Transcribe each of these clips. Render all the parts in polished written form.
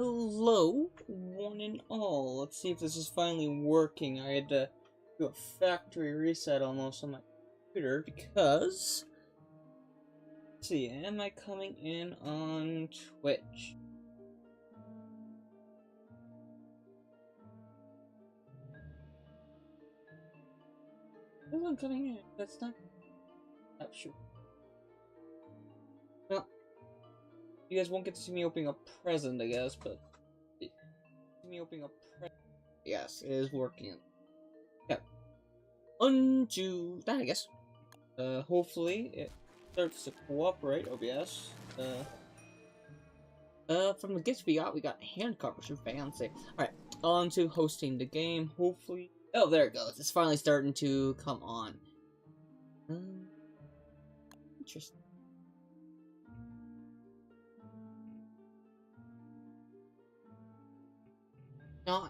Hello, one and all. Let's see if this is finally working. I had to do a factory reset almost on my computer because... Let's see, am I coming in on Twitch? No, I'm coming in. That's not... Oh, shoot. Well, you guys won't get to see me opening a present, I guess, but... me opening a present. Yes, it is working. Yeah. Unto that, I guess. Hopefully it starts to cooperate, OBS. From the gifts we got hand covers, you're fancy. Alright, on to hosting the game, hopefully. Oh, there it goes. It's finally starting to come on. Interesting.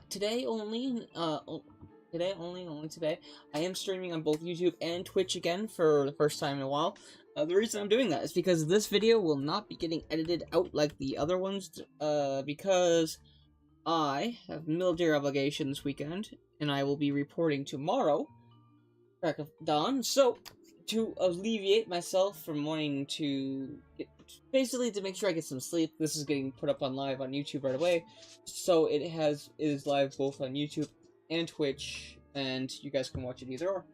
Today only, only today, I am streaming on both YouTube and Twitch again for the first time in a while. The reason I'm doing that is because this video will not be getting edited out like the other ones, because I have military obligation this weekend, and I will be reporting tomorrow, crack of dawn, so to alleviate myself from wanting to basically to make sure I get some sleep, this is getting put up on live on YouTube right away, so it is live both on YouTube and Twitch, and you guys can watch it either or.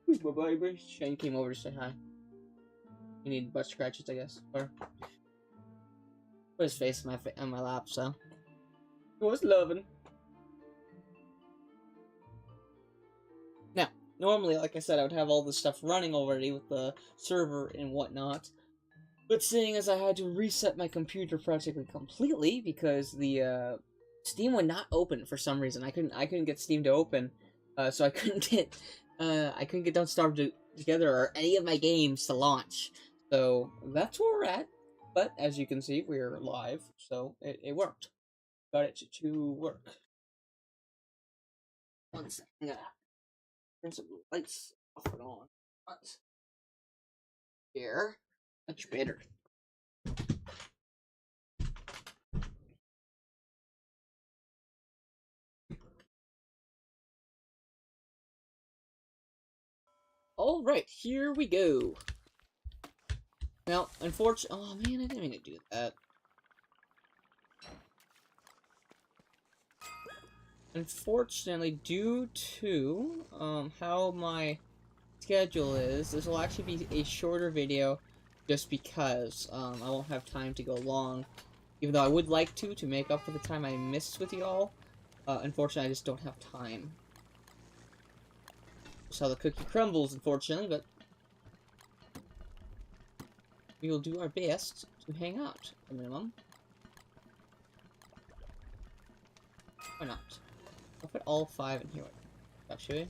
Bye-bye, Shane came over to say hi. You need butt scratches, I guess, or put his face on my lap, so he was loving. Now, normally, like I said, I would have all this stuff running already with the server and whatnot. But seeing as I had to reset my computer practically completely because the Steam would not open for some reason. I couldn't get Steam to open, so I couldn't get Don't Starve Together or any of my games to launch. So that's where we're at. But as you can see, we're live, so it worked. Got it to work. One second. Turn some lights off and on. Here. Much better. Alright, here we go. Now, unfortunately... Oh man, I didn't mean to do that. Unfortunately, due to how my schedule is, this will actually be a shorter video just because I won't have time to go long. Even though I would like to make up for the time I missed with y'all. Unfortunately, I just don't have time. That's how the cookie crumbles, unfortunately, but we will do our best to hang out, at minimum. Why not? I'll put all 5 in here. Actually,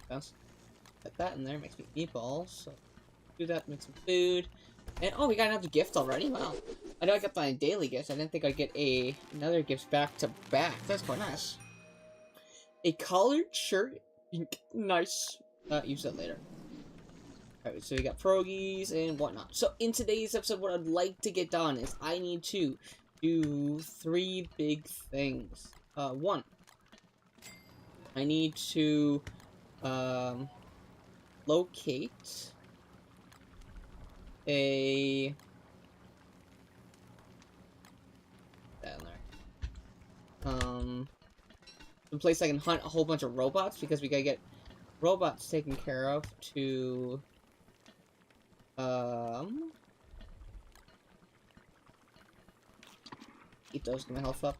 yes. Put that in there, makes me meatballs. So do that, make some food. And oh, we got another gift already. Wow. I know I got my daily gift. I didn't think I'd get another gift back to back. That's quite nice. A collared shirt. Nice. Use that later. Alright, so we got pierogies and whatnot. So in today's episode, what I'd like to get done is I need to do 3 big things. 1. I need to locate a down there. A place I can hunt a whole bunch of robots because we gotta get robots taken care of to eat those, get my health up.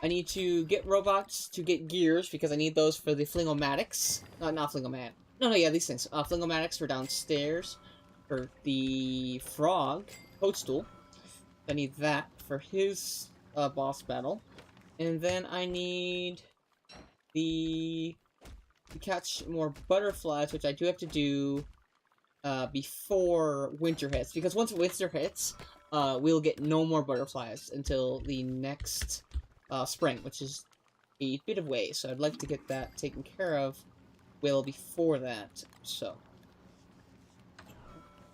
I need to get robots to get gears because I need those for the flingomatics. Not flingomat. No, yeah, these things. Flingomatics for downstairs. For the frog toadstool. I need that for his boss battle. And then I need to catch more butterflies, which I do have to do before winter hits. Because once winter hits, we'll get no more butterflies until the next spring, which is a bit of ways. So I'd like to get that taken care of well before that. So,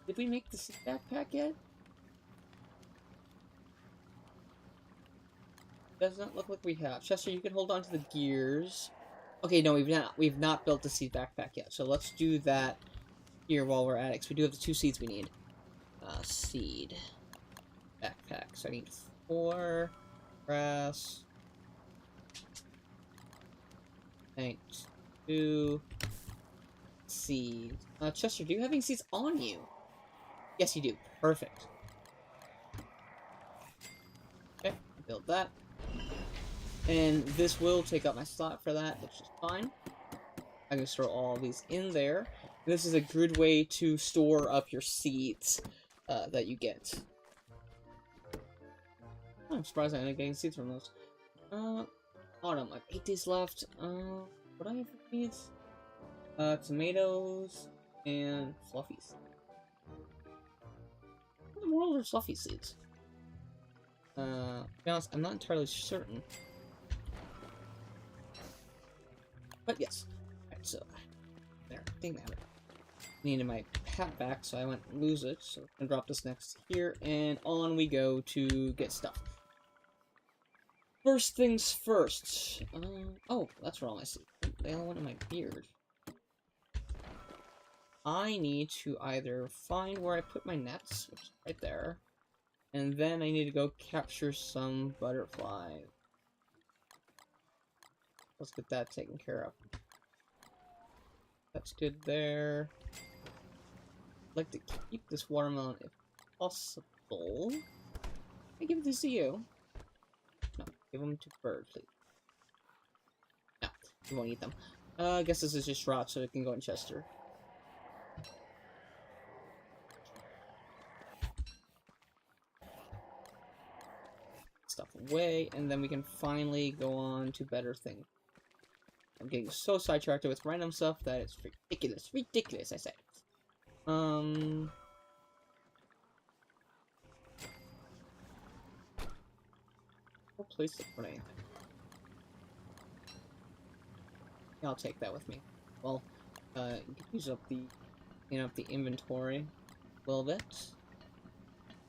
did we make this backpack yet? Does not look like we have. Chester, you can hold on to the gears. Okay, no, we've not built the seed backpack yet. So let's do that here while we're at it. 'Cause we do have the 2 seeds we need. Seed backpack. So I need 4 grass. Thanks. 2 seeds. Chester, do you have any seeds on you? Yes, you do. Perfect. Okay, build that. And this will take up my slot for that, which is fine. I can store all these in there. This is a good way to store up your seeds that you get. Oh, I'm surprised I'm not getting seeds from those. Autumn. I have 8 days left. What do I have for these? Tomatoes and fluffies. What in the world are fluffy seeds? To be honest, I'm not entirely certain. But yes. Alright, so there, I think I have it. Needed my hat back, so I went and lose it. So I'm gonna drop this next here, and on we go to get stuff. First things first. Oh, that's where all my seeds. They all went in my beard. I need to either find where I put my nets, which is right there, and then I need to go capture some butterfly. Let's get that taken care of. That's good there. I'd like to keep this watermelon if possible. I give these to you. No, give them to Bird, please. No, you won't eat them. I guess this is just rot, so it can go in Chester. Stuff away, and then we can finally go on to better things. I'm getting so sidetracked with random stuff that it's ridiculous. Ridiculous, I say. We'll place the grenade. I'll take that with me. Well, you can use up the, inventory a little bit.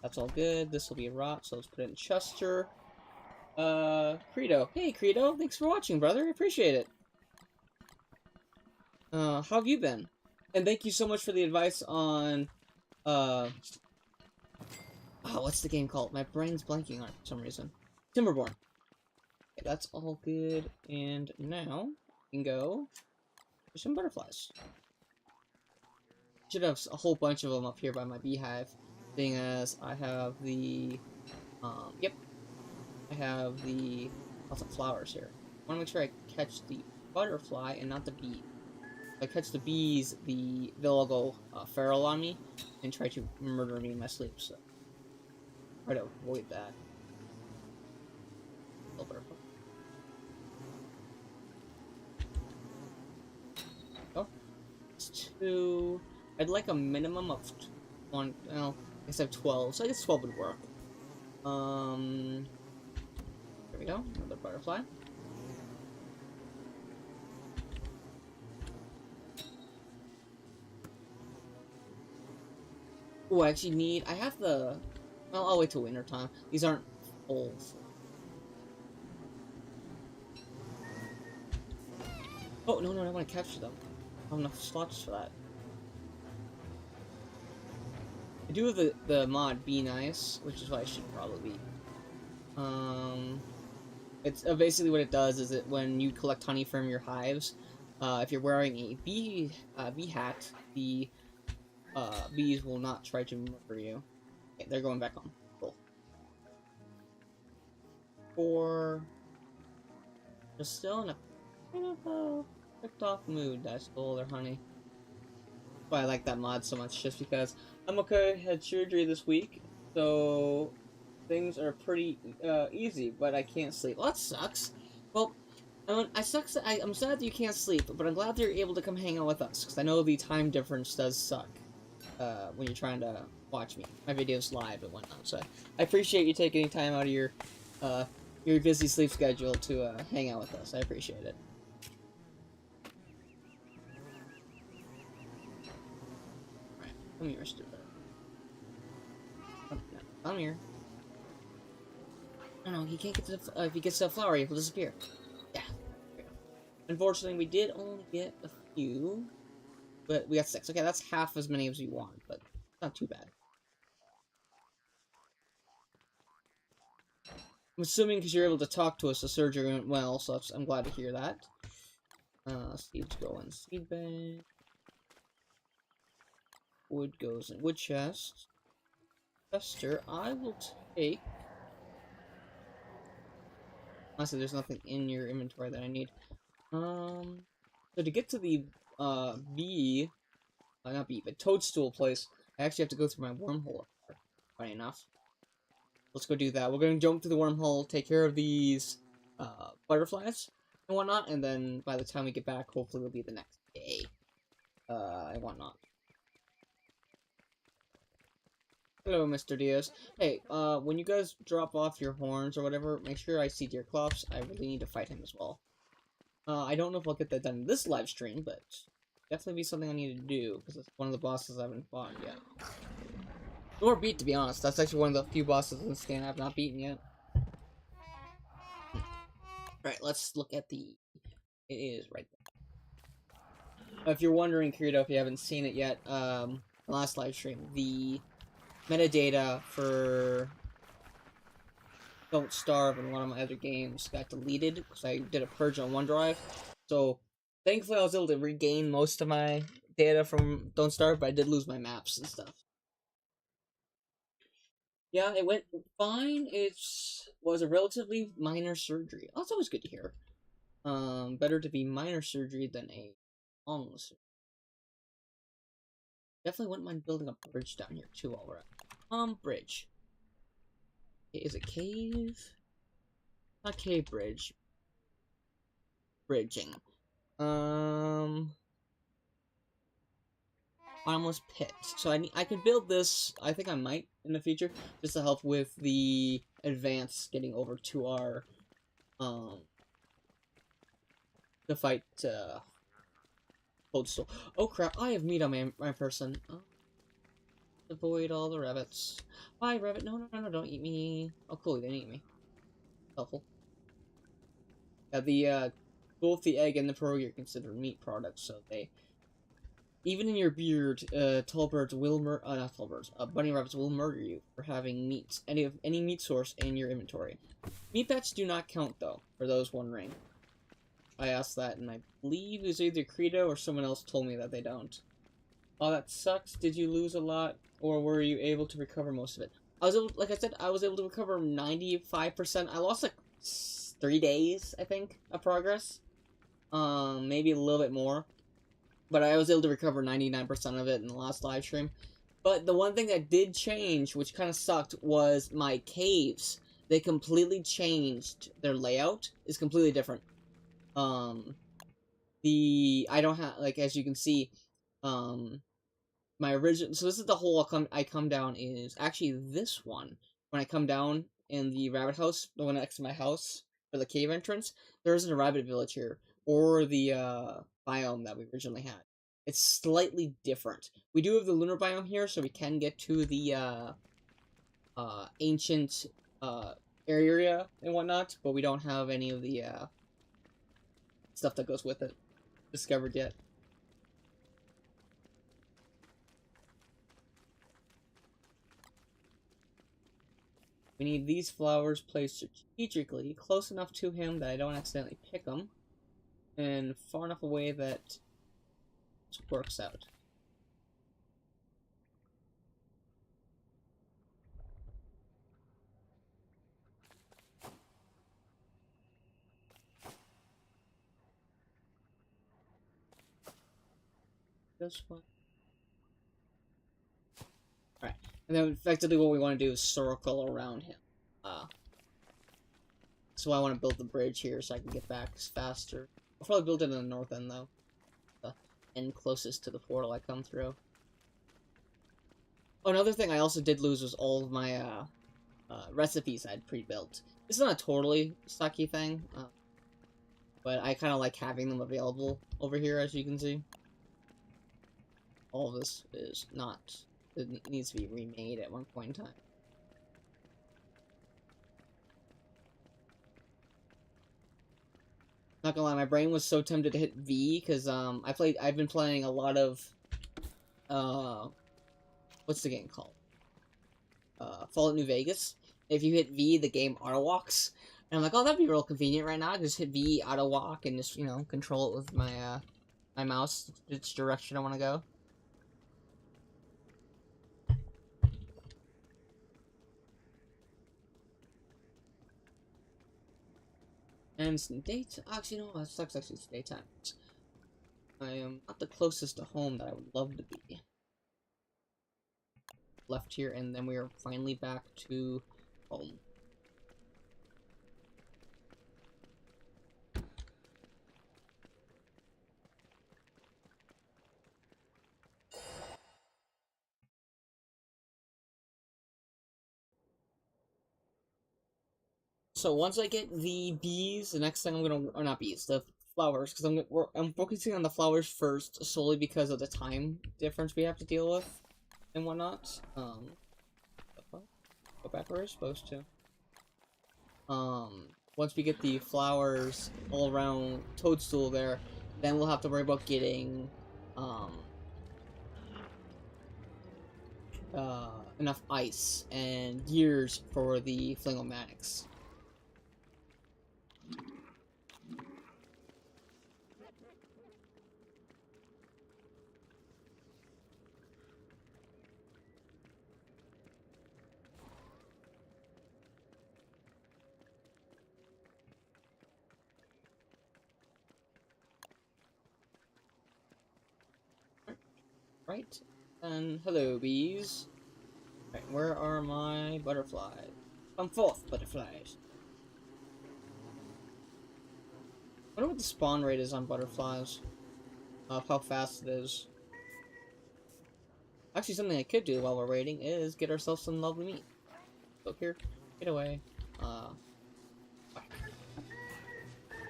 That's all good. This will be a rot, so let's put it in Chester. Credo. Hey, Credo. Thanks for watching, brother. I appreciate it. How have you been? And thank you so much for the advice on, oh, what's the game called? My brain's blanking on it for some reason. Timberborn. Okay, that's all good. And now, we can go for some butterflies. Should have a whole bunch of them up here by my beehive. Seeing as I have the, yep. I have the, lots of flowers here. I want to make sure I catch the butterfly and not the bee. If I catch the bees, they'll all go feral on me and try to murder me in my sleep, so try to avoid that. Oh, it's 2. I'd like a minimum of 1. Well, I guess I have 12, so I guess 12 would work. There we go, another butterfly. Oh, I actually need. I have the. Well, I'll wait till winter time. These aren't full. Oh no, I want to capture them. I don't have enough slots for that. I do have the mod Be Nice, which is what I should probably be. It's basically what it does is that when you collect honey from your hives, if you're wearing a bee hat, the bees will not try to murder you. Okay, they're going back on. Cool. 4. Just still in a kind of picked off mood that I stole their honey. That's why I like that mod so much, just because I'm okay. Had surgery this week, so things are pretty easy, but I can't sleep. Well, that sucks. Well, I'm sad that you can't sleep, but I'm glad that you're able to come hang out with us, because I know the time difference does suck when you're trying to watch my videos live and whatnot. So I appreciate you taking time out of your busy sleep schedule to hang out with us. I appreciate it. Alright, come here, stupid. Come here. No, no, he can't get to the, if he gets to the flower, he will disappear. Yeah. Unfortunately, we did only get a few, but we got 6. Okay, that's half as many as we want, but not too bad. I'm assuming because you're able to talk to us, the surgery went well, so I'm glad to hear that. Seeds go in seed bank. Wood goes in wood chest. Chester, I will take... Honestly, there's nothing in your inventory that I need. So to get to the, not bee, but toadstool place, I actually have to go through my wormhole. Funny enough. Let's go do that. We're going to jump through the wormhole, take care of these butterflies and whatnot, and then by the time we get back, hopefully it'll be the next day and whatnot. Hello, Mr. Diaz. Hey, when you guys drop off your horns or whatever, make sure I see Deerclops. I really need to fight him as well. I don't know if I'll get that done in this live stream, but definitely be something I need to do, because it's one of the bosses I haven't fought yet. Or beat, to be honest. That's actually one of the few bosses in this game I've not beaten yet. Alright, let's look at the... It is right there. If you're wondering, Kirito, if you haven't seen it yet, the last live stream, the metadata for Don't Starve and one of my other games got deleted because I did a purge on OneDrive. So, thankfully I was able to regain most of my data from Don't Starve, but I did lose my maps and stuff. Yeah, it went fine. It was a relatively minor surgery. Oh, that's always good to hear. Better to be minor surgery than a long surgery. Definitely wouldn't mind building a bridge down here too while we're at. Bridge. Is it cave? Not cave bridge. Bridging. Bottomless pit. So I can build this, I think I might in the future, just to help with the advance getting over to our, to fight, Toadstool. Oh crap, I have meat on my person. Oh. Avoid all the rabbits. Bye, rabbit. No, don't eat me. Oh, cool, you didn't eat me. Helpful. Yeah, both the egg and the pearl are considered meat products, so they... Even in your beard, tall birds will not tall birds, bunny rabbits will murder you for having meat, any meat source in your inventory. Meat pets do not count, though, for those wondering. I asked that, and I believe it was either Credo or someone else told me that they don't. Oh, that sucks. Did you lose a lot, or were you able to recover most of it? I was able, like I said, I was able to recover 95%. I lost, like, 3 days, I think, of progress. Maybe a little bit more. But I was able to recover 99% of it in the last live stream. But the one thing that did change, which kind of sucked, was my caves. They completely changed. Their layout is completely different. I don't have, like, as you can see, my original, so this is the hole I come down is actually this one. When I come down in the rabbit house, the one next to my house, for the cave entrance, there isn't a rabbit village here, or the, biome that we originally had. It's slightly different. We do have the lunar biome here, so we can get to the, ancient, area and whatnot, but we don't have any of the, stuff that goes with it discovered yet. We need these flowers placed strategically, close enough to him that I don't accidentally pick them, and far enough away that it works out. This one. Alright, and then effectively what we want to do is circle around him. So I want to build the bridge here so I can get back faster. I'll probably build it in the north end, though. The end closest to the portal I come through. Oh, another thing I also did lose was all of my, recipes I'd pre-built. This is not a totally sucky thing, but I kind of like having them available over here, as you can see. All of this is not... It needs to be remade at one point in time. Not gonna lie, my brain was so tempted to hit V because I've been playing a lot of what's the game called? Fallout New Vegas. If you hit V, the game auto walks, and I'm like, oh, that'd be real convenient right now. I just hit V, auto walk, and just control it with my my mouse, which direction I want to go. And it's daytime. Actually, no, that sucks. Actually, it's daytime. I am not the closest to home that I would love to be. Left here, and then we are finally back to home. So once I get the bees, the next thing I'm gonna, or not bees, the flowers, because I'm focusing on the flowers first, solely because of the time difference we have to deal with and whatnot. Go back where we're supposed to. Once we get the flowers all around Toadstool there, then we'll have to worry about getting enough ice and gears for the Flingomatics. Right, and hello, bees. Right, where are my butterflies? Come forth, butterflies. I wonder what the spawn rate is on butterflies. How fast it is. Actually, something I could do while we're waiting is get ourselves some lovely meat. Go here, get away. Whack.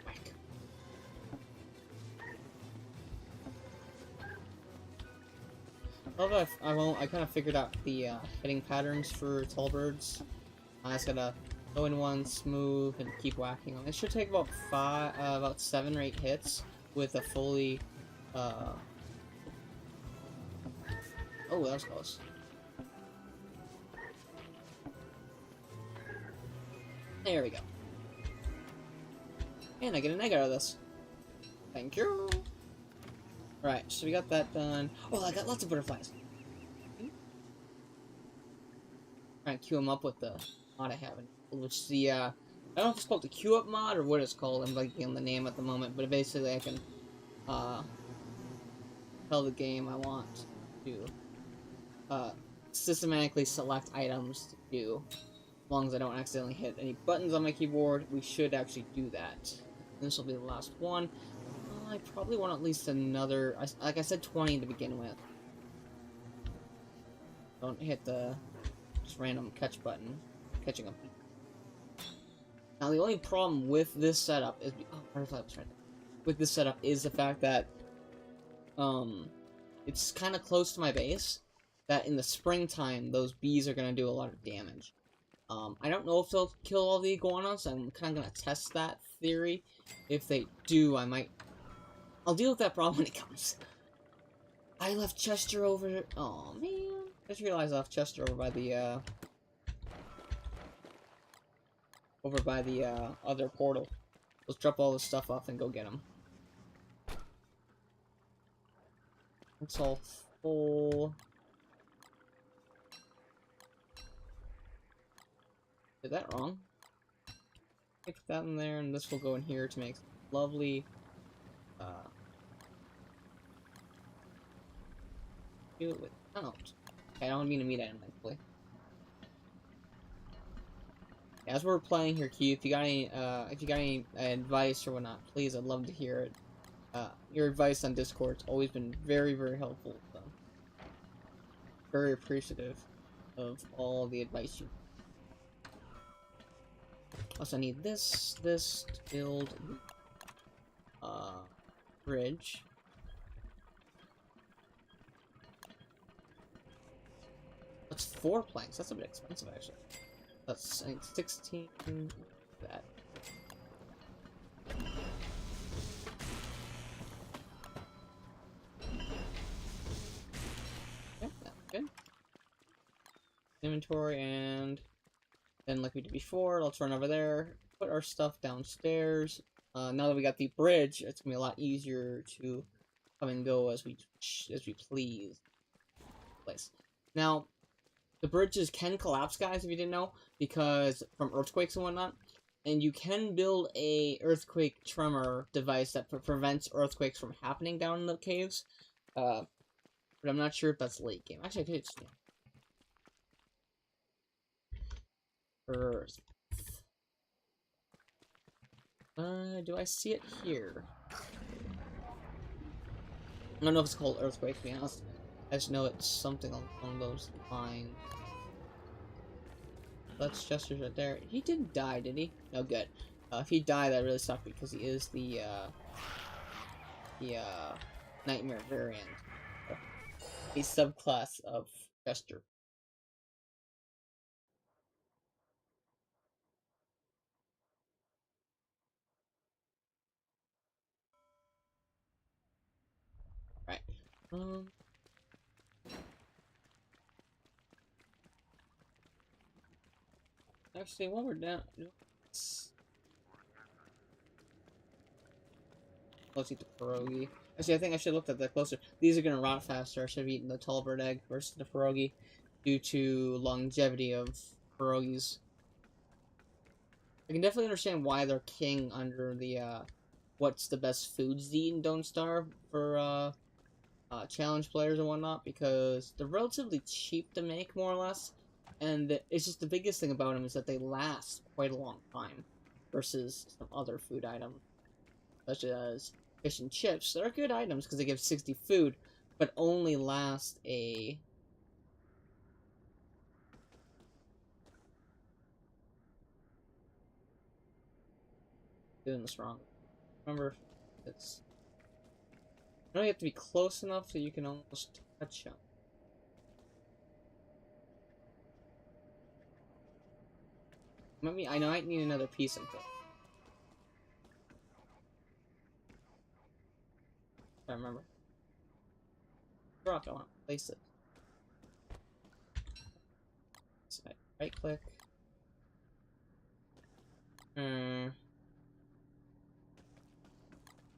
Whack. I kind of figured out the hitting patterns for tall birds. I just gotta go in once, move, and keep whacking them. It should take about 7 or 8 hits with a fully. Oh, that was close. There we go. And I get an egg out of this. Thank you. Right, so we got that done. Oh, I got lots of butterflies. Trying to queue them up with the mod I have, which is the, I don't know if it's called the queue up mod or what it's called. I'm blanking on the name at the moment, but basically I can, tell the game I want to, systematically select items to do. As long as I don't accidentally hit any buttons on my keyboard, we should actually do that. This will be the last one. I probably want at least another, like I said, 20 to begin with. Don't hit the just random catch button, catching them. Now the only problem with this setup is, with this setup is the fact that, it's kind of close to my base. That in the springtime, those bees are gonna do a lot of damage. I don't know if they'll kill all the iguanas. I'm kind of gonna test that theory. If they do, I'll deal with that problem when it comes. I left Chester over. Oh man, I just realized I left Chester over by the other portal. Let's drop all this stuff off and go get him. It's all full. Did that wrong. Stick that in there, and this will go in here to make lovely. Do it without. Okay, I don't mean to meet item, thankfully. As we're playing here, Q, if you got any advice or whatnot, please, I'd love to hear it. Your advice on Discord's always been very, very helpful. So. Very appreciative of all the advice you. Also, I need this to build bridge. That's 4 planks. That's a bit expensive, actually. That's, I think, 16. That. Good. Inventory, and then like we did before, let's run over there, put our stuff downstairs. Now that we got the bridge, it's gonna be a lot easier to come and go as we please. Place. Now, the bridges can collapse, guys, if you didn't know, because from earthquakes and whatnot. And you can build a earthquake tremor device that prevents earthquakes from happening down in the caves. But I'm not sure if that's late game. Actually, I could just... Earth. Do I see it here? I don't know if it's called earthquake, to be honest. I just know it's something along those lines. That's Chester's right there. He didn't die, did he? No, good. If he died, that really sucked because he is the Nightmare variant. A subclass of Chester. Right. Actually, while we're down... Let's eat the pierogi. Actually, I think I should have looked at that closer. These are gonna rot faster. I should have eaten the tall bird egg versus the pierogi due to longevity of pierogis. I can definitely understand why they're king under the, what's the best foods to eat and don't starve for, challenge players and whatnot, because they're relatively cheap to make, more or less, and it's just the biggest thing about them is that they last quite a long time, versus some other food items, such as fish and chips. They're good items because they give 60 food, but only last a... Doing this wrong. Remember, it's... No, you have to be close enough so you can almost touch them. I know I need another piece input. I remember. Drop, I want to place it. So I right click.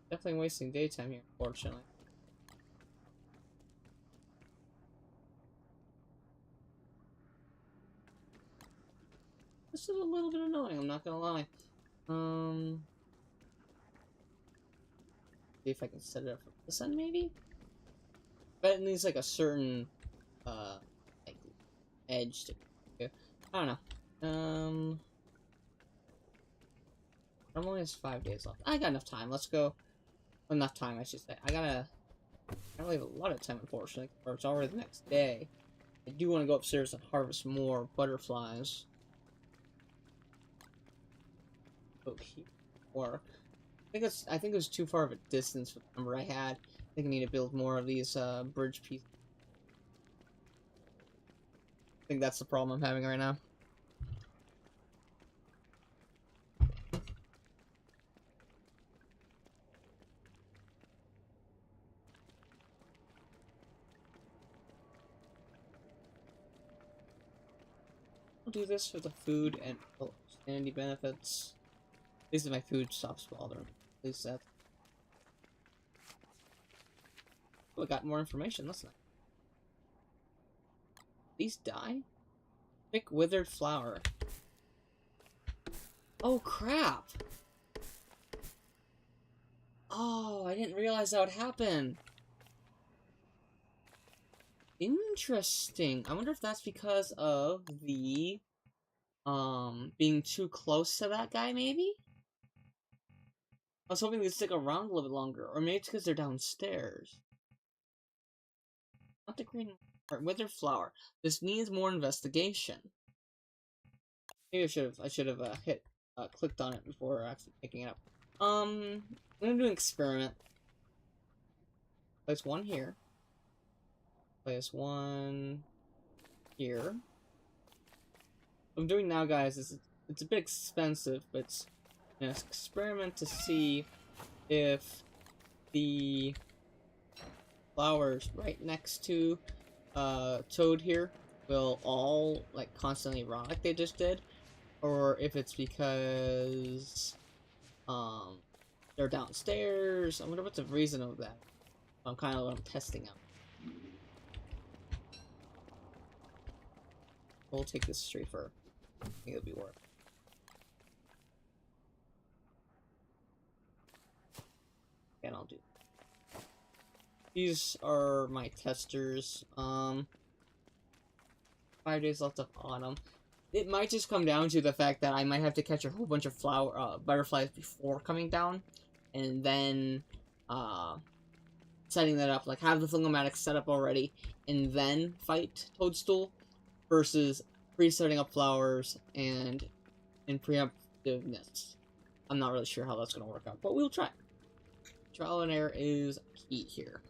Definitely wasting daytime here, unfortunately. This is a little bit annoying, I'm not gonna lie. See if I can set it up from this end, maybe? But it needs like a certain, like, edge to go. I don't know. I'm only has 5 days left. I got enough time. Let's go. Enough time, I should say. I don't really have a lot of time, unfortunately, or it's already the next day. I do want to go upstairs and harvest more butterflies. Okay, work. I think it was too far of a distance for the number I had. I think I need to build more of these bridge pieces. I think that's the problem I'm having right now. I'll do this for the food and sanity benefits. At least if my food stops bothering. At least that. Oh, I got more information. That's nice. These die? Thick withered flower. Oh crap! Oh, I didn't realize that would happen. Interesting. I wonder if that's because of the being too close to that guy, maybe? I was hoping they'd stick around a little bit longer, or maybe it's because they're downstairs. Not the green or withered flower. This needs more investigation. Maybe I should have clicked on it before actually picking it up. I'm gonna do an experiment. Place one here. Place one here. What I'm doing now, guys, is it's a bit expensive, but it's an experiment to see if the flowers right next to Toad here will all like constantly run like they just did, or if it's because they're downstairs. I wonder what's the reason of that. I'm kind of testing out. We'll take this straight for. I think it'll be worth. And I'll do. These are my testers. 5 days left of autumn. It might just come down to the fact that I might have to catch a whole bunch of butterflies before coming down, and then setting that up, like have the Flingomatic set up already, and then fight Toadstool, versus pre-setting up flowers and in preemptiveness. I'm not really sure how that's going to work out, but we'll try. Trial and error is key here.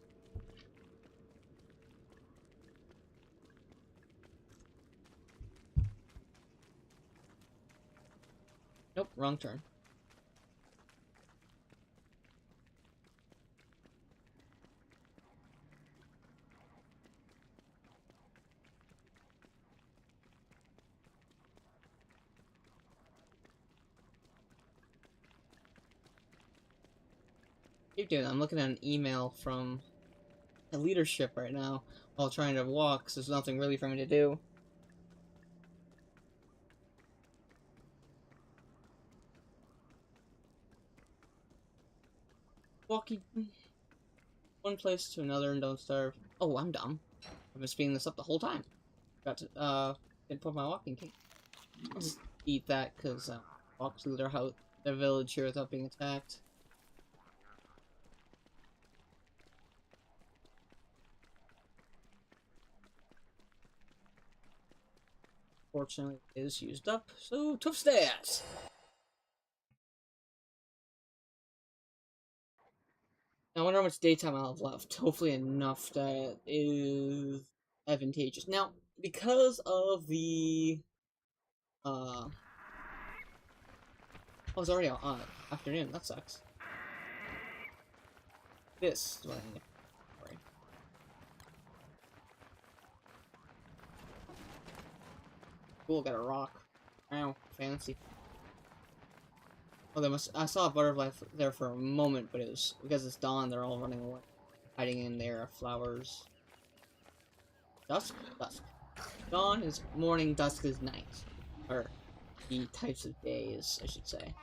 Nope, wrong turn. Keep doing that. I'm looking at an email from the leadership right now while trying to walk, so there's nothing really for me to do. Walking one place to another and don't starve. Oh, I'm dumb. I've been speeding this up the whole time. Got to, didn't put my walking key. I'll just eat that, because, walk through their house, their village here without being attacked. Fortunately, it is used up, so tough stats! I wonder how much daytime I'll have left. Hopefully enough that is advantageous. Now, because of the, oh, it's already afternoon. That sucks. This is what I need. Sorry. Cool, got a rock. Wow, fancy. Oh, I saw a butterfly there for a moment, but it was because it's dawn. They're all running away, hiding in their flowers. Dusk, dusk. Dawn is morning. Dusk is night, or the types of days, I should say.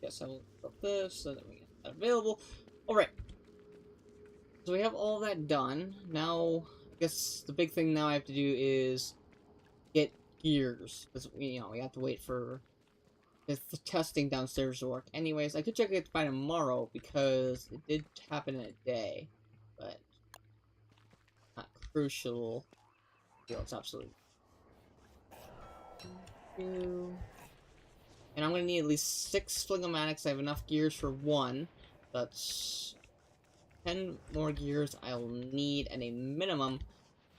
Yes, I will put this so that we get that available. Alright. So we have all that done. Now, I guess the big thing now I have to do is get gears. Because, we have to wait for the testing downstairs to work. Anyways, I could check it by tomorrow because it did happen in a day. But, not crucial. It's absolutely. And I'm gonna need at least 6 Flingomatics. I have enough gears for 1. That's 10 more gears I'll need, and a minimum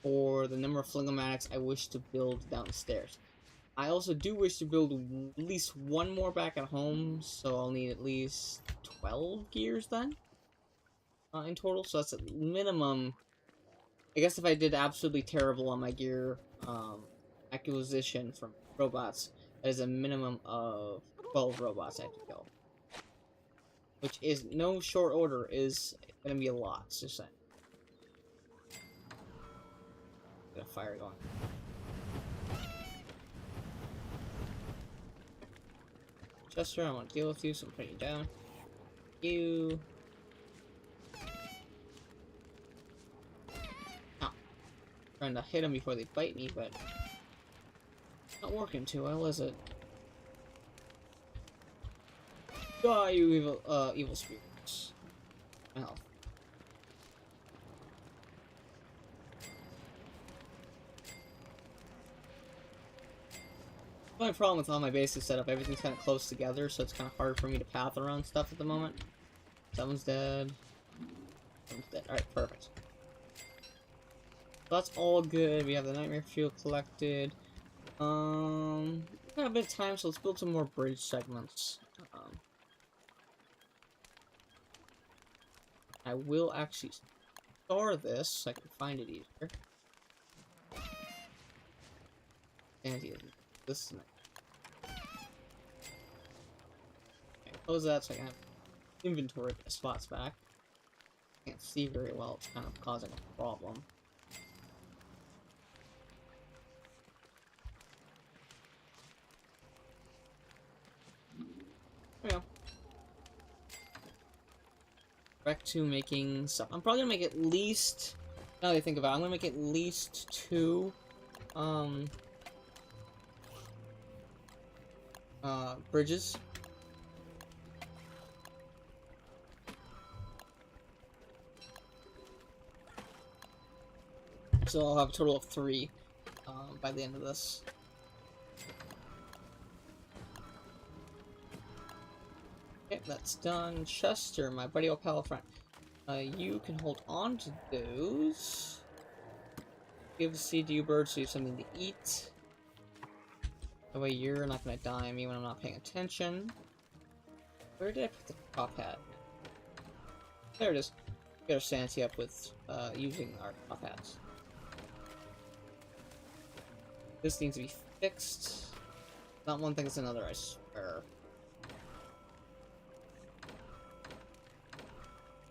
for the number of Flingomatics I wish to build downstairs. I also do wish to build at least 1 more back at home, so I'll need at least 12 gears then in total. So that's at minimum. I guess if I did absolutely terrible on my gear acquisition from robots, that is a minimum of 12 robots I have to kill. Which is no short order, is gonna be a lot, just saying. Got a fire going. Chester, I want to deal with you, so I'm putting you down. You. Oh. Trying to hit them before they bite me, but not working too well, is it? Die, you evil spirits. My health. My problem with all my basic setup, everything's kind of close together, so it's kind of hard for me to path around stuff at the moment. Someone's dead. Someone's dead. Alright, perfect. That's all good. We have the nightmare fuel collected. Got a bit of time, so let's build some more bridge segments. I will actually store this so I can find it easier. And this is nice. Okay, close that so I can have inventory spots back. Can't see very well, it's kind of causing a problem. There we go. Back to making stuff. I'm probably gonna make at least, now that I think about it, I'm gonna make at least 2 bridges. So I'll have a total of 3 by the end of this. Okay, that's done. Chester, my buddy old pal friend. You can hold on to those. Give the seed to you birds so you have something to eat. That way you're not gonna die on me when I'm not paying attention. Where did I put the top hat? There it is. Get our sanity up with using our top hats. This needs to be fixed. Not one thing, it's another, I swear.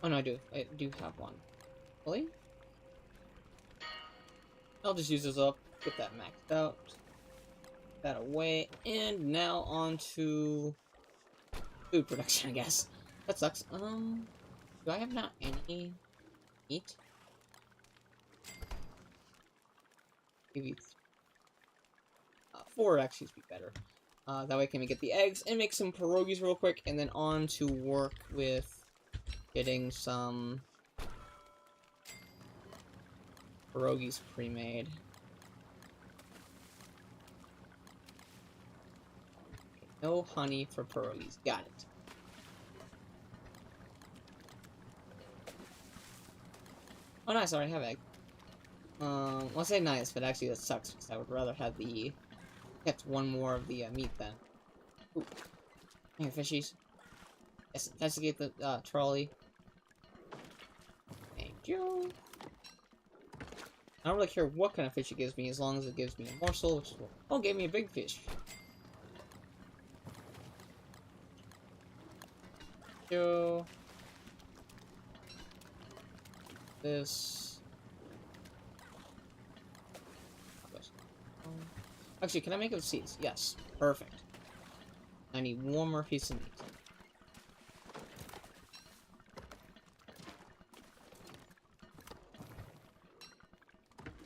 Oh no, I do have one. Really? I'll just use this up, get that maxed out. Put that away, and now on to food production, I guess. That sucks. Do I have not any meat? Maybe 4 actually would be better. That way I can get the eggs and make some pierogies real quick, and then on to work with getting some pierogies pre-made. No honey for pierogies. Got it. Oh, nice. I already have egg. Well, I say nice, but actually that sucks because I would rather have the kept 1 more of the meat then. Ooh. Hey, fishies. Yes, investigate the trolley. Thank you. I don't really care what kind of fish it gives me, as long as it gives me a morsel, which is what... Oh, it gave me a big fish. Yo. This. Actually, can I make it with seeds? Yes. Perfect. I need 1 more piece of meat.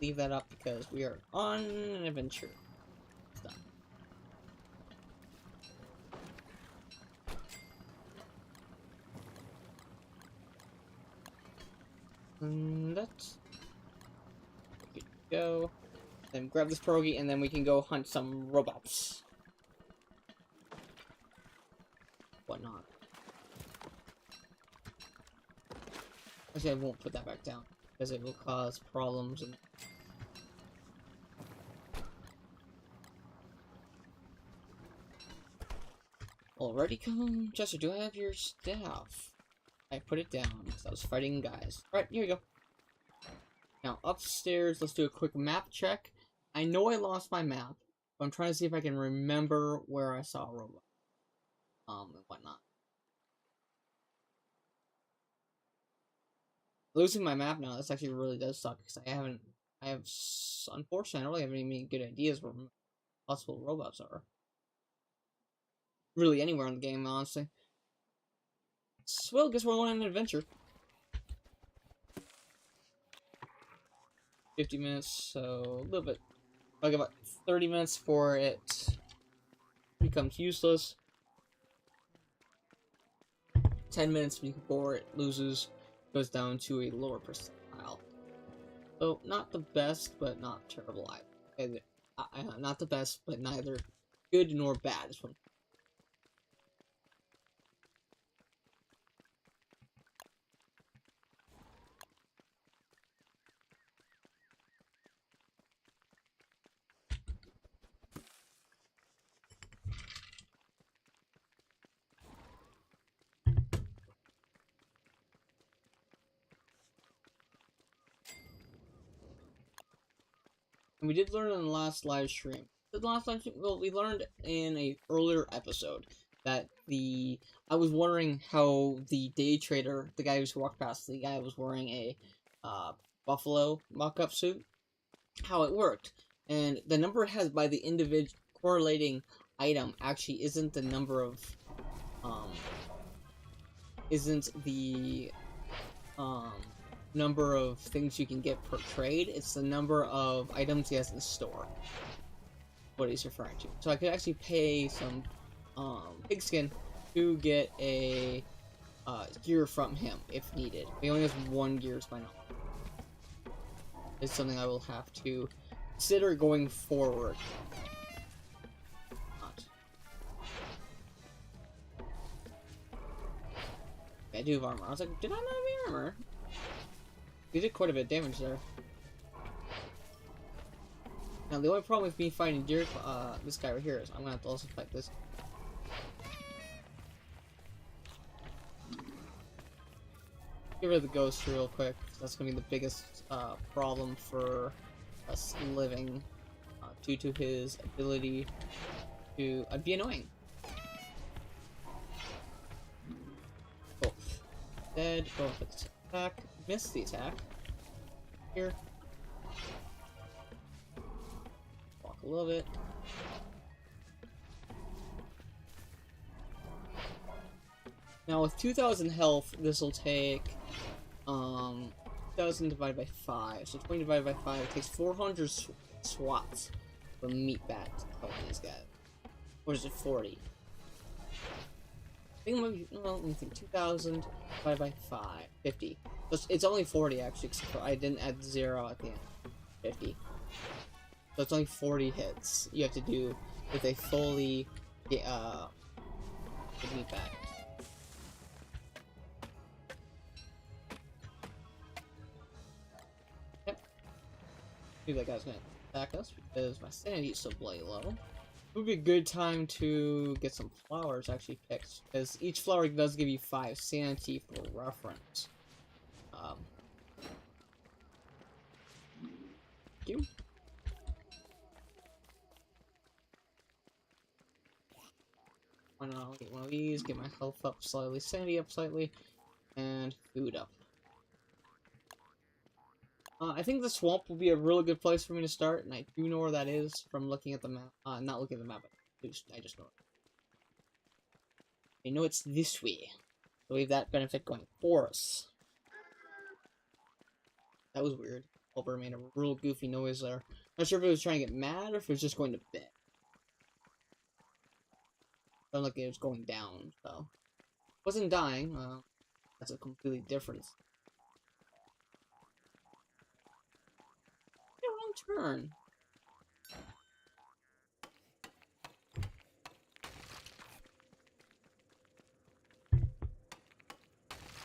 Leave that up because we are on an adventure. It's done. And that's good to go. Then grab this pierogi and then we can go hunt some robots. Whatnot. Actually, I won't put that back down because it will cause problems and already come. Chester, do I have your staff? I put it down because I was fighting guys. Alright, here we go. Now, upstairs, let's do a quick map check. I know I lost my map, but I'm trying to see if I can remember where I saw a robot. And whatnot. Losing my map now, this actually really does suck, because unfortunately, I don't really have any good ideas where possible robots are. Really anywhere in the game, honestly. So, well, guess we're going on an adventure. 50 minutes, so a little bit. Like about 30 minutes for it becomes useless. 10 minutes before it goes down to a lower percentile. So, not the best, but not terrible either. Not the best, but neither good nor bad. And we did learn in the last live stream. Well, we learned in a earlier episode that I was wondering how the day trader, the guy who walked past, the guy was wearing a buffalo mock-up suit, how it worked. And the number it has by the individual correlating item actually isn't the number of isn't the number of things you can get per trade. It's the number of items he has in store, what he's referring to. So I could actually pay some pigskin to get a gear from him if needed. He only has 1 gear by now. It's something I will have to consider going forward. I do have armor. I was like, did I not have any armor? You did quite a bit of damage there. Now the only problem with me fighting this guy right here is I'm gonna have to also fight this. Get rid of the ghost real quick. That's gonna be the biggest problem for us living, due to his ability to be annoying. Oh, dead. Go for the attack. Miss the attack. Here. Walk a little bit. Now with 2,000 health, this will take 2,000 divided by 5. So 20 divided by 5 it takes 400 swats for meat bat to kill these guys. Or is it 40? I think it might be, well, let me think. 2,000 divided by 5. 50. It's only 40 actually, except for I didn't add 0 at the end. 50. So it's only 40 hits you have to do with a fully meat bat. That guy's gonna attack us because my sanity is so bloody low. It would be a good time to get some flowers actually picked, because each flower does give you 5 sanity for reference. Thank you. Why not get one of these, get my health up slightly, sanity up slightly, and food up. I think the swamp will be a really good place for me to start, and I do know where that is from looking at the map. Not looking at the map, but I just know it. I know it's this way. So we have that benefit going for us. That was weird. Helper made a real goofy noise there. Not sure if it was trying to get mad or if it was just going to bed. Sounded like it was going down, so. Wasn't dying. That's a completely different. Turn.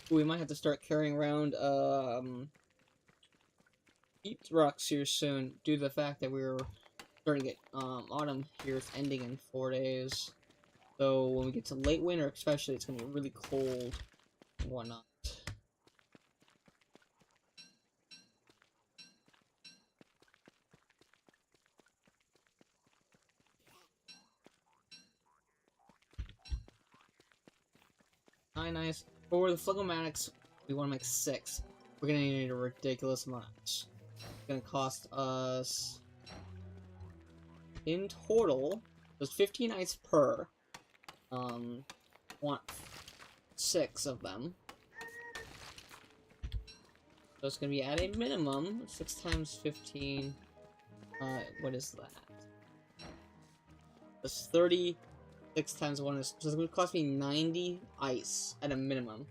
We might have to start carrying around heat rocks here soon, due to the fact that we're starting to get autumn here. It's ending in 4 days, so when we get to late winter, especially, it's gonna be really cold and whatnot. Nice. For the phlegmatics, we want to make 6. We're gonna need a ridiculous amount. It's gonna cost us, in total, there's 15 ice per. Want 6 of them. So it's gonna be at a minimum 6 times 15. What is that? That's 30. 6 times 1 is, so it's going to cost me 90 ice at a minimum.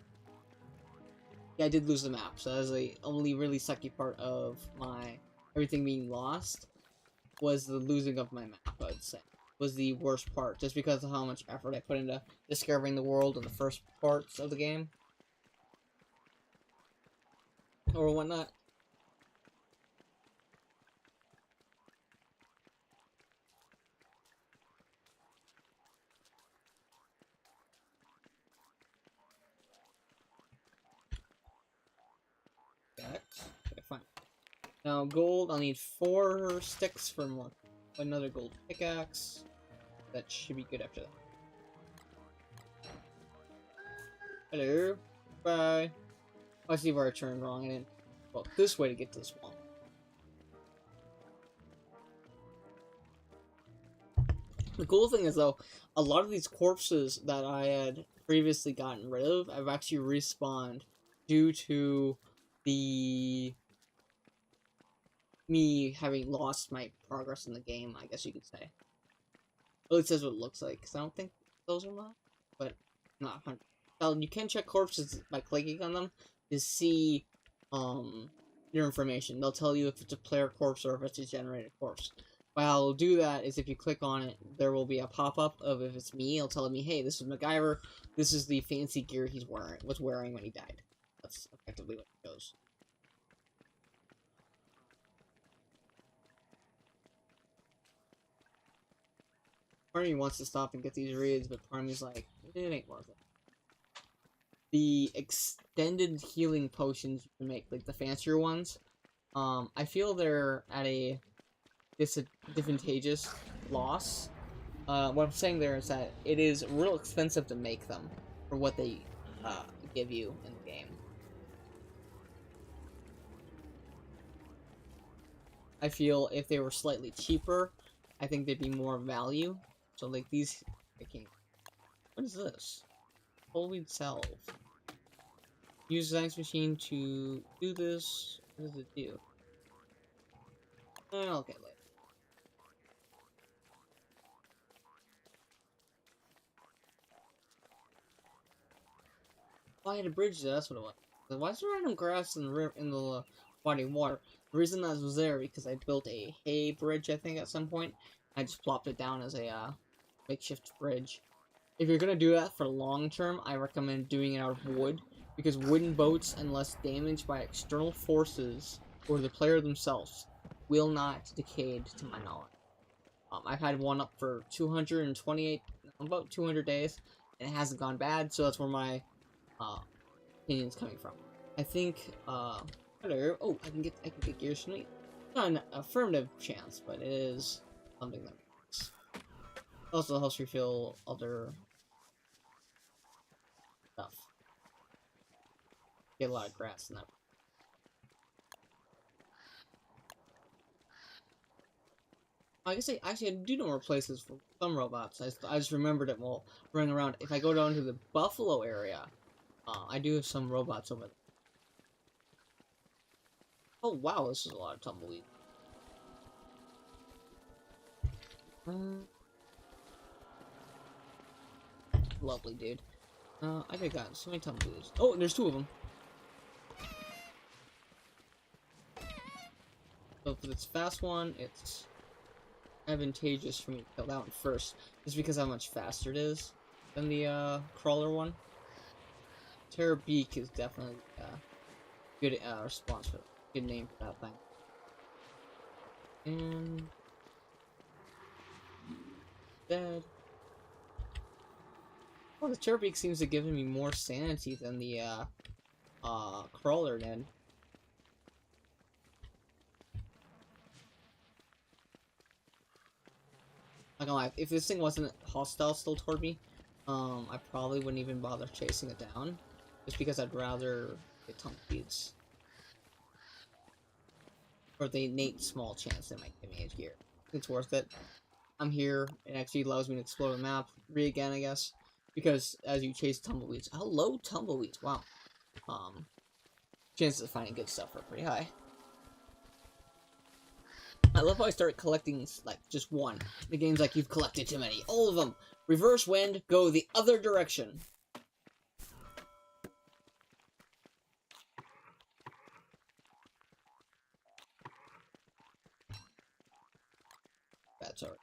Yeah, I did lose the map, so that was the only really sucky part of my everything being lost, was the losing of my map, I would say. Was the worst part, just because of how much effort I put into discovering the world in the first parts of the game. Or whatnot. Okay, fine. Now gold, I'll need 4 sticks for more. Another gold pickaxe. That should be good after that. Hello. Bye. I see where I turned wrong. I didn't. Well, this way to get to the swamp. The cool thing is, though, a lot of these corpses that I had previously gotten rid of, I've actually respawned due to me having lost my progress in the game, I guess you could say. At least that's what it looks like, because I don't think those are not, but not 100. Well, you can check corpses by clicking on them to see your information. They'll tell you if it's a player corpse or if it's a generated corpse. What I'll do that is if you click on it, there will be a pop-up of if it's me, it'll tell me, hey, this is MacGyver, this is the fancy gear he was wearing when he died. That's effectively what it goes. Part of me wants to stop and get these reads, but part of me's like, it ain't worth it. The extended healing potions you can make, like the fancier ones, I feel they're at a disadvantageous loss. What I'm saying there is that it is real expensive to make them for what they give you in the game. I feel if they were slightly cheaper, I think they'd be more value. So like these, what is this? Holy salve. Use the ice machine to do this. What does it do? I'll get later. Oh, I had a bridge there, that's what it was. Why is there random grass in the body of water? The reason that was there because I built a hay bridge, I think, at some point. I just plopped it down as a makeshift bridge. If you're gonna do that for long term, I recommend doing it out of wood, because wooden boats, unless damaged by external forces or the player themselves, will not decay to my knowledge. I've had one up for 228, about 200 days, and it hasn't gone bad, so that's where my opinion's coming from. I think, hello, oh, I can get gears from it. Not an affirmative chance, but it is something that works. Also helps refill other stuff. Get a lot of grass in that. I guess I do know more places for some robots. I just remembered it while running around. If I go down to the Buffalo area, I do have some robots over there. Oh wow, this is a lot of tumbleweed. Lovely, dude. I could have gotten so many tumbleweeds. Oh, there's 2 of them. So for this fast one, it's advantageous for me to kill that one first, just because how much faster it is than the crawler one. Terror Beak is definitely a good response for it. Good name for that thing. And dead. Oh, the Terror Beak seems to give me more sanity than the crawler did. Not gonna lie, if this thing wasn't hostile still toward me, I probably wouldn't even bother chasing it down, just because I'd rather get tumbleweeds. Or the innate small chance they might give me a gear. It's worth it. I'm here, it actually allows me to explore the map, again, I guess, because as you chase tumbleweeds, hello tumbleweeds, wow. Chances of finding good stuff are pretty high. I love how I started collecting, like, just one. The game's like, you've collected too many. All of them. Reverse wind, go the other direction. That's alright.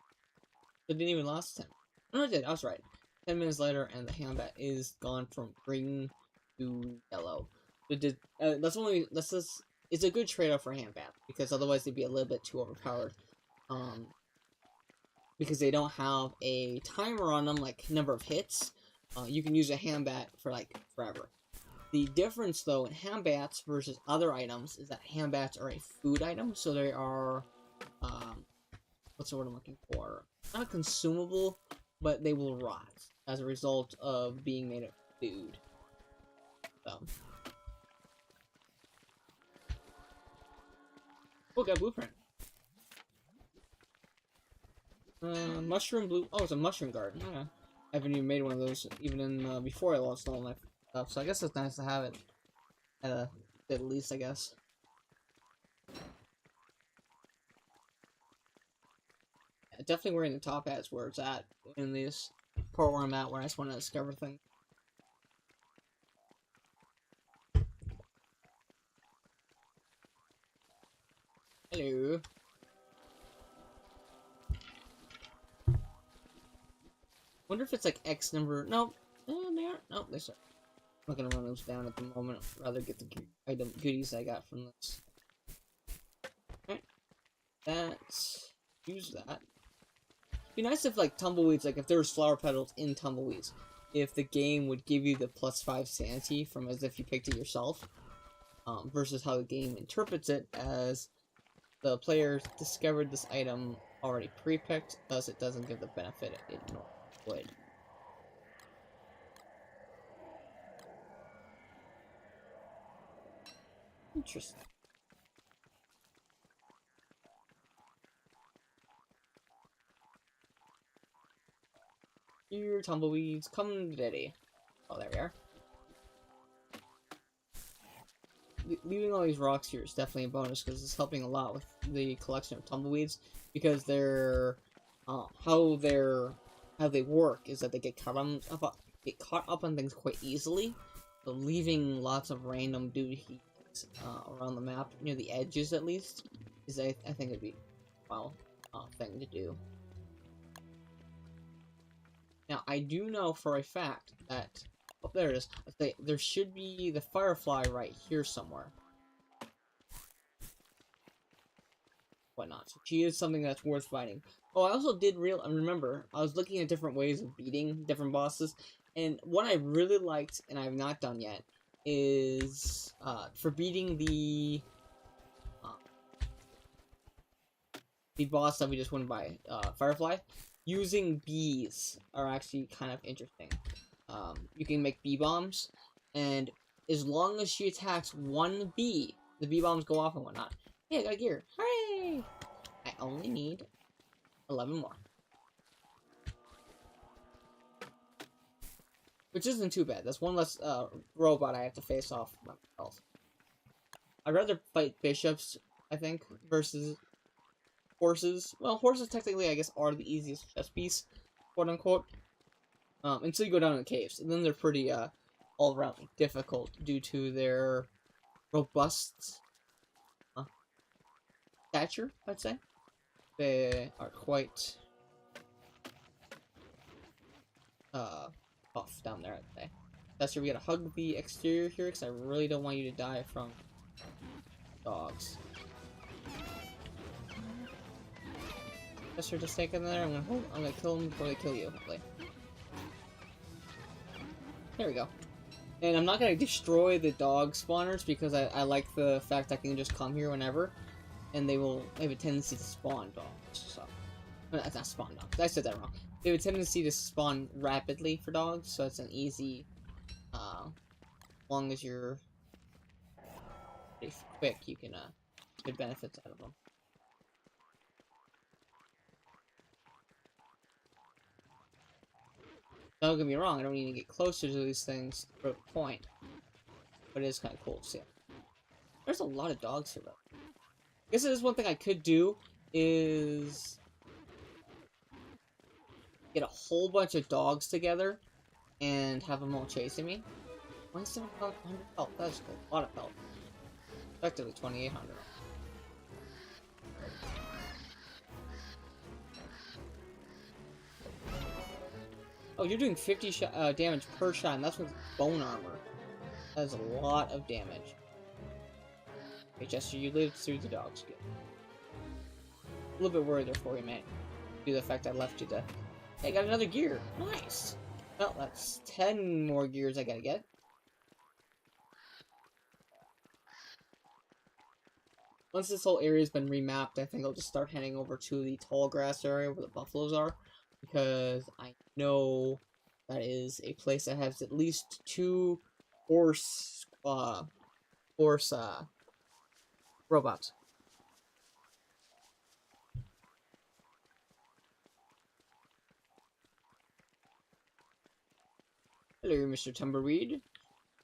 It didn't even last 10. No, it did. I was right. 10 minutes later, and the handbat is gone from green to yellow. It did. It's a good trade-off for handbat, because otherwise they'd be a little bit too overpowered. Because they don't have a timer on them, like number of hits. You can use a handbat for like forever. The difference, though, in ham bats versus other items is that ham bats are a food item, so they are, what's the word I'm looking for? Not a consumable, but they will rot as a result of being made of food. So. Oh, got a blueprint. Mushroom blue. Oh, it's a mushroom garden. Okay. I haven't even made one of those even in before I lost all my stuff, so I guess it's nice to have it at least, I guess. Yeah, definitely wearing the top hat's where it's at in this part where I'm at, where I just want to discover things. Hello. Wonder if it's like X number. Nope. They aren't. Nope, they are. I'm not gonna run those down at the moment. I'd rather get the item goodies I got from this. Alright. That's. Use that. It'd be nice if, like, tumbleweeds, like, if there was flower petals in tumbleweeds, if the game would give you the +5 sanity from as if you picked it yourself, versus how the game interprets it as the player discovered this item already pre-picked, thus it doesn't give the benefit it normally would. Interesting. Here, tumbleweeds, come daddy. Oh, there we are. Leaving all these rocks here is definitely a bonus because it's helping a lot with the collection of tumbleweeds, because they're how they work is that they get caught up on things quite easily. So leaving lots of random dude heaps around the map near the edges, at least, is I think it'd be thing to do. Now I do know for a fact that there it is. There should be the firefly right here somewhere. Whatnot. So she is something that's worth fighting. Oh, I also did remember, I was looking at different ways of beating different bosses, and what I really liked, and I have not done yet, is for beating the boss that we just went by, Firefly, using bees are actually kind of interesting. You can make bee bombs, and as long as she attacks one bee, the bee bombs go off and whatnot. Hey, I got gear. Hooray! I only need 11 more. Which isn't too bad. That's one less robot I have to face off myself. I'd rather fight bishops, I think, versus horses. Well, horses technically, I guess, are the easiest chess piece, quote unquote. Until you go down in the caves, and then they're pretty all around difficult due to their robust stature, I'd say. They are quite tough down there, I'd say. That's where we gotta hug the exterior here, because I really don't want you to die from dogs. Just just take in there. I'm gonna kill them before they kill you, hopefully. There we go. And I'm not gonna destroy the dog spawners because I like the fact I can just come here whenever, and they have a tendency to spawn dogs. So, that's not spawn dogs. I said that wrong. They have a tendency to spawn rapidly for dogs, so it's an easy. Long as you're pretty quick, you can get benefits out of them. Don't get me wrong, I don't need to get closer to these things for a point. But it is kind of cool to see. There's a lot of dogs here, though. I guess there's one thing I could do is get a whole bunch of dogs together and have them all chasing me. 2700 health, that's a lot of health. Effectively 2800. Oh, you're doing 50 damage per shot, and that's with bone armor. That is a lot of damage. Okay, Jester, you lived through the dogs. Good. A little bit worried there for you, man. Due to the fact I left you to... Hey, I got another gear. Nice! Well, that's 10 more gears I gotta get. once this whole area's been remapped, I think I'll just start heading over to the tall grass area where the buffaloes are, because I know that is a place that has at least 2 horse robots. Hello, Mr. Tumbleweed.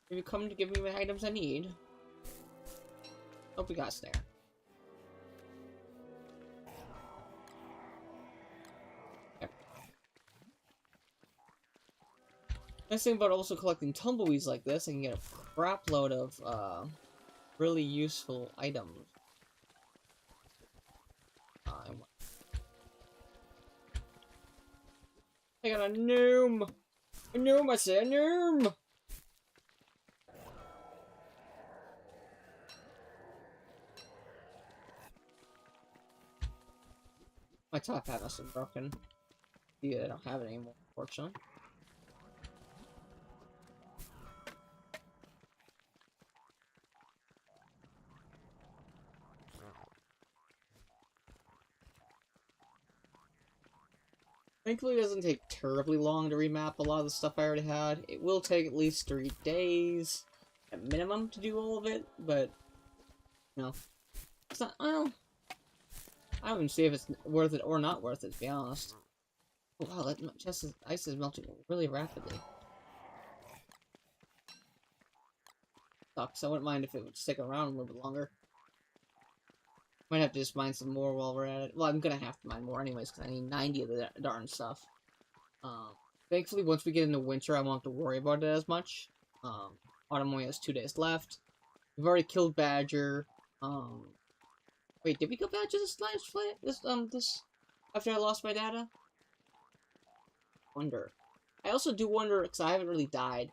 Have you come to give me the items I need? Hope we got snare. Okay. Nice thing about also collecting tumbleweeds like this, I can get a crap load of really useful items. I got a gnome! A gnome, I say, a gnome! My top hat must have broken. Yeah, I don't have it anymore, unfortunately. Thankfully, it doesn't take terribly long to remap a lot of the stuff I already had. It will take at least 3 days at minimum to do all of it, but you know, it's not. Well, I don't even see if it's worth it or not worth it, to be honest. Oh, wow, that chest is, ice is melting really rapidly. Sucks. I wouldn't mind if it would stick around a little bit longer. Might have to just mine some more while we're at it. Well, I'm gonna have to mine more anyways, because I need 90 of the darn stuff. Thankfully, once we get into winter, I won't have to worry about it as much. Autumn only has 2 days left. We've already killed Badger. Wait, did we kill Badger this last play? This after I lost my data? Wonder. I also do wonder, because I haven't really died,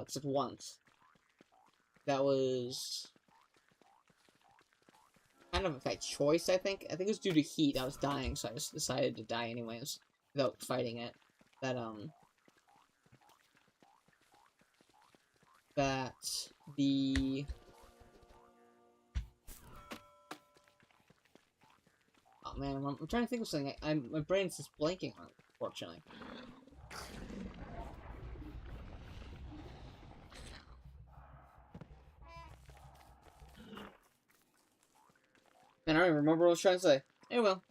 except once. That was kind of by choice, I think. I think it was due to heat. I was dying, so I just decided to die anyways, without fighting it. That the... Oh man, I'm trying to think of something. My brain's just blanking on it, unfortunately. Man, I don't even remember what I was trying to say. Oh well.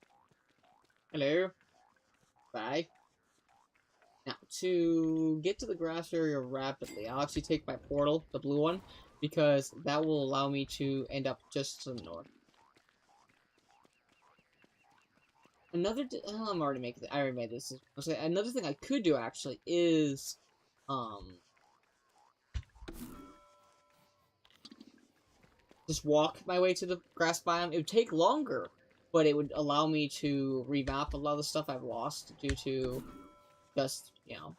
Hello. Bye. Now, to get to the grass area rapidly, I'll actually take my portal, the blue one, because that will allow me to end up just to the north. Another, I'm already making it. I already made this. Another thing I could do actually is, just walk my way to the grass biome. It would take longer, but it would allow me to revamp a lot of the stuff I've lost due to just, you know,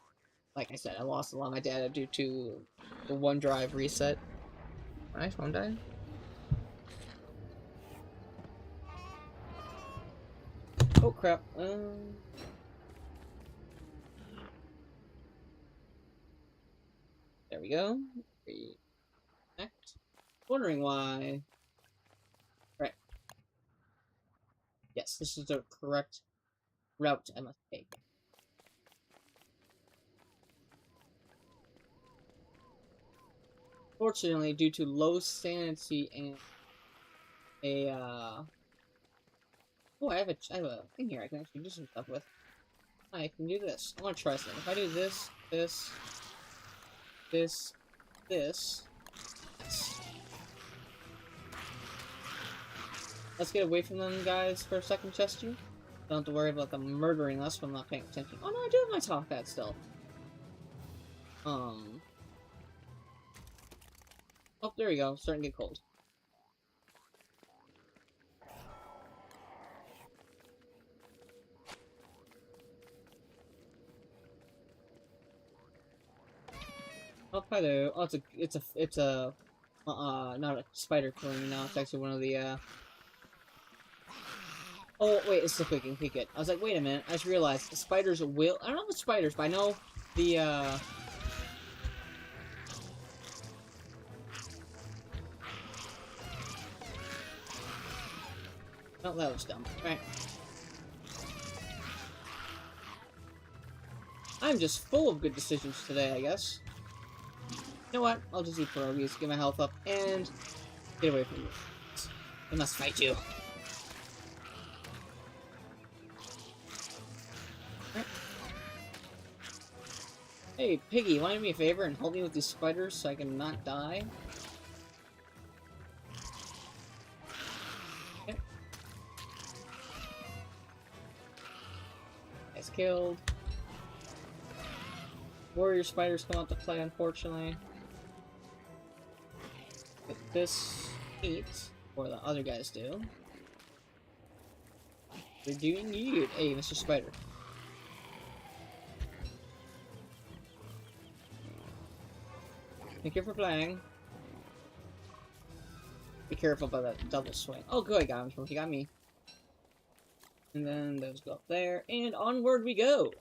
like I said, I lost a lot of my data due to the OneDrive reset. My phone died. Oh crap. There we go. Reconnect. Wondering why. Right. Yes, this is the correct route I must take. Fortunately, due to low sanity and a oh, I have a thing here I can actually do some stuff with. I can do this. I want to try something. If I do this, this. Let's get away from them guys for a second, Chester. Don't have to worry about them murdering us when I'm not paying attention. Oh no, I do have my top hat still. Oh, there we go. Starting to get cold. Oh, hello. Oh, it's a, not a spider killing me now. It's actually one of the, Oh, wait, it's still clicking. Okay, good. I was like, wait a minute. I just realized the spiders will... I don't know the spiders, but I know the, Oh, that was dumb. Alright. I'm just full of good decisions today, I guess. You know what? I'll just eat pierogies, get my health up, and get away from you. I must fight you. Right. Hey, Piggy, want to do me a favor and help me with these spiders so I can not die? Okay. Nice killed. Warrior spiders come out to play, unfortunately. If this eats, or the other guys do, they're doing you. Hey, Mr. Spider. Thank you for playing. Be careful about that double swing. Oh, good, I got him. He got me. And then those go up there, and onward we go.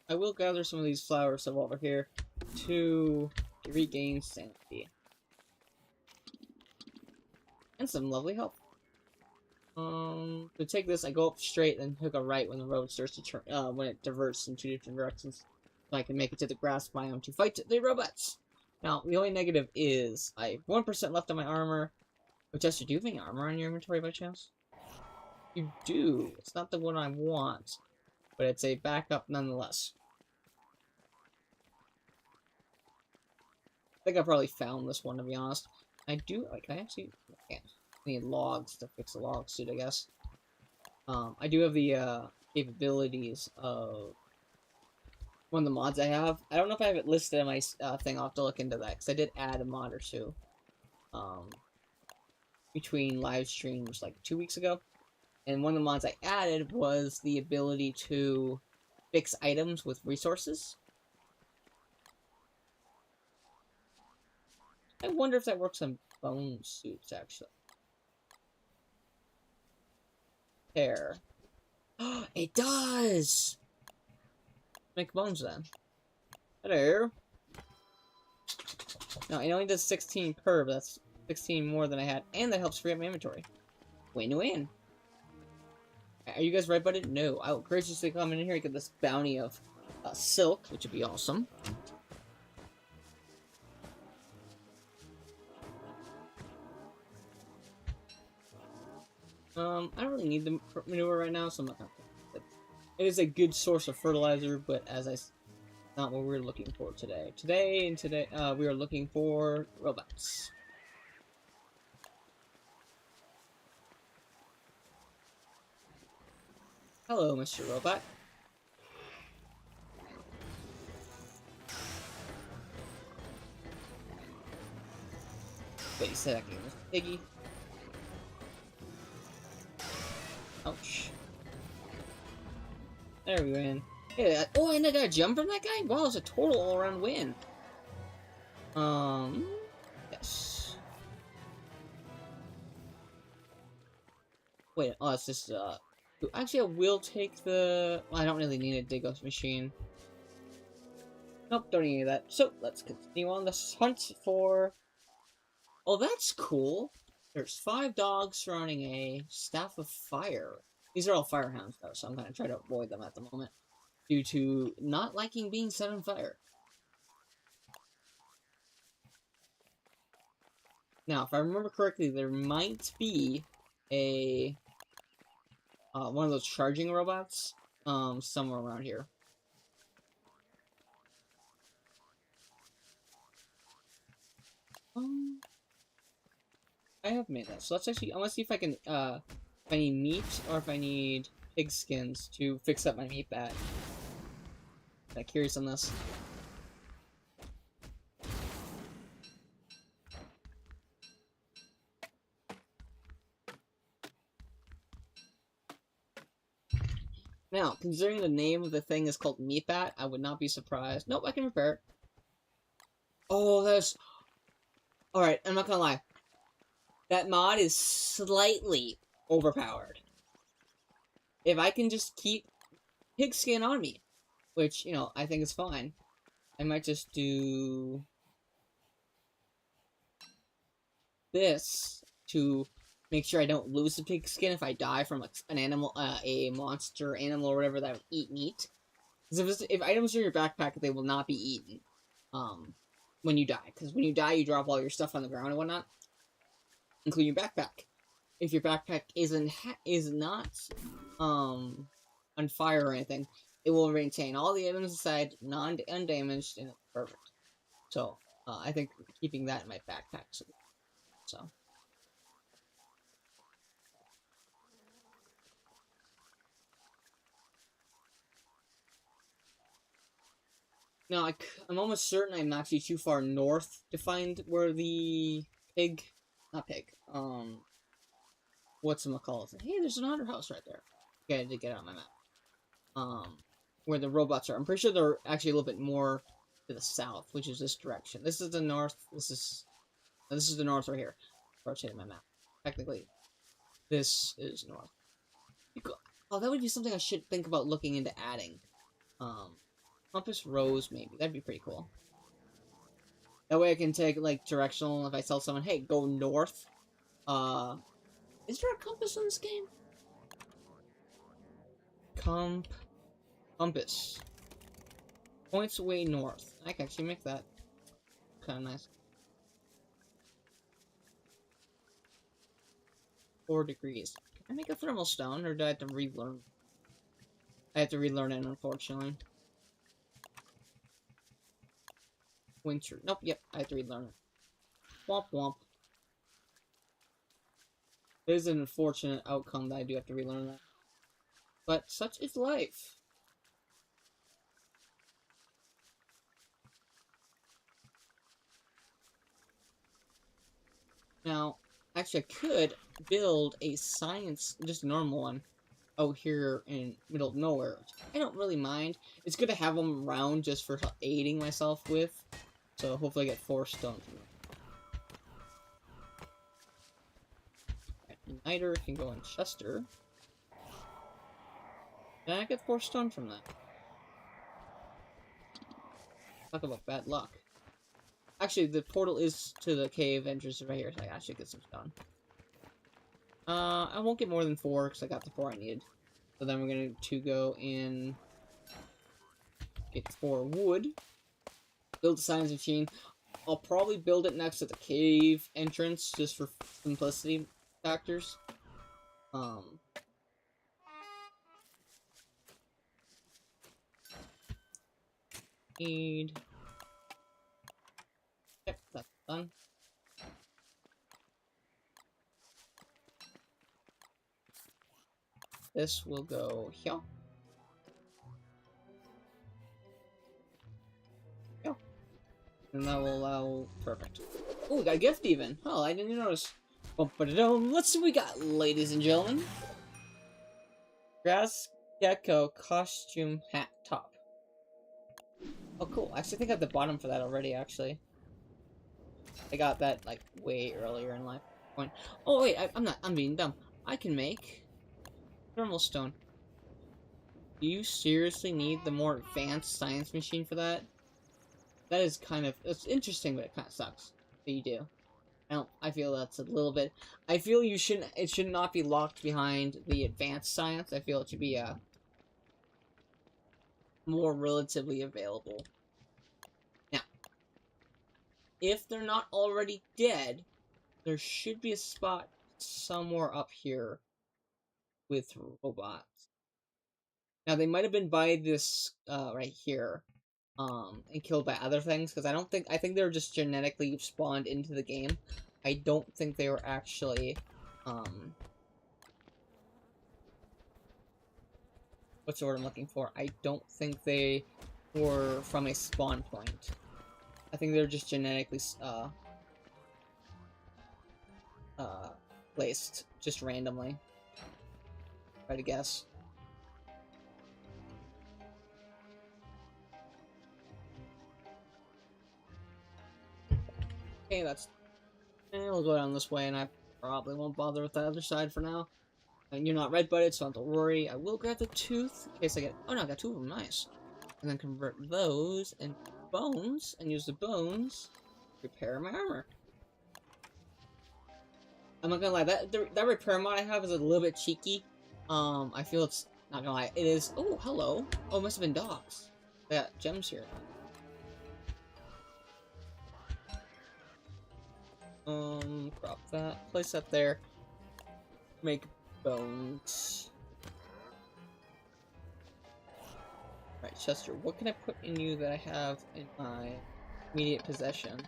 I will gather some of these flowers over here to regain sanity. And some lovely health. To take this, I go up straight and hook a right when the road starts to turn, when it diverts in 2 different directions. So I can make it to the grass biome to fight the robots. Now, the only negative is I have 1% left on my armor. But Jester, do you have any armor on your inventory by chance? You do. It's not the one I want, but it's a backup nonetheless. I think I probably found this one, to be honest. I do, like, can I actually, I can't. I need logs to fix the log suit, I guess. I do have the, capabilities of one of the mods I have. I don't know if I have it listed in my, thing. I'll have to look into that, because I did add a mod or two, between live streams, like, 2 weeks ago. And one of the mods I added was the ability to fix items with resources. I wonder if that works on bone suits, actually. Hair. It does! Make bones, then. Hello. No, it only does 16 per, but that's 16 more than I had. And that helps free up my inventory. Win-win. Are you guys right-butted? No. I will graciously come in here and get this bounty of silk, which would be awesome. I don't really need the manure right now, so I'm not gonna take it. It is a good source of fertilizer, but as I not what we're looking for today. Today, we are looking for robots. Hello, Mr. Robot. Wait a second, Piggy. Ouch. There we win. Yeah, oh, and I got a jump from that guy? Wow, it's a total all-around win. Yes. Wait, oh, it's just, actually, I will take the... Well, I don't really need a Digos machine. Nope, don't need any of that. So, let's continue on this hunt for... Oh, that's cool. There's 5 dogs surrounding a staff of fire. These are all firehounds, though, so I'm going to try to avoid them at the moment. Due to not liking being set on fire. Now, if I remember correctly, there might be a... one of those charging robots, somewhere around here. I have made that, so let's actually, I want to see if I can, if I need meat, or if I need pig skins to fix up my meat bat. I'm curious on this. Now, considering the name of the thing is called Meat Bat, I would not be surprised. Nope, I can repair it. Oh, that's... Alright, I'm not gonna lie. That mod is slightly overpowered. If I can just keep pigskin on me, which, you know, I think is fine, I might just do this to make sure I don't lose the pig skin if I die from an animal, a monster animal or whatever that would eat meat. Because if items are in your backpack, they will not be eaten, when you die. Because when you die, you drop all your stuff on the ground and whatnot, including your backpack. If your backpack is not, on fire or anything, it will maintain all the items inside undamaged and perfect. So, I think keeping that in my backpack. So. Now, I'm almost certain I'm actually too far north to find where the not pig, whatchamacallit? Hey, there's another house right there. Okay, I did get it on my map. Where the robots are. I'm pretty sure they're actually a little bit more to the south, which is this direction. This is the north, this is the north right here. Rotating my map. Technically, this is north. Oh, that would be something I should think about looking into adding. Compass rose, maybe. That'd be pretty cool. That way I can take, like, directional if I tell someone, hey, go north. Is there a compass in this game? Compass. Points away north. I can actually make that kind of nice. 4 degrees. Can I make a thermal stone, or do I have to relearn? I have to relearn it, unfortunately. Winter. Nope, yep, I have to relearn it. Womp womp. It is an unfortunate outcome that I do have to relearn that. But such is life. Now, actually I could build a science, just a normal one, out here in middle of nowhere. I don't really mind. It's good to have them around just for aiding myself with. So hopefully I get 4 stone from them. Igniter can go in Chester. Did I get 4 stone from that? Talk about bad luck. Actually, the portal is to the cave entrance right here, so I actually get some stone. I won't get more than 4, because I got the 4 I needed. So then we're going to go in... get 4 wood. Build a science machine. I'll probably build it next to the cave entrance, just for simplicity factors. Need... Yep, that's done. This will go here. Yeah. And that will allow... Perfect. Oh, we got a gift even. Oh, I didn't even notice. Let's see what we got, ladies and gentlemen. Grass gecko costume hat top. Oh, cool. I actually think I have the bottom for that already, actually. I got that, like, way earlier in life. Oh, wait, I'm being dumb. I can make thermal stone. Do you seriously need the more advanced science machine for that? That is kind of... It's interesting, but it kind of sucks that you do. I feel that's a little bit... I feel it should not be locked behind the advanced science. I feel it should be, more relatively available. Now, if they're not already dead, there should be a spot somewhere up here with robots. Now, they might have been by this, right here, and killed by other things, because I think they were just genetically spawned into the game. I don't think they were actually, what's the word I'm looking for? I don't think they were from a spawn point. I think they're just genetically, placed, just randomly. Try to guess. Okay, we'll go down this way, and I probably won't bother with the other side for now. And you're not red-butted, so don't worry. I will grab the tooth, in case I get... Oh no, I got 2 of them, nice. And then convert those into bones, and use the bones to repair my armor. I'm not gonna lie, that repair mod I have is a little bit cheeky. I feel it's not gonna lie. It is. Oh, hello. Oh, it must have been dogs. They got gems here. Crop that. Place that there. Make bones. Right, Chester, what can I put in you that I have in my immediate possession?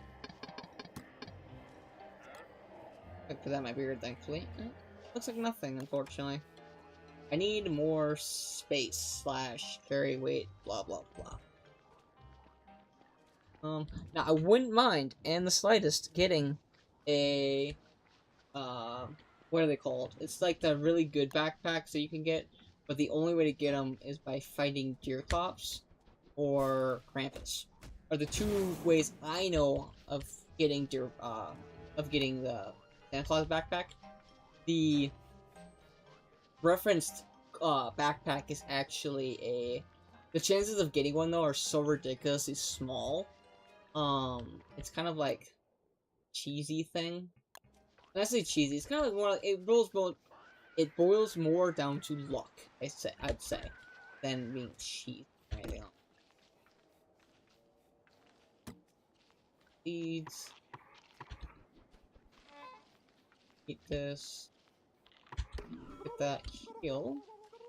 I put that in my beard, thankfully. Looks like nothing, unfortunately. I need more space / carry weight, blah blah blah. Now I wouldn't mind, in the slightest, getting a, what are they called? It's like the really good backpacks that you can get, but the only way to get them is by fighting Deerclops or Krampus. Are the two ways I know of getting the Santa Claus backpack. The referenced backpack is actually the chances of getting one though are so ridiculously small. It's kind of like cheesy thing. When I say cheesy, it's kind of like more. It boils more down to luck. I'd say, than being cheap or anything else. Seeds. Eat this. Get that heal.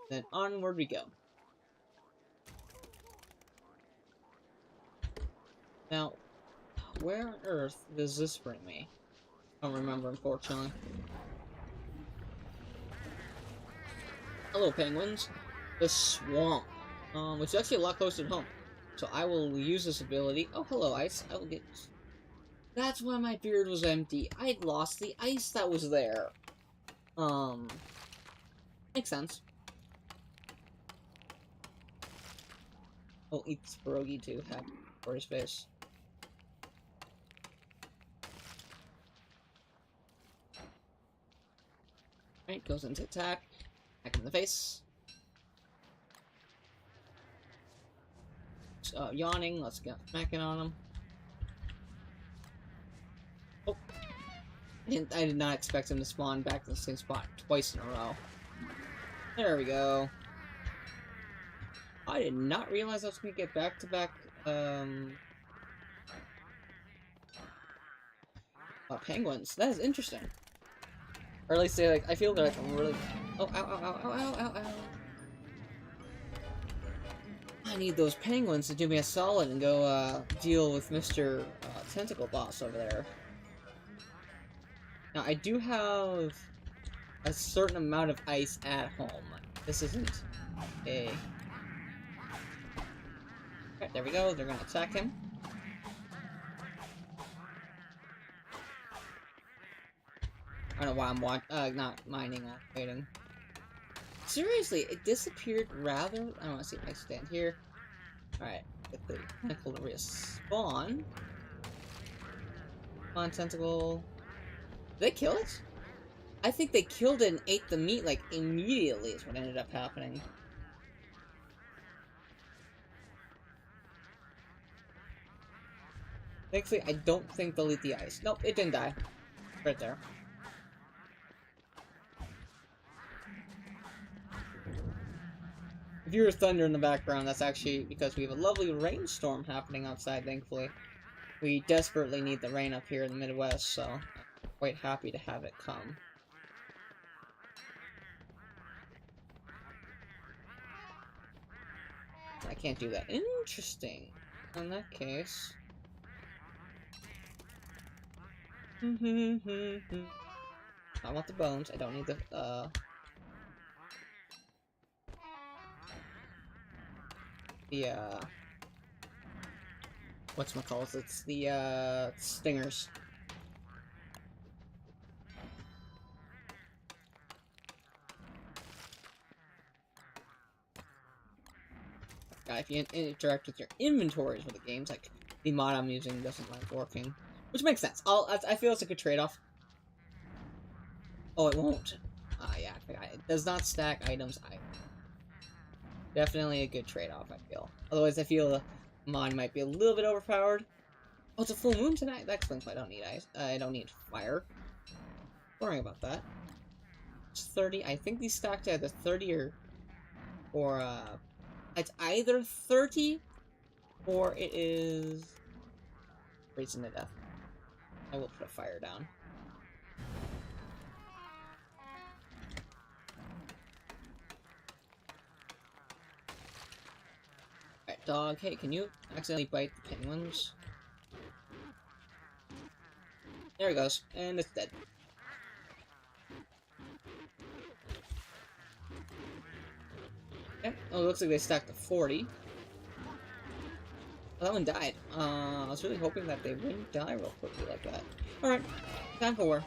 Then onward we go. Now, where on earth does this bring me? I don't remember, unfortunately. Hello, penguins. The swamp. Which is actually a lot closer to home. So I will use this ability. Oh, hello, ice. I will get... That's why my beard was empty. I'd lost the ice that was there. Makes sense. I'll eat this pierogi to have for his face. Right, goes into attack. Back in the face. Yawning, let's get smacking on him. Oh. I did not expect him to spawn back in the same spot twice in a row. There we go. I did not realize I was going to get back-to-back, penguins. That is interesting. Or at least they, like, I feel they're, like, really... Oh, ow, ow, ow, ow, ow, ow, ow. I need those penguins to do me a solid and go, deal with Mr. Tentacle Boss over there. Now, I do have a certain amount of ice at home. This isn't a... Alright, there we go. They're gonna attack him. I don't know why I'm not mining or waiting. Seriously, it disappeared rather... I want to see if I stand here. Alright, get the tentacle to respawn. Come on, tentacle. Did they kill it? I think they killed it and ate the meat, like, immediately is what ended up happening. Thankfully, I don't think they'll eat the ice. Nope, it didn't die. Right there. If you hear thunder in the background, that's actually because we have a lovely rainstorm happening outside, thankfully. We desperately need the rain up here in the Midwest, so I'm quite happy to have it come. I can't do that. Interesting. In that case... I want the bones. I don't need the, whatchamacallit, it's the, stingers. If you interact with your inventories with the games, like, the mod I'm using doesn't like working. Which makes sense. I feel it's a good trade-off. Oh, it won't. Yeah, I forgot. It does not stack items either. Definitely a good trade-off, I feel. Otherwise, I feel the mod might be a little bit overpowered. Oh, it's a full moon tonight? That explains why I don't need ice. I don't need fire. Worrying about that. It's 30. I think these stacked either 30 or it's either 30 or it is freezing to death. I will put a fire down. Alright, dog. Hey, can you accidentally bite the penguins? There it goes. And it's dead. Okay. Oh, it looks like they stacked to 40. Oh, that one died. I was really hoping that they wouldn't die real quickly like that. Alright. Time for war.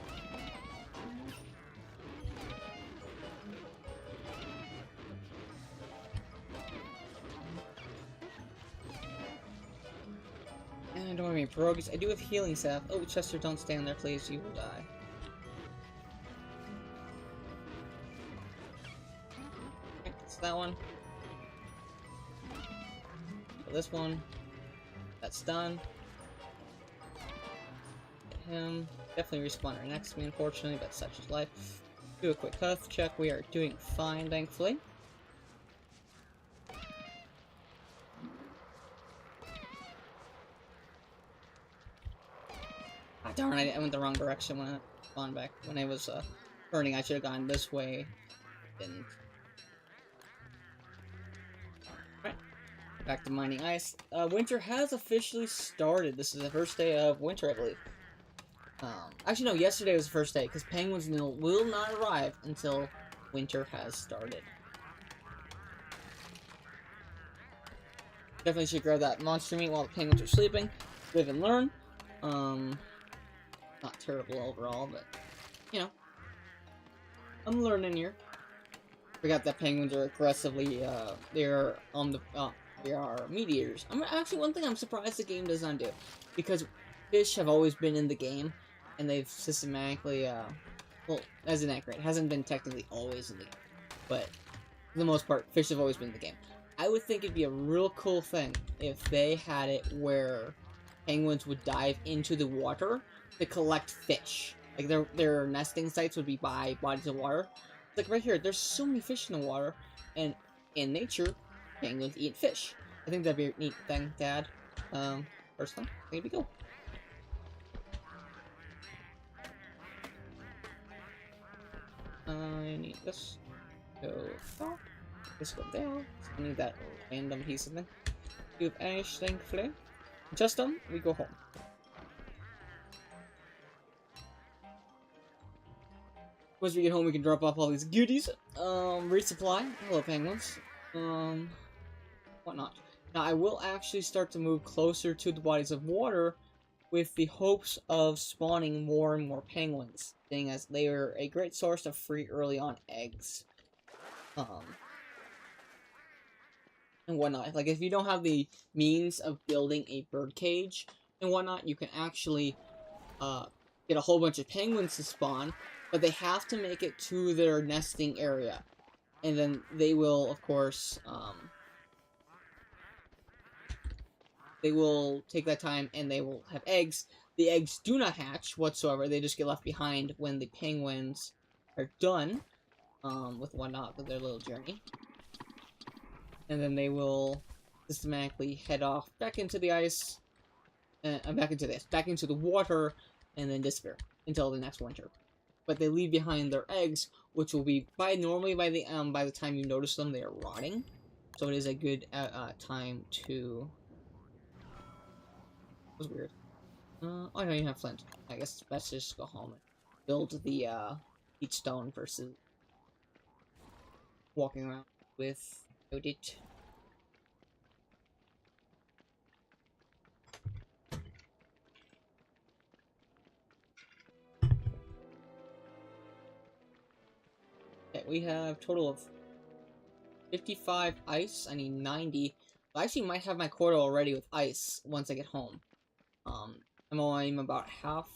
And don't worry, pierogies. I do have healing staff. Oh, Chester, don't stand there, please. You will die. Okay, it's that one. This one. That's done. Get him. Definitely respawn right next to me, unfortunately, but such is life. Do a quick health check. We are doing fine, thankfully. Ah, darn, I went the wrong direction when I spawned back. When I was burning, I should have gone this way. Didn't. Alright. Back to mining ice. Winter has officially started. This is the first day of winter, I believe. Actually, no, yesterday was the first day, because penguins will not arrive until winter has started. Definitely should grab that monster meat while the penguins are sleeping. Live and learn. Not terrible overall, but, you know. I'm learning here. Forgot that penguins are aggressively, they're on the, they are meat eaters. Actually, one thing I'm surprised the game does not do, because fish have always been in the game, and they've systematically, well, that's inaccurate. It hasn't been technically always in the game, but for the most part, fish have always been in the game. I would think it'd be a real cool thing if they had it where penguins would dive into the water to collect fish. Like, their nesting sites would be by bodies of water. Like, right here, there's so many fish in the water, and in nature, penguins eat fish. I think that'd be a neat thing to add. Personally, here we go. I need this. Go up. This go down. I need that random piece of thing. Do you have anything, thankfully? Just done, we go home. Once we get home, we can drop off all these goodies. Resupply. Hello, penguins. Whatnot. Now, I will actually start to move closer to the bodies of water with the hopes of spawning more and more penguins, seeing as they are a great source of free early on eggs. And whatnot. Like, if you don't have the means of building a bird cage and whatnot, you can actually, get a whole bunch of penguins to spawn, but they have to make it to their nesting area. And then they will, of course, they will take that time and they will have eggs. The eggs do not hatch whatsoever. They just get left behind when the penguins are done, with whatnot, with their little journey. And then they will systematically head off back into the ice, back into the water, and then disappear until the next winter. But they leave behind their eggs, which will be normally by the time you notice them, they are rotting. So it is a good time to. That was weird. Oh no, you have flint. I guess let's just go home and build the each stone versus walking around with it. Okay, we have a total of 55 ice. I need 90. I actually might have my quota already with ice once I get home. I'm about half.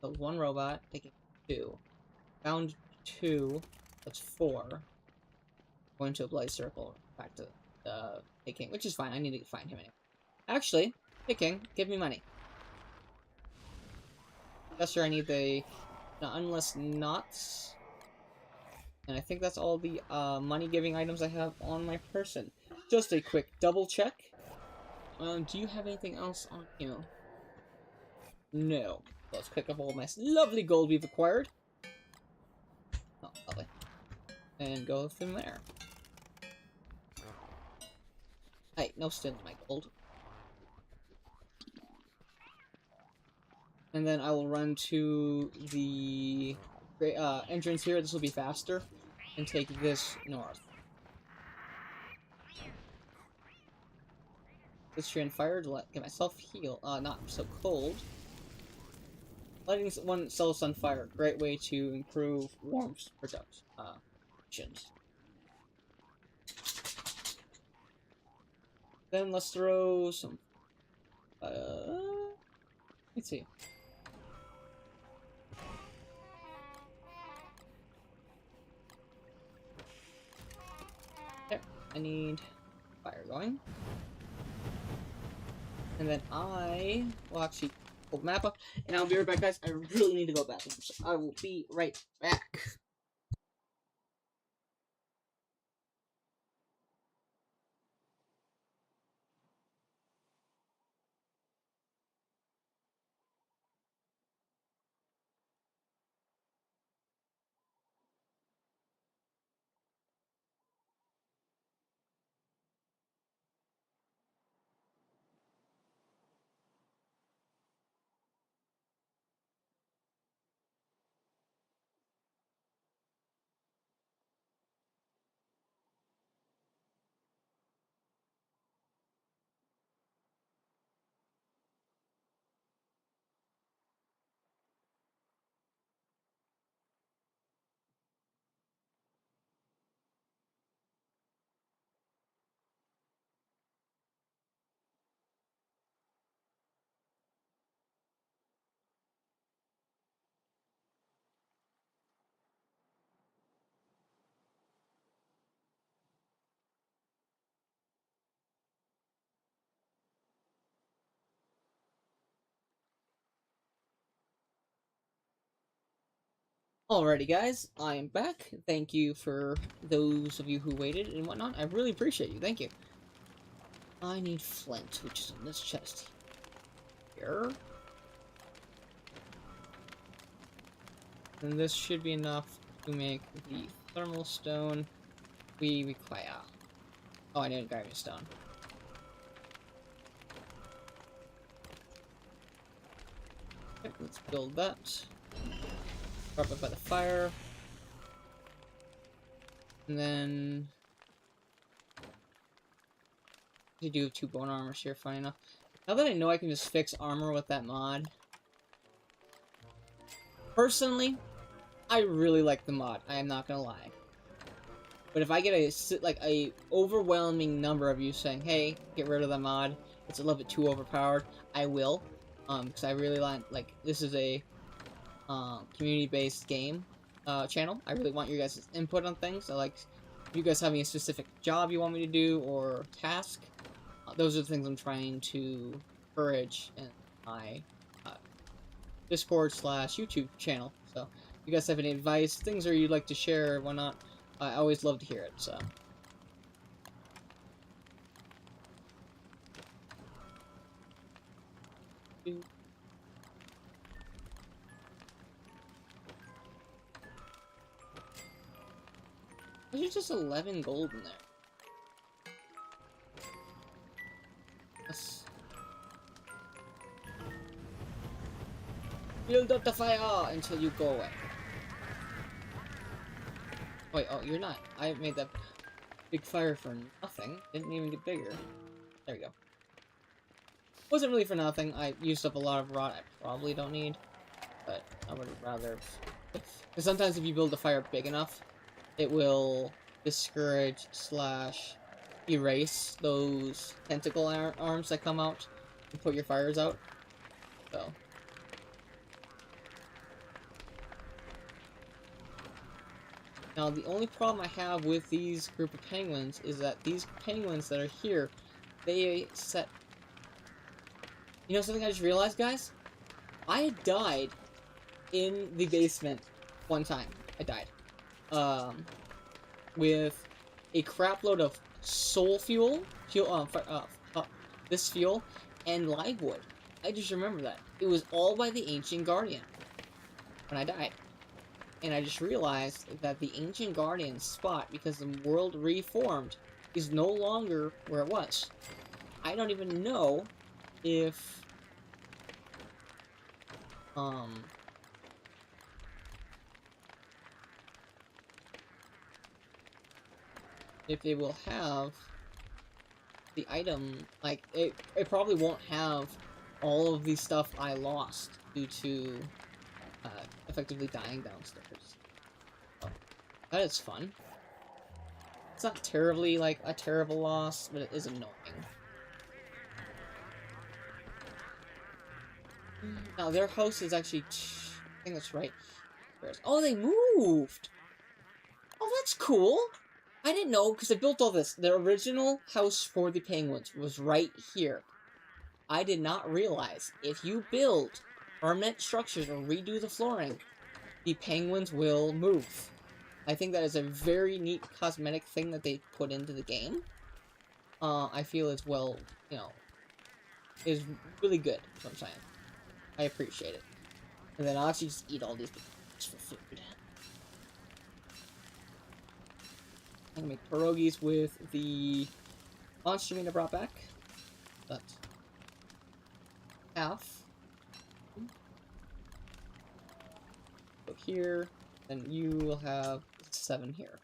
So one robot, taking 2. Found 2. That's 4. Going to a blaze circle. Back to Hey King, which is fine. I need to find him anyway. Actually, Hey King, give me money. That's sure I need the unless knots. And I think that's all the money-giving items I have on my person. Just a quick double check. Do you have anything else on you? No. Let's pick up all my lovely gold we've acquired. Oh, lovely. And go from there. Hey, no stealing my gold. And then I will run to the entrance here. This will be faster. And take this north. This tree on fire to get myself heal. Not so cold. Lighting one cells on fire. Great way to improve warmth production. Then let's throw some. Let's see. There, I need fire going. And then I will actually pull the map up, and I'll be right back, guys. I really need to go back, so I will be right back. Alrighty, guys, I am back. Thank you for those of you who waited and whatnot. I really appreciate you. Thank you. I need flint, which is in this chest here. And this should be enough to make the thermal stone we require. Oh, I need gravity stone. Okay, let's build that. Drop it by the fire. And then you do have 2 bone armors here, fine enough. Now that I know I can just fix armor with that mod, personally, I really like the mod. I am not gonna lie. But if I get a overwhelming number of you saying, "Hey, get rid of the mod. It's a little bit too overpowered," I will. Because I really like this is a community-based game channel. I really want your guys' input on things. I like you guys having a specific job you want me to do or task. Those are the things I'm trying to encourage in my Discord / YouTube channel. So if you guys have any advice, things or you'd like to share or whatnot, I always love to hear it. So. There's just 11 gold in there. Yes. Build up the fire until you go away. Wait, oh, you're not. I made that big fire for nothing. Didn't even get bigger. There we go. Wasn't really for nothing. I used up a lot of rot I probably don't need. But I would rather... Because sometimes if you build a fire big enough, it will discourage / erase those tentacle arms that come out and put your fires out. So. Now, the only problem I have with these group of penguins is that these penguins that are here, they set... You know something I just realized, guys? I had died in the basement one time. I died. With a crap load of soul fuel, this fuel, and live wood. I just remember that. It was all by the Ancient Guardian when I died. And I just realized that the Ancient Guardian spot, because the world reformed, is no longer where it was. I don't even know if they will have the item, like, it probably won't have all of the stuff I lost due to effectively dying downstairs. Oh, that is fun. It's not terribly, like, a terrible loss, but it is annoying. Now, their house is actually... I think that's right. Oh, they moved! Oh, that's cool! I didn't know, because I built all this. The original house for the penguins was right here. I did not realize if you build permanent structures or redo the flooring, the penguins will move. I think that is a very neat cosmetic thing that they put into the game. I feel it's well, you know, is really good, is what I'm saying. I appreciate it. And then I'll actually just eat all these for food. I'm gonna make pierogies with the monster meat I brought back. But half. Go here, then you will have 7 here.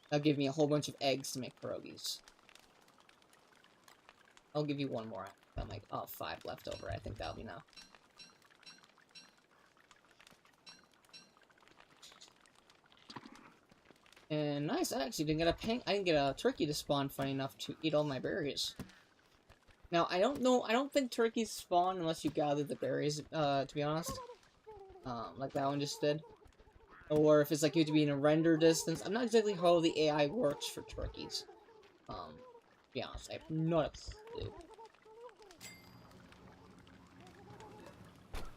That'll give me a whole bunch of eggs to make pierogies. I'll give you 1 more. I'm like, oh, 5 left over. I think that'll be enough. And nice, I actually didn't get a turkey to spawn funny enough to eat all my berries. Now, I don't think turkeys spawn unless you gather the berries, to be honest. Like that one just did. Or if it's like you have to be in a render distance. I'm not exactly how the AI works for turkeys. To be honest, I have not a clue.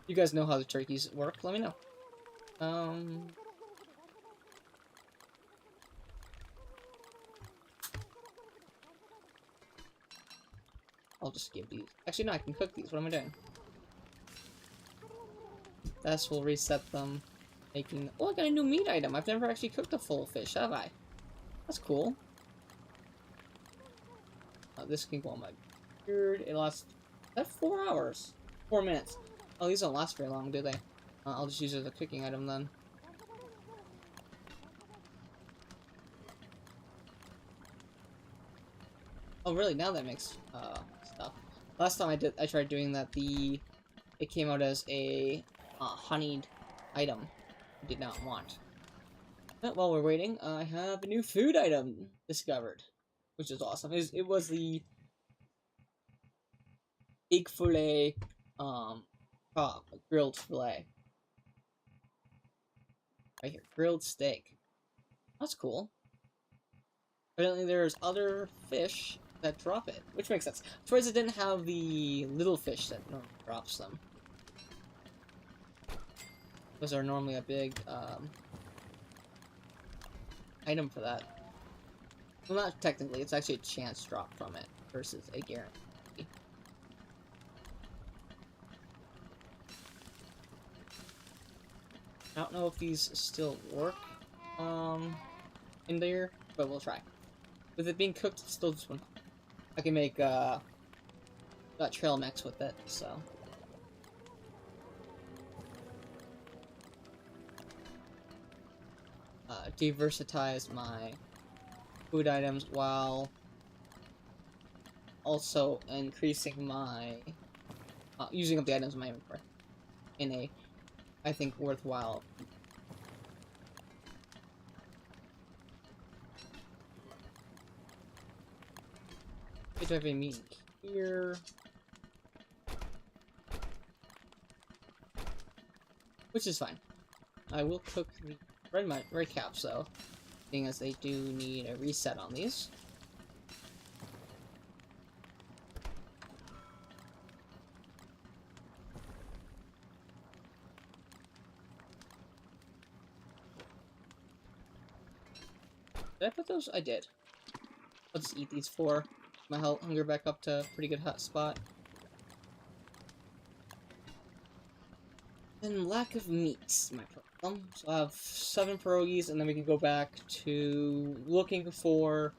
You guys know how the turkeys work, let me know. I'll just give these. Actually, no, I can cook these. What am I doing? This will reset them. Making. Oh, I got a new meat item. I've never actually cooked a full fish, have I? That's cool. This can go on my beard. It lasts. Is that 4 hours? 4 minutes. Oh, these don't last very long, do they? I'll just use it as a cooking item then. Oh, really? Now that makes stuff. Last time I tried doing that. It came out as a honeyed item. I did not want. But while we're waiting, I have a new food item discovered, which is awesome. It was the big fillet, grilled fillet. Right here, grilled steak. That's cool. Apparently, there's other fish that drop it, which makes sense. I'm surprised it didn't have the little fish that drops them. Those are normally a big item for that. Well, not technically, it's actually a chance drop from it versus a guarantee. I don't know if these still work in there, but we'll try. With it being cooked, it's still just one. I can make trail mix with it, so. Diversitize my food items while also increasing my using up the items in my inventory in a, I think, worthwhile. Do I have any meat here? Which is fine. I will cook the red caps though, seeing as they do need a reset on these. Did I put those? I did. I'll just eat these four. My hunger back up to a pretty good hot spot. And lack of meat, my problem. So I have 7 pierogies, and then we can go back to looking for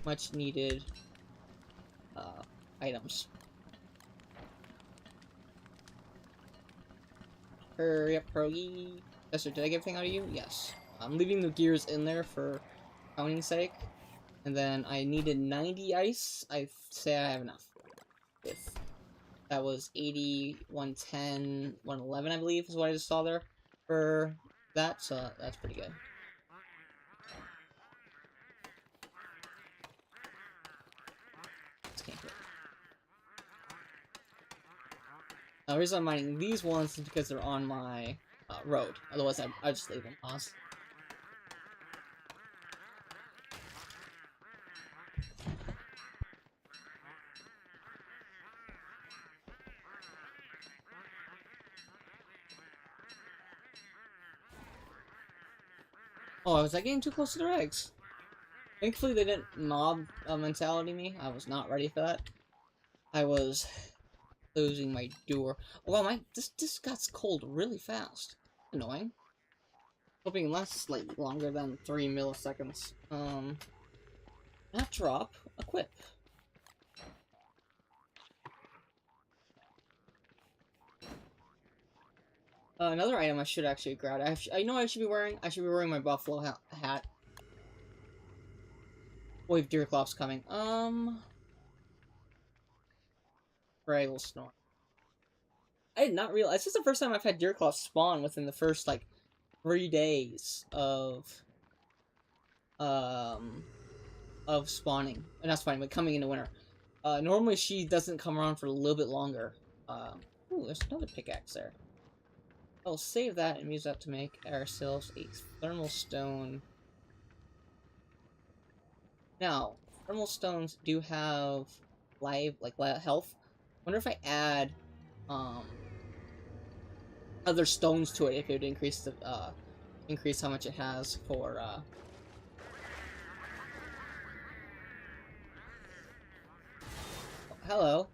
much needed items. Hurry up, pierogi. Yes, sir. Did I get everything out of you? Yes. I'm leaving the gears in there for counting's sake. And then I needed 90 ice. I say I have enough. If that was 80, 110, 111, I believe, is what I just saw there for that. So that's pretty good. The reason I'm mining these ones is because they're on my road. Otherwise, I'd just leave them paused. Oh, was I getting too close to their eggs? Thankfully, they didn't mob mentality me. I was not ready for that. I was closing my door. Oh, wow, this got cold really fast. Annoying. Hoping it lasts slightly longer than 3 milliseconds. Not drop, equip. Another item I should actually grab. I know I should be wearing. I should be wearing my buffalo hat. Wave deer clops coming. Right, will snore. I did not realize. This is the first time I've had deer clops spawn within the first like 3 days of spawning. Not spawning, but coming into winter. Normally she doesn't come around for a little bit longer. Ooh, there's another pickaxe there. I'll save that and use that to make ourselves a thermal stone. Now, thermal stones do have health. Wonder if I add other stones to it, if it would increase the increase how much it has for oh, hello.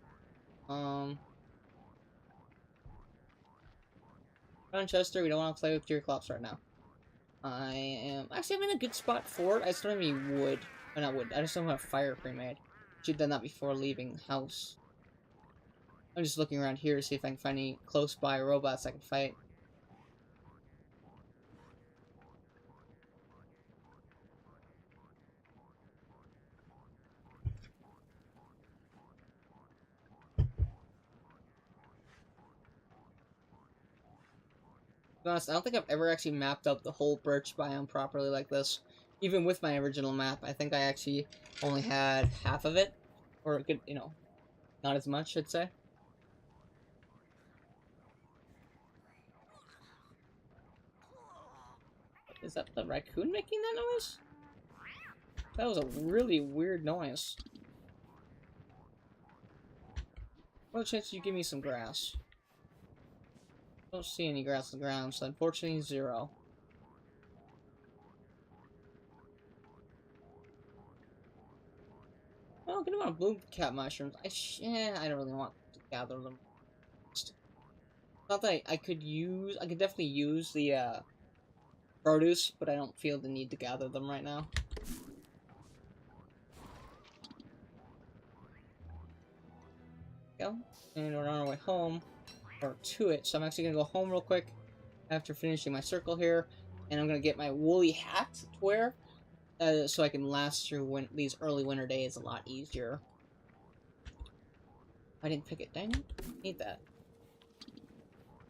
Chester, we don't want to play with deer clops right now. I'm in a good spot for it. I just don't have any wood. Or not wood. I just don't have fire pre-made. Should have done that before leaving the house. I'm just looking around here to see if I can find any close by robots I can fight. To be honest, I don't think I've ever actually mapped out the whole birch biome properly like this. Even with my original map, I think I actually only had half of it. Or a good, not as much, I'd say. Is that the raccoon making that noise? That was a really weird noise. What a chance you give me some grass? I don't see any grass on the ground, so unfortunately 0. Well, I'm gonna want blue cat mushrooms. I don't really want to gather them. Not that I could definitely use the produce, but I don't feel the need to gather them right now. Go, and we're on our way home, or to it. So I'm actually gonna go home real quick after finishing my circle here, and I'm gonna get my woolly hat to wear, so I can last through these early winter days a lot easier. I didn't pick it. Dang it! Need that.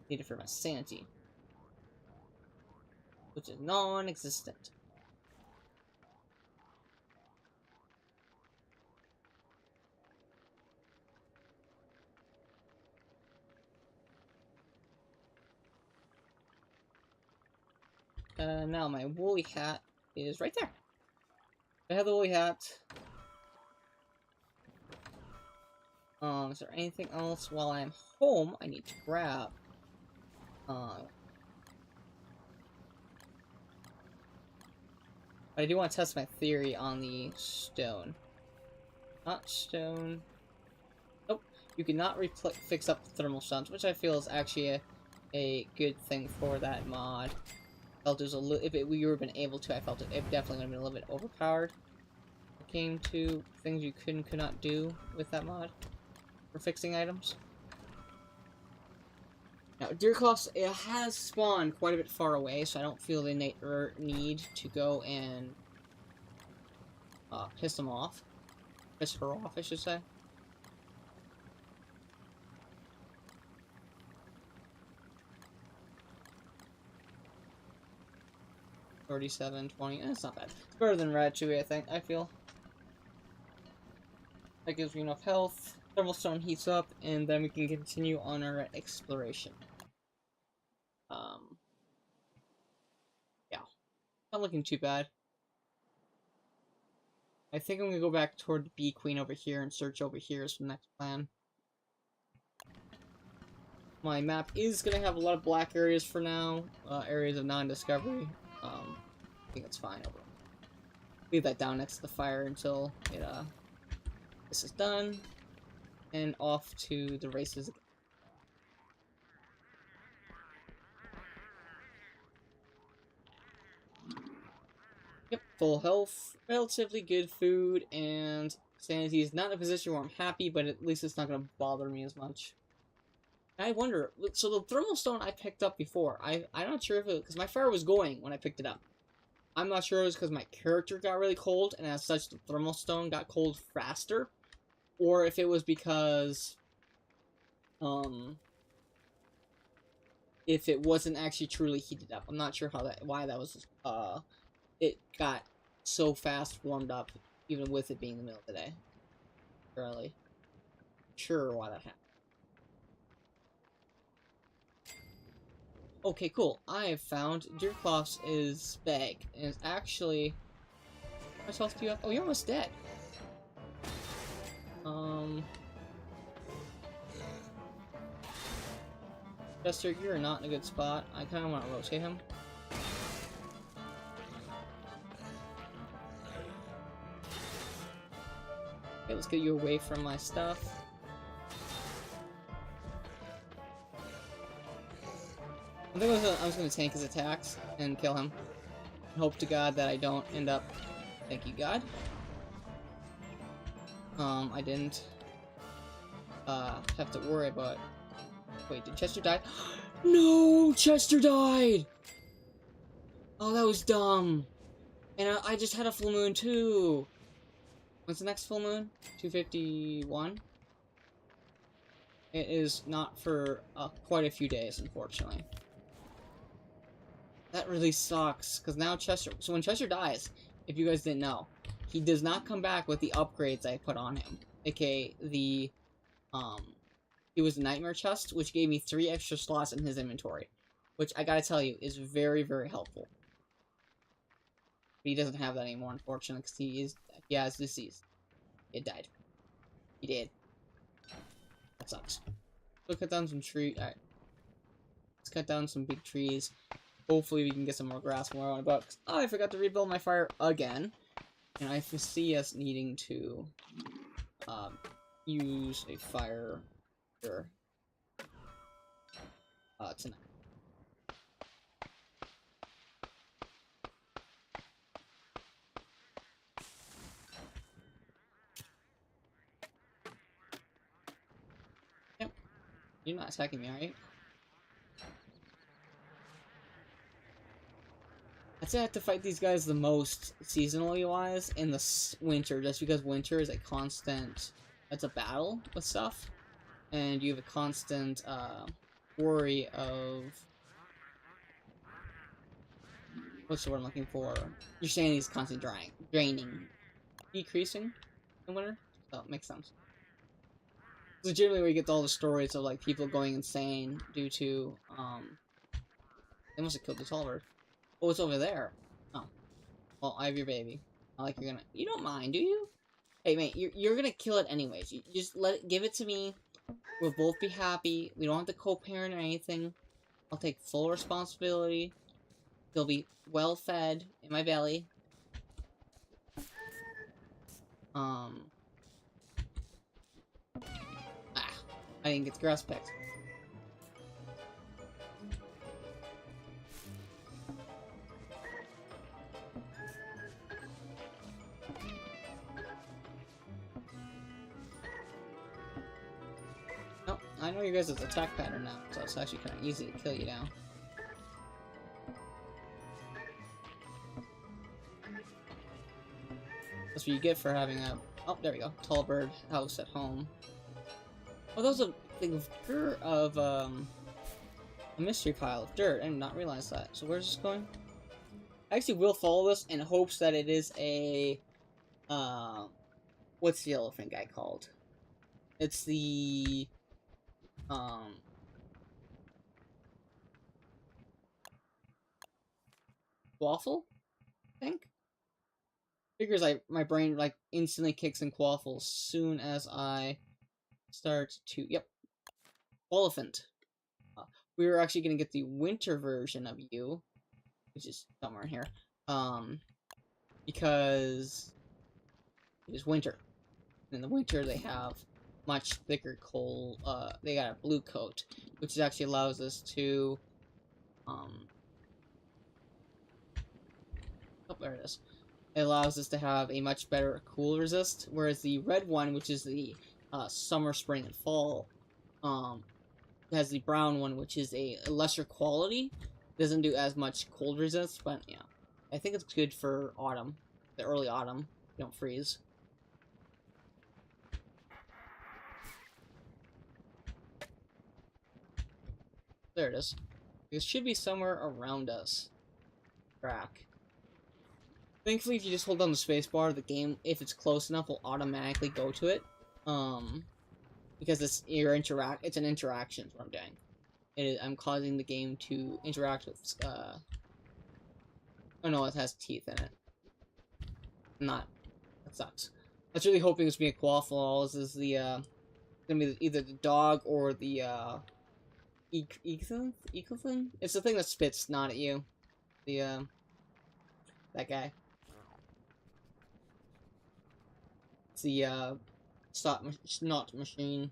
Need it for my sanity, which is non-existent. Now my woolly hat is right there. I have the woolly hat. Is there anything else while I'm home I need to grab? But I do want to test my theory on the stone. Not stone. Nope. You cannot fix up thermal stones, which I feel is actually a good thing for that mod. I felt it was if we were been able to, I felt it definitely would have been a little bit overpowered. It came to things you could not do with that mod for fixing items. Now, Deercloths, it has spawned quite a bit far away, so I don't feel the need to go and piss them off. Piss her off, I should say. $37.20. That's not bad. It's better than Ratatouille, I think. I feel. That gives me enough health. Thermal stone heats up, and then we can continue on our exploration. Yeah. Not looking too bad. I think I'm gonna go back toward the Bee Queen over here and search over here as the next plan. My map is gonna have a lot of black areas for now, areas of non-discovery. I think it's fine over. Leave that down next to the fire until it, this is done, and off to the races again. Yep, full health, relatively good food, and sanity is not in a position where I'm happy, but at least it's not going to bother me as much. I wonder, so the thermal stone I picked up before, I'm not sure if it, because my fire was going when I picked it up. I'm not sure it was because my character got really cold, and as such the thermal stone got cold faster, or if it was because, if it wasn't actually truly heated up. I'm not sure why that was, it got so fast warmed up, even with it being in the middle of the day. Really sure why that happened. Okay, cool. I have found Deercloth's bag, and it's actually... How much health do you have? Oh, you're almost dead. Chester, you're not in a good spot. I kind of want to rotate him. Okay, let's get you away from my stuff. I think I was going to tank his attacks and kill him. Hope to God that I don't end up... Thank you, God. I didn't have to worry about... Wait, did Chester die? No! Chester died! Oh, that was dumb. And I just had a full moon, too. When's the next full moon? 251? It is not for quite a few days, unfortunately. That really sucks, because now Chester... So when Chester dies, if you guys didn't know, he does not come back with the upgrades I put on him. AKA the, it was the Nightmare Chest, which gave me 3 extra slots in his inventory. Which, I gotta tell you, is very, very helpful. But he doesn't have that anymore, unfortunately, because he has disease. It died. He did. That sucks. Let's cut down some trees. Alright. Let's cut down some big trees. Hopefully we can get some more grass more on about. Oh, I forgot to rebuild my fire again. And I foresee us needing to use a fire here tonight. Yep. You're not attacking me, right? I'd say I have to fight these guys the most, seasonally wise, in the winter, just because winter is a constant, it's a battle with stuff, and you have a constant, worry of, what's the word I'm looking for? Your sanity is constantly draining, decreasing in winter, so it makes sense. Legitimately, where you get all the stories of, like, people going insane due to, they must have killed the Tallbird. Oh, it's over there. Oh. Well, I have your baby. Not like you're gonna... You don't mind, do you? Hey, mate, you're gonna kill it anyways. You just give it to me. We'll both be happy. We don't have to co-parent or anything. I'll take full responsibility. They'll be well-fed in my belly. Um. Ah, I didn't get the grass picked. Oh, I know you guys' attack pattern now, so it's actually kind of easy to kill you now. That's what you get for having a... Oh, there we go. Tall bird house at home. Oh, that was a thing of dirt of, a mystery pile of dirt. I did not realize that. So where's this going? I actually will follow this in hopes that it is a, what's the elephant guy called? It's the, Waffle? I think? Figures my brain, like, instantly kicks in Quaffle as soon as I start to, yep. Elephant. We were actually gonna get the winter version of you, which is somewhere here, because it is winter. In the winter, they have much thicker coal, they got a blue coat, which actually allows us to, oh, there it is. It allows us to have a much better cool resist, whereas the red one, which is the, summer, spring, and fall, has the brown one, which is a lesser quality. Doesn't do as much cold resist, but yeah. I think it's good for autumn. The early autumn. You don't freeze. There it is. It should be somewhere around us. Track. Thankfully, if you just hold down the spacebar, the game, if it's close enough, will automatically go to it. Because it's an interaction is what I'm doing. I'm causing the game to interact with, oh no, it has teeth in it. Not. That sucks. I was really hoping this would be a Quaffle. This is the, gonna be either the dog or the, Ecothin? It's the thing that spits snot at you. The, that guy. It's the, snot machine.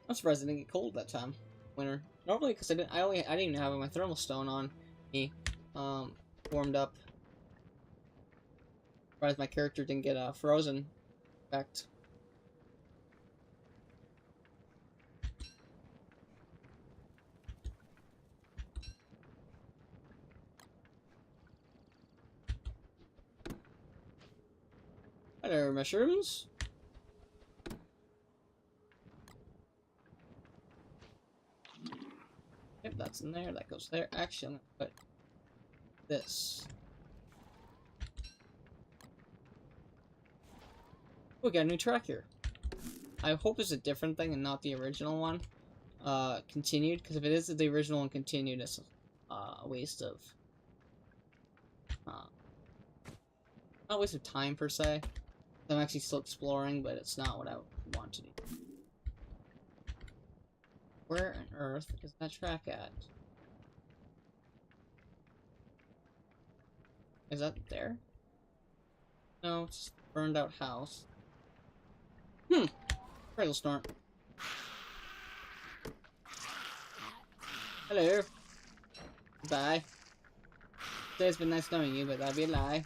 I'm surprised it didn't get cold that time. Winter. Normally, because I didn't even have my thermal stone on me, warmed up. Surprised my character didn't get a frozen effect. Hi there, mushrooms. Yep, that's in there. That goes there. Actually, I'm gonna put this. We got a new track here. I hope it's a different thing and not the original one. Continued, because if it is the original and continued, it's a waste of, not a waste of time per se. I'm actually still exploring, but it's not what I want to do. Where on earth is that track at? Is that there? No, it's just a burned out house. Cradle Storm. Hello. Bye. It's been nice knowing you, but that'd be a lie.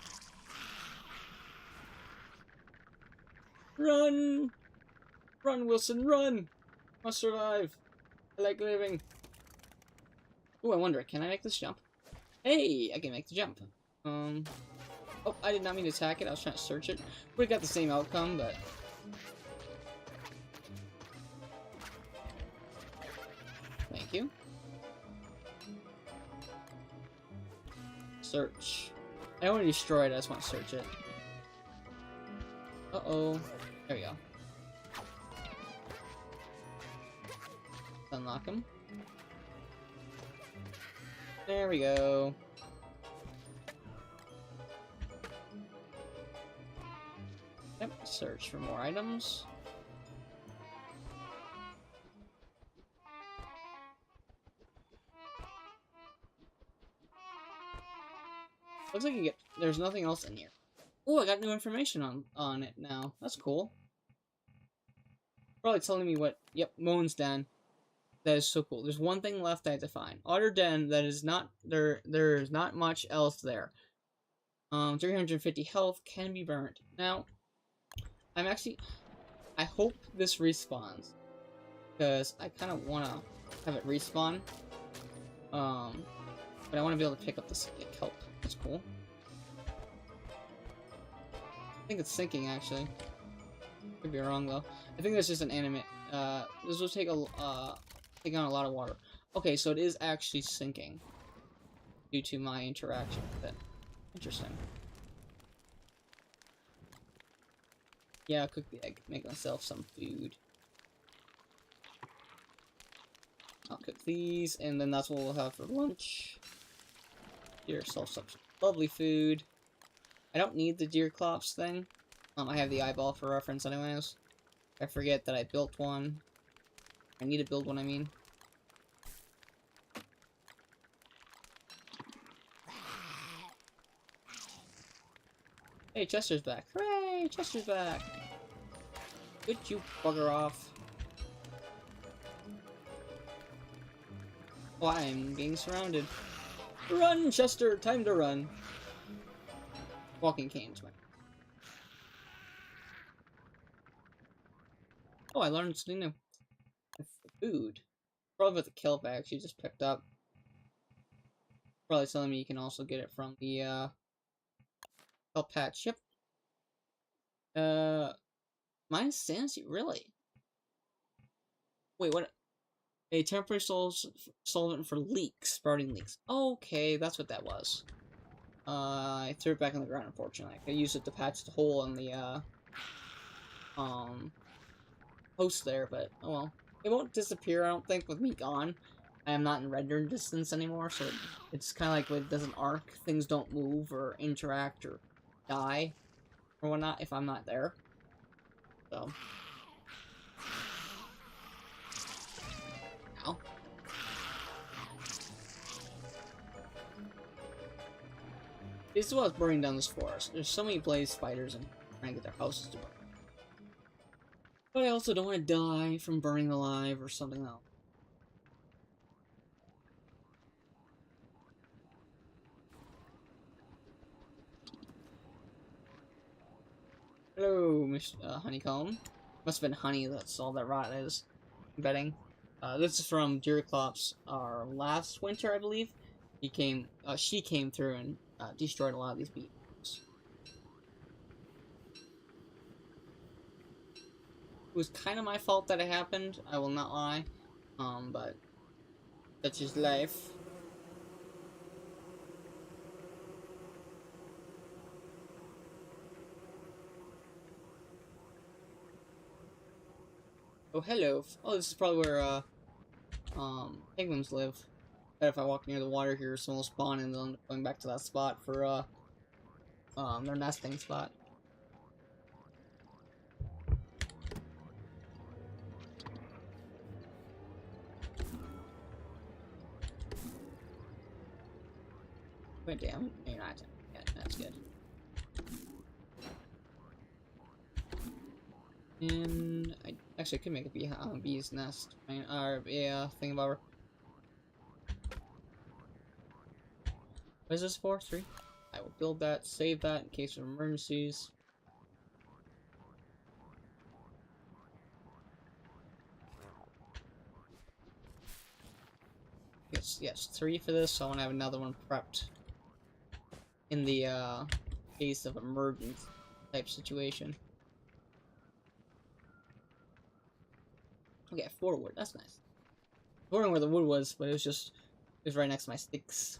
Run! Run, Wilson, run! Must survive. I like living. Ooh, I wonder, can I make this jump? Hey, I can make the jump. Oh, I did not mean to attack it. I was trying to search it. We got the same outcome, but... Thank you. Search. I don't want to destroy it, I just want to search it. Uh-oh. There we go. Unlock him. There we go. Yep, search for more items. looks like you get... There's nothing else in here. Oh, I got new information on it now. That's cool. Probably telling me what... Yep, Moan's Den. That is so cool. There's one thing left I have to find. Otter Den, that is not... There's not much else there. 350 health can be burned. Now, I'm actually... I hope this respawns. Because I kind of want to have it respawn. But I want to be able to pick up this kelp. That's cool. I think it's sinking, actually. Could be wrong, though. I think that's just an animate. This will take on a lot of water. Okay, so it is actually sinking. Due to my interaction with it. Interesting. Yeah, I'll cook the egg. Make myself some food. I'll cook these, and then that's what we'll have for lunch. Get yourself some lovely food. I don't need the deer clops thing. I have the eyeball for reference anyways. I forget that I built one. I need to build one, I mean. Hey, Chester's back. Hooray! Chester's back! Could you bugger off? Oh, I'm being surrounded. Run, Chester! Time to run. Walking canes, man. Oh, I learned something new. Food. Probably with the kelp I actually just picked up. Probably telling me you can also get it from the, kelp patch. Yep. Mine's Sansi, really? Wait, what? A temporary solvent for leaks, sprouting leaks. Okay, that's what that was. I threw it back on the ground, unfortunately. I used it to patch the hole in the, host there, but, oh well. It won't disappear, I don't think, with me gone. I am not in render distance anymore, so it's kind of like when it doesn't arc, things don't move or interact or die or whatnot if I'm not there. So. Ow. This is what's burning down this forest. There's so many blaze spiders and trying to get their houses to burn. But I also don't want to die from burning alive or something else. Hello, Miss Honeycomb. Must have been honey that's all that rot is. I'm betting. This is from Deerclops, last winter, I believe. She came through and destroyed a lot of these bees. It was kind of my fault that it happened, I will not lie. But that's just life. Oh, hello. Oh, this is probably where, penguins live. Bet if I walk near the water here, someone will spawn and then going back to that spot for, their nesting spot. Wait, damn. You're not. Yeah, that's good. And I actually could make a bee's nest. Or yeah, thing about her. What is this for? 3? I will build that, save that in case of emergencies. Yes, 3 for this, so I want to have another one prepped. In the, case of emergence type situation. Okay, 4 wood, that's nice. I was wondering where the wood was, but it was right next to my sticks.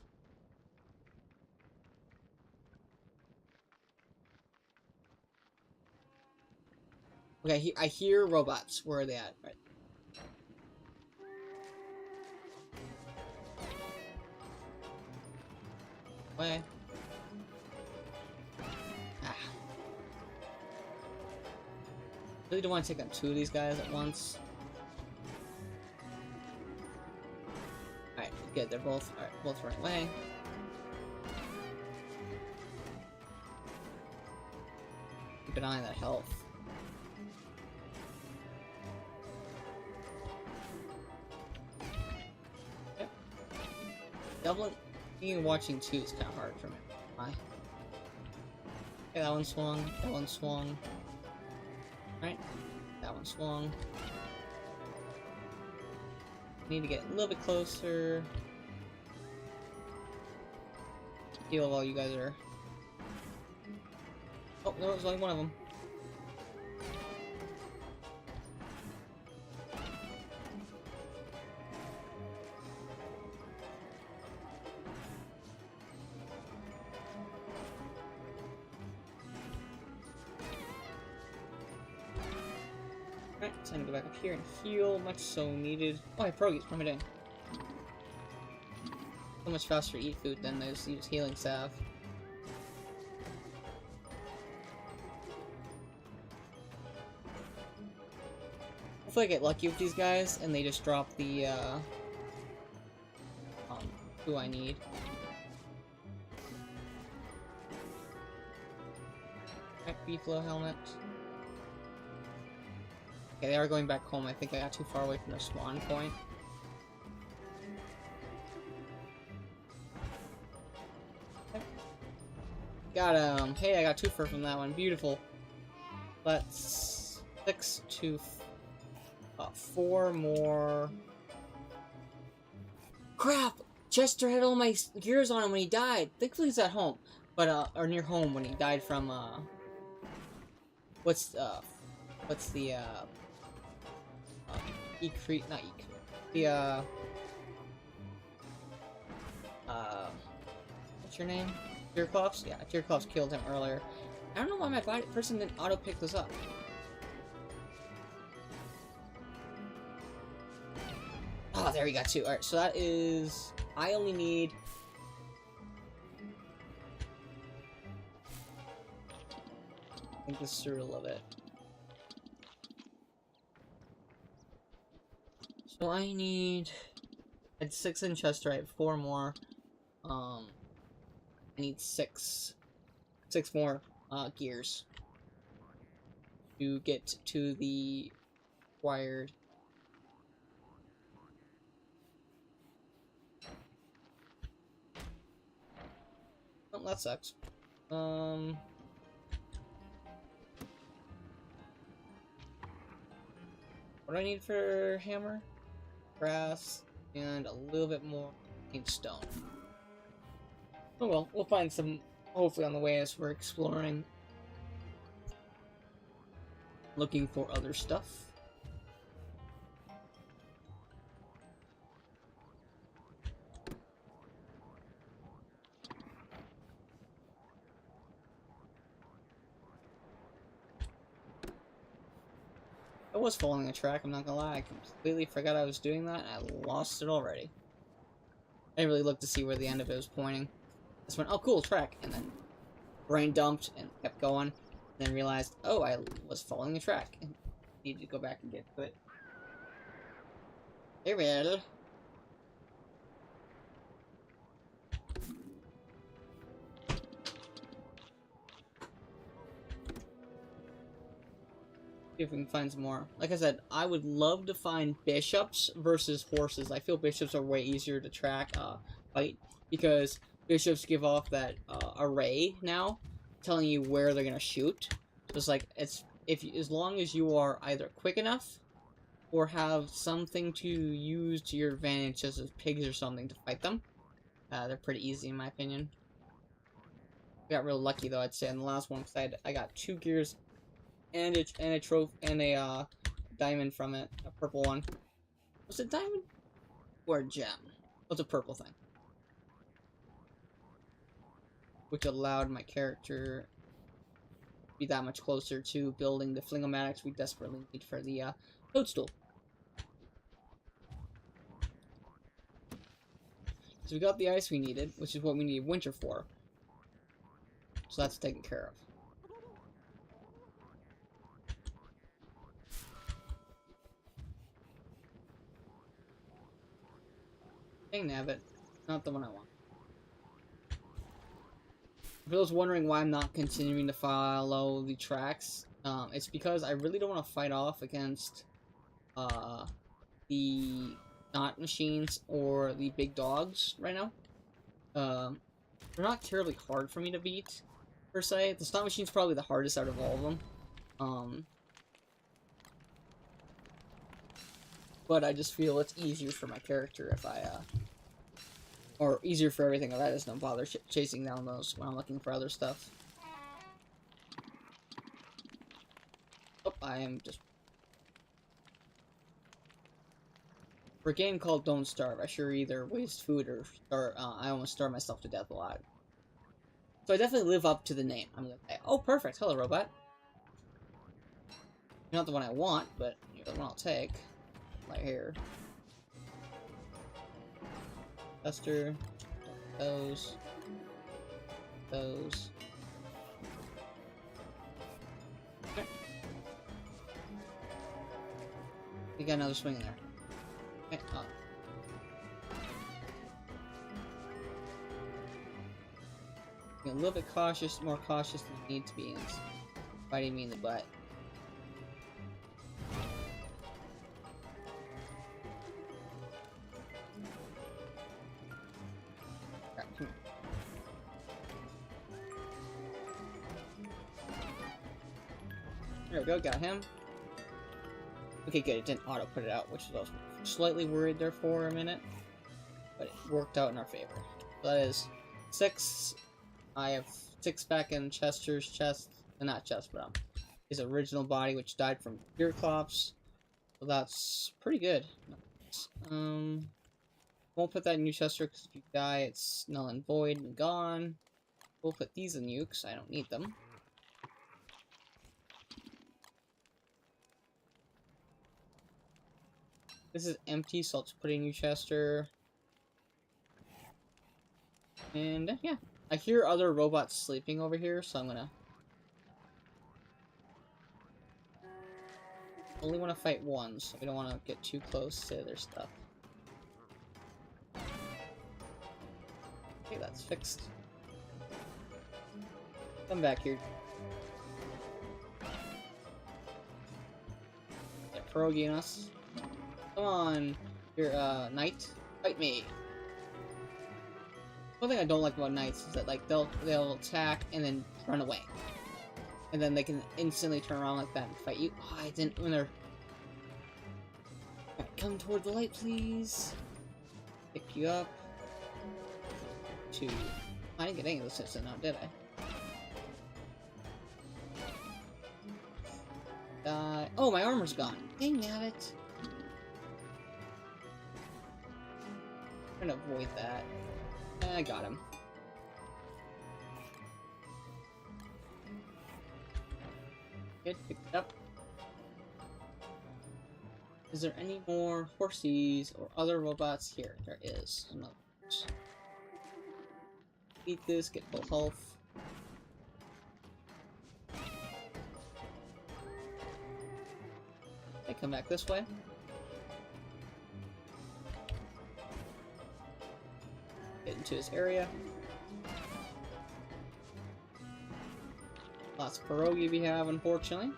Okay, I hear robots. Where are they at? Right. Way. Ah. Really don't want to take on 2 of these guys at once. Alright, good. They're both right way. keep an eye on that health. Yep. Doubling, being watching too is kind of hard for me. Why? Okay, that one swung. That one swung. Right? That one swung. Need to get a little bit closer. Heal while you guys are. Oh, no, there's only one of them. Alright, time to go back up here and heal. Much so needed. Oh, I have pierogies. Put me down. So much faster to eat food than those use healing salve. Hopefully I get lucky with these guys and they just drop the who I need. Beef flow helmet. Okay, they are going back home. I think I got too far away from their spawn point. Got hey, I got 2 fur from that one. Beautiful. Let's 6 to 4 more. Crap! Chester had all my gears on him when he died. Thankfully he's at home, but or near home when he died from what's the not the what's your name? Tearclops? Yeah, Tearclops killed him earlier. I don't know why my person didn't auto-pick this up. Oh, there we got 2. Alright, so that is... I only need... I think this through a little bit. So I need... I had 6 in Chester, I have 4 more. I need 6 more gears to get to the required. Oh, that sucks. What do I need for hammer? Brass and a little bit more in stone. Oh well, we'll find some, hopefully on the way as we're exploring. Looking for other stuff. I was following a track, I'm not gonna lie. I completely forgot I was doing that, and I lost it already. I didn't really look to see where the end of it was pointing. Just went, oh cool, track, and then brain dumped and kept going, and then realized, oh, I was following the track, and needed to go back and get to it. Hey, well. See if we can find some more. Like I said, I would love to find bishops versus horses. I feel bishops are way easier to track, fight, because bishops give off that array now, telling you where they're gonna shoot. So it's like as long as you are either quick enough or have something to use to your advantage, such as pigs or something, to fight them, they're pretty easy in my opinion. I got real lucky though, I'd say, in the last one, because I got 2 gears and a trophy and a diamond from it, a purple one. Was it diamond or a gem? What's a purple thing? Which allowed my character to be that much closer to building the flingomatics we desperately need for the toadstool. So we got the ice we needed, which is what we need winter for. So that's taken care of. Dang nabbit, not the one I want. For those wondering why I'm not continuing to follow the tracks, it's because I really don't want to fight off against the knot machines or the big dogs right now. They're not terribly hard for me to beat, per se. The snot machine's probably the hardest out of all of them. But I just feel it's easier for my character if I, or easier for everything if I just don't bother chasing down those when I'm looking for other stuff. Oh, I am just... For a game called Don't Starve, I sure either waste food or starve, I almost starve myself to death a lot. So I definitely live up to the name. I'm gonna say, oh, perfect. Hello, robot. You're not the one I want, but you're the one I'll take. Right here. Buster. Those. Those. Okay. You got another swing in there. Okay, Be a little bit cautious, more cautious than you need to be in fighting me in the butt. Alright, come here. There we go, got him. Okay, good, it didn't auto put it out, which I was slightly worried there for a minute. But it worked out in our favor. So that is 6. I have 6 back in Chester's chest. Not chest, but his original body, which died from gear clops. So that's pretty good. Won't put that in you, Chester, because if you die, it's null and void and gone. We'll put these in you, because I don't need them. This is empty, so I'll just put it in you, Chester. And, yeah. I hear other robots sleeping over here, so I'm gonna... Only want to fight one, so we don't want to get too close to their stuff. Okay, that's fixed. Come back here. They're pierogiing us. Come on, here, knight, fight me. One thing I don't like about knights is that, like, they'll attack and then run away. And then they can instantly turn around like that and fight you. Oh, I didn't when they're... Alright, come toward the light, please. Pick you up. I didn't get any of this hits now, did I? Oh, my armor's gone. Dang nabbit. I'm trying to avoid that. I got him. Good, picked it up. Is there any more horsies or other robots here? There is. Another. Eat this, get full health. Okay, come back this way. Get into his area. Lots of pierogi we have, unfortunately.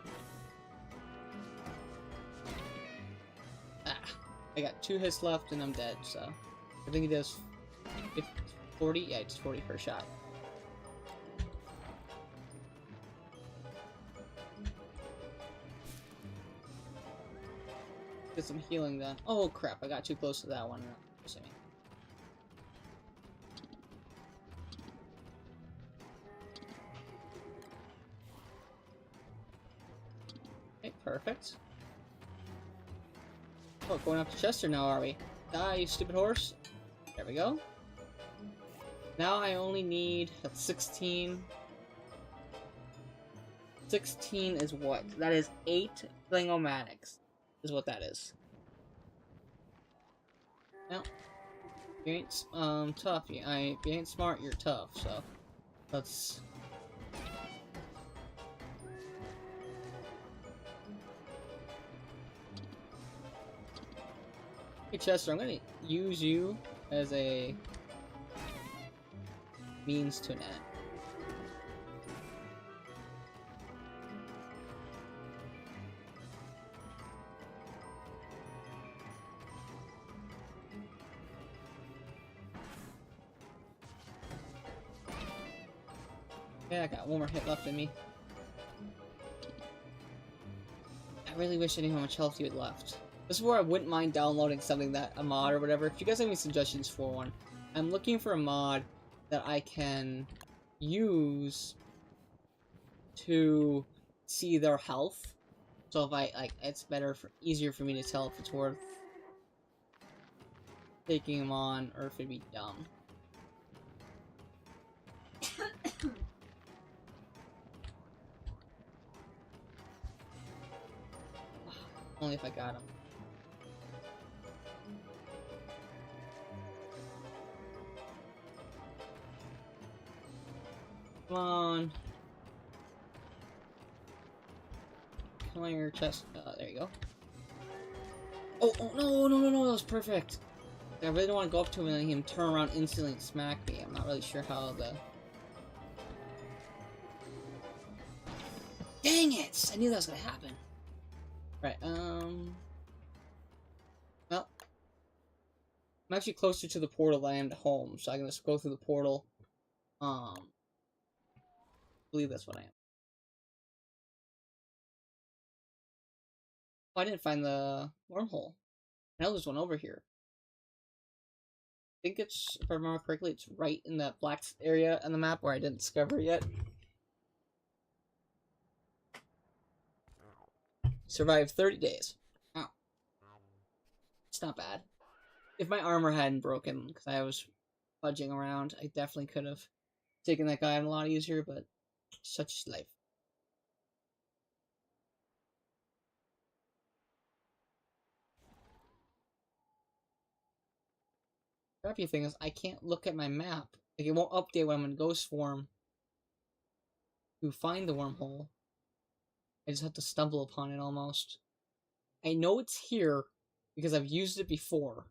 Ah, I got 2 hits left and I'm dead, so I think he does 40? Yeah, it's 40 per shot. Get some healing then. Oh crap, I got too close to that one. Okay, perfect. Oh, going up to Chester now, are we? Die, you stupid horse. There we go. Now I only need 16. 16 is what? That is 8 Flingomatics. Is what that is. Now, you ain't tough. You ain't smart. You're tough. So let's. Hey Chester, I'm gonna use you as a means to an end. Yeah, I got one more hit left in me. I really wish I knew how much health you had left. This is where I wouldn't mind downloading something that, a mod or whatever. If you guys have any suggestions for one, I'm looking for a mod that I can use to see their health. So if I, like, it's easier for me to tell if it's worth taking them on or if it'd be dumb. Only if I got him. Come on. Come on, your chest. There you go. Oh, no, that was perfect. I really don't want to go up to him and let him turn around instantly and smack me. I'm not really sure how the... Dang it! I knew that was gonna happen. Right, well, I'm actually closer to the portal than I am to home, so I can just go through the portal. I believe that's what I am. Oh, I didn't find the wormhole. I know there's one over here. I think it's, if I remember correctly, it's right in that black area on the map where I didn't discover it yet. Survived 30 days. Wow. It's not bad. If my armor hadn't broken, because I was fudging around, I definitely could have taken that guy on a lot easier, but such is life. The crappy thing is, I can't look at my map. Like, it won't update when I'm in ghost form to find the wormhole. I just have to stumble upon it almost. I know it's here because I've used it before.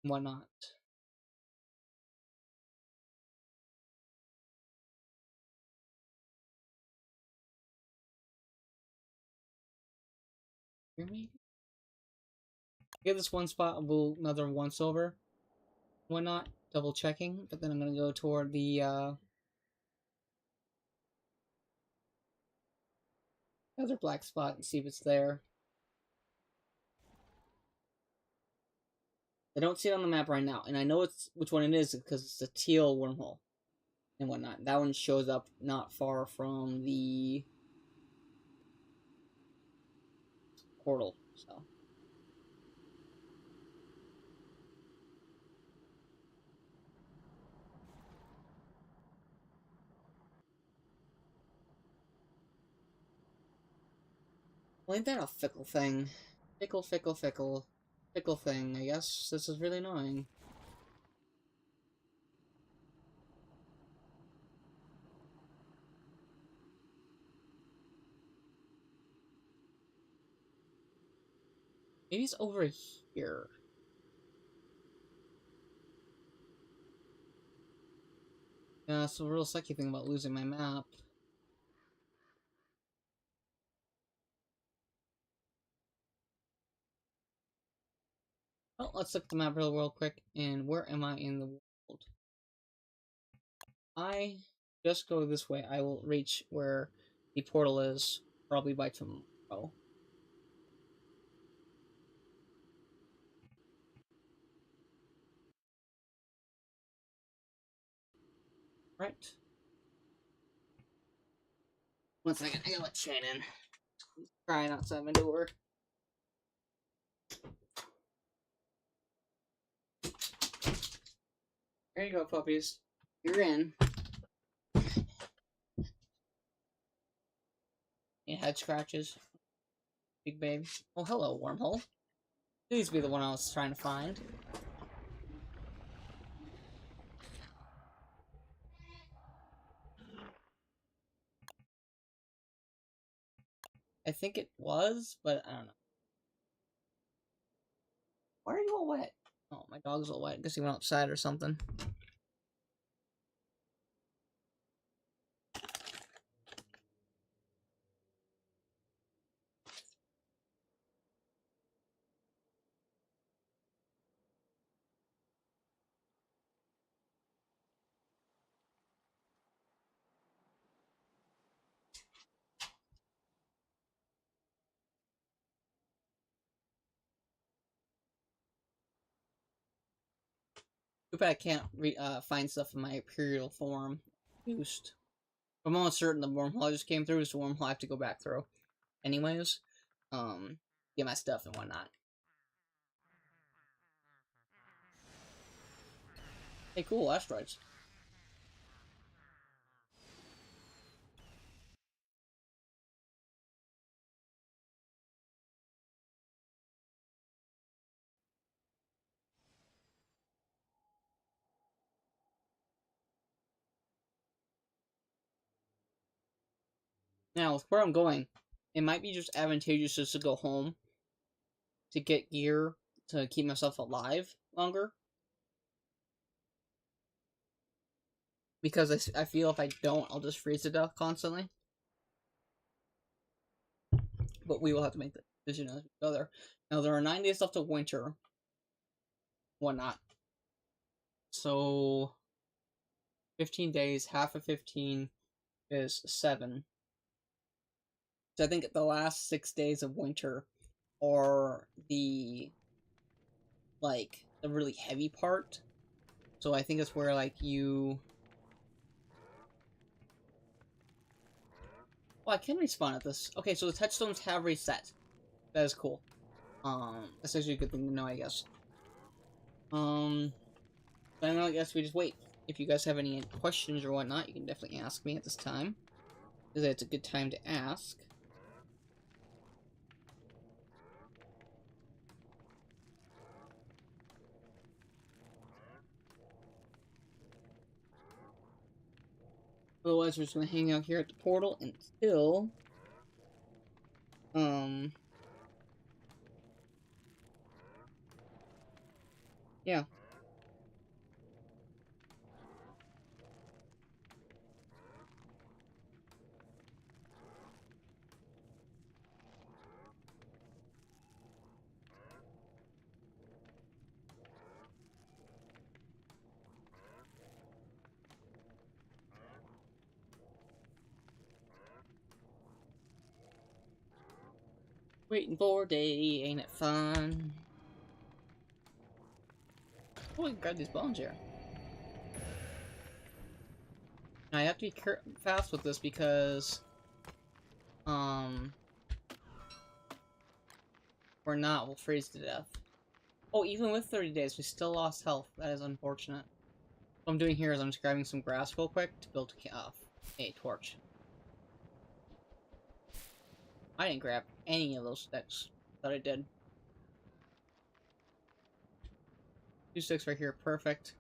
Why not? Hear me? Get this one spot, we'll another once over. Why not? Double checking, but then I'm gonna go toward the other black spot and see if it's there. I don't see it on the map right now, and I know it's which one it is because it's a teal wormhole and whatnot. That one shows up not far from the portal, so. Well, ain't that a fickle thing? Fickle, fickle, fickle. Fickle thing, I guess. This is really annoying. Maybe it's over here. Yeah, that's the real sucky thing about losing my map. Well, let's look at the map real quick. And where am I in the world? I just go this way. I will reach where the portal is probably by tomorrow. Right. One second, I gotta let Shane in. Crying outside my door. There you go, puppies. You're in. You head scratches. Big babe. Oh, hello, wormhole. Please be the one I was trying to find. I think it was, but I don't know. Why are you all wet? Oh, my dog's all wet. I guess he went outside or something. Too bad I can't find stuff in my Imperial form boost. I'm almost certain the wormhole I just came through is the wormhole I have to go back through. Anyways, get my stuff and whatnot. Hey, cool, asteroids. Now, with where I'm going, it might be just advantageous just to go home to get gear to keep myself alive longer. Because I feel if I don't, I'll just freeze to death constantly. But we will have to make the decision as we go there. Now, there are 9 days left of winter. Whatnot. So, 15 days, half of 15 is 7. So I think the last 6 days of winter are the, like, the really heavy part. So I think it's where, like, you... Well, I can respawn at this. Okay, so the touchstones have reset. That is cool. That's actually a good thing to know, I guess. I guess we just wait. If you guys have any questions or whatnot, you can definitely ask me at this time. Because it's a good time to ask. Otherwise, we're just gonna hang out here at the portal until... Yeah. Waiting for day, ain't it fun? Oh, we can grab these bones here. Now, I have to be fast with this because... Or not, we'll freeze to death. Oh, even with 30 days, we still lost health. That is unfortunate. What I'm doing here is I'm just grabbing some grass real quick to build a torch. I didn't grab any of those sticks that I did. 2 sticks right here, perfect.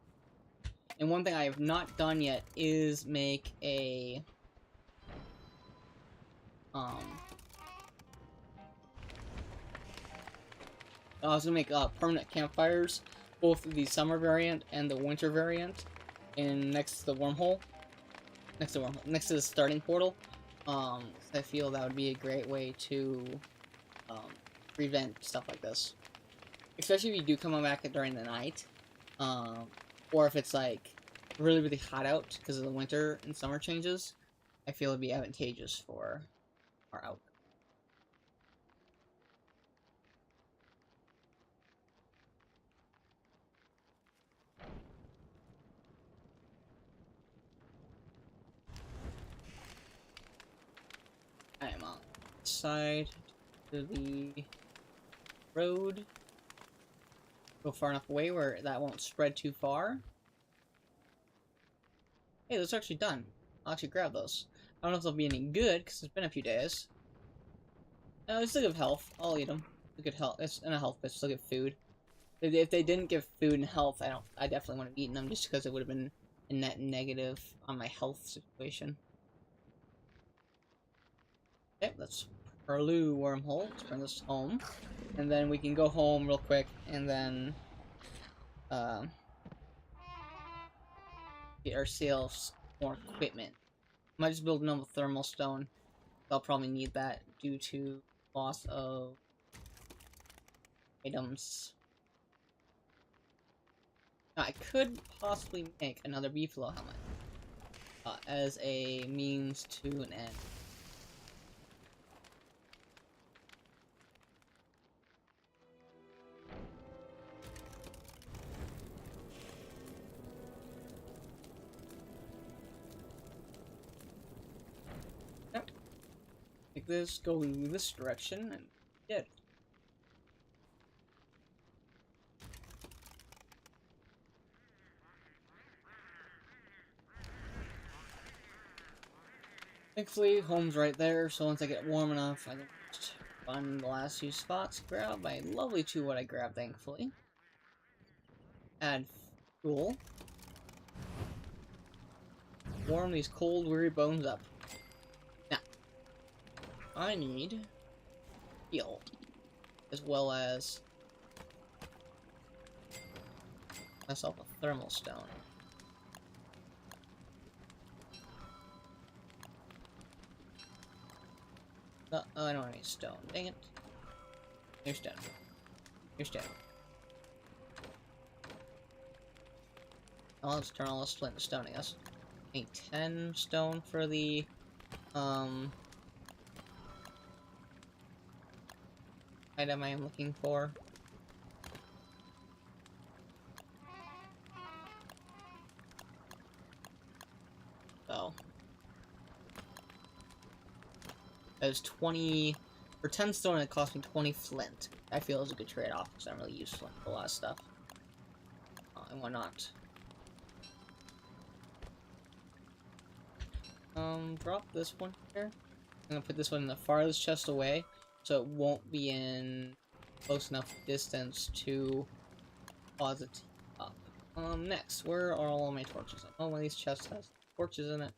And one thing I have not done yet is make a... I was gonna make permanent campfires, both the summer variant and the winter variant, next to the wormhole. Next to the starting portal. I feel that would be a great way to prevent stuff like this. Especially if you do come back during the night. Or if it's like really, really hot out because of the winter and summer changes. I feel it'd be advantageous for our outlook. I am on the side to the road. Go far enough away where that won't spread too far. Hey, those are actually done. I'll actually grab those. I don't know if they'll be any good, because it's been a few days. No, it's still good health. I'll eat them. It's good health. It's in a health pit, still good food. If they didn't give food and health, I definitely wouldn't have eaten them, just because it would have been a net negative on my health situation. Okay, let's Perlu wormhole. Let's bring this home. And then we can go home real quick, and then get ourselves more equipment. Might just build another thermal stone. I'll probably need that due to loss of items. Now, I could possibly make another beefalo helmet as a means to an end. Like this, go in this direction, and did. Thankfully, home's right there, so once I get warm enough, I can just find the last few spots, grab my lovely two what I grabbed, thankfully. Add fuel. Warm these cold, weary bones up. Now, I need fuel, as well as myself a thermal stone. No, I don't have any stone. Dang it. Here's stone. Here's stone. Oh, let's turn all this flint to stone, I guess. I need 10 stone for the, item I am looking for. So. There's 20... For 10 stone, it cost me 20 flint. I feel is a good trade-off, because I don't really use flint for a lot of stuff. And why not? Drop this one here. I'm gonna put this one in the farthest chest away, so it won't be in close enough distance to pause it up. Next, where are all my torches? Oh, one of these chests has torches in it.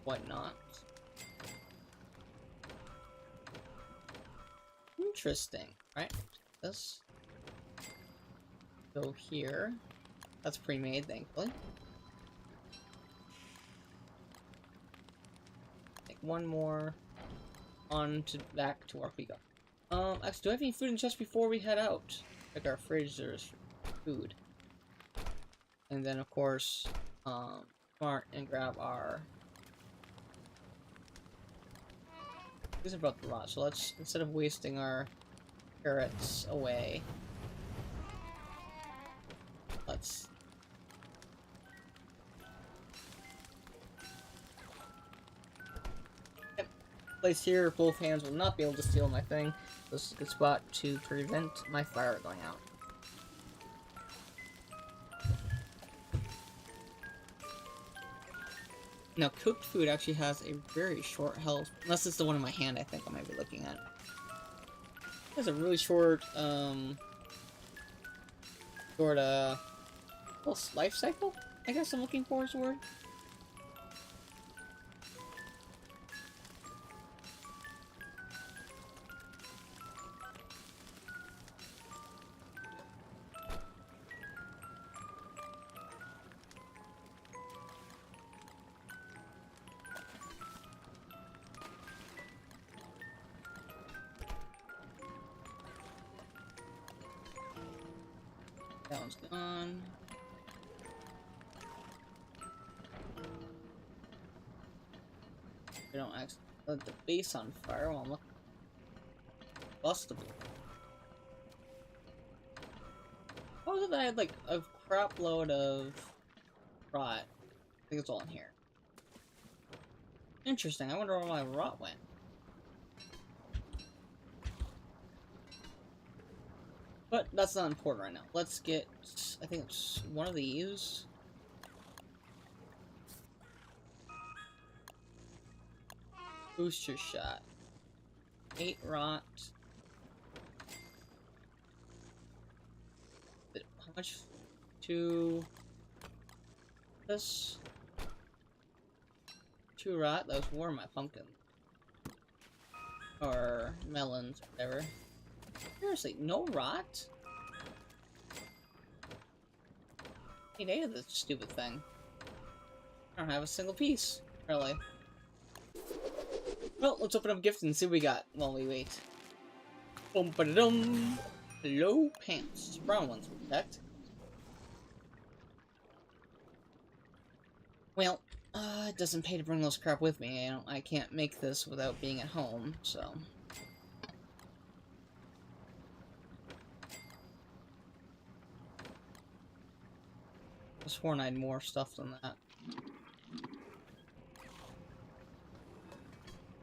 Why not? Interesting. Right? This. Go here. That's pre-made, thankfully. Take one more. On to back to where we go. Actually, do I have any food in chest before we head out? Like our fridge, there's food. And then, of course, smart and grab our. These are about the rot, so let's, instead of wasting our carrots away, let's... Yep. Place here, both hands will not be able to steal my thing. This is a good spot to prevent my fire going out. Now, cooked food actually has a very short health, unless it's the one in my hand I think I might be looking at. It has a really short, life cycle? I guess I'm looking for is the word. That one's gone. We don't actually let the base on fire while I'm looking. Bustable. How was it that I had like a crap load of rot? I think it's all in here. Interesting. I wonder where my rot went. But that's not important right now. Let's get, I think it's one of these. Booster shot. 8 rot. How much? 2. This. 2 rot. Those were my pumpkin. Or melons, whatever. Seriously, no rot? I hated this stupid thing. I don't have a single piece, really. Well, let's open up gifts and see what we got while we wait. Boom-ba-da-dum! Hello, pants. Brown ones were protect. Well, it doesn't pay to bring those crap with me. I can't make this without being at home, so... I sworn I had more stuff than that.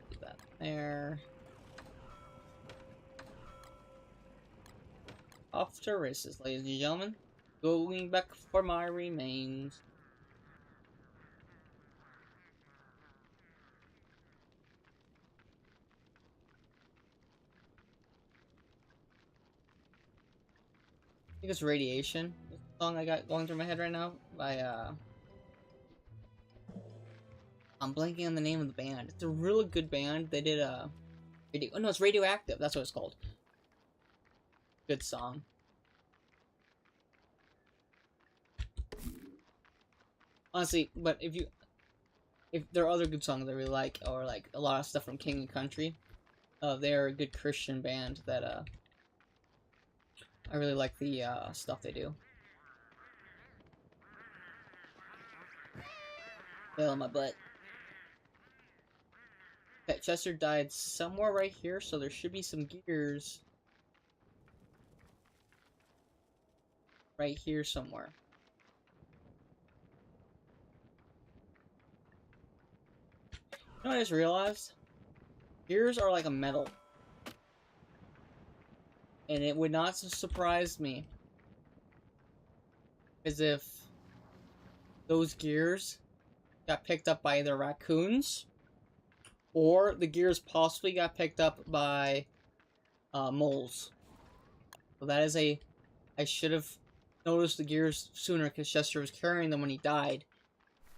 Put that there. Off to races, ladies and gentlemen. Going back for my remains. I think it's Radiation. The song I got going through my head right now by I'm blanking on the name of the band. It's a really good band. They did oh no, it's Radioactive. That's what it's called. Good song. Honestly, but if there are other good songs I really like, or like a lot of stuff from King and Country, they're a good Christian band that I really like the stuff they do. Fell on my butt. Okay, Chester died somewhere right here, so there should be some gears right here somewhere. You know what I just realized? Gears are like a metal. And it would not surprise me as if those gears got picked up by either raccoons, or the gears possibly got picked up by moles. So that is I should have noticed the gears sooner because Chester was carrying them when he died.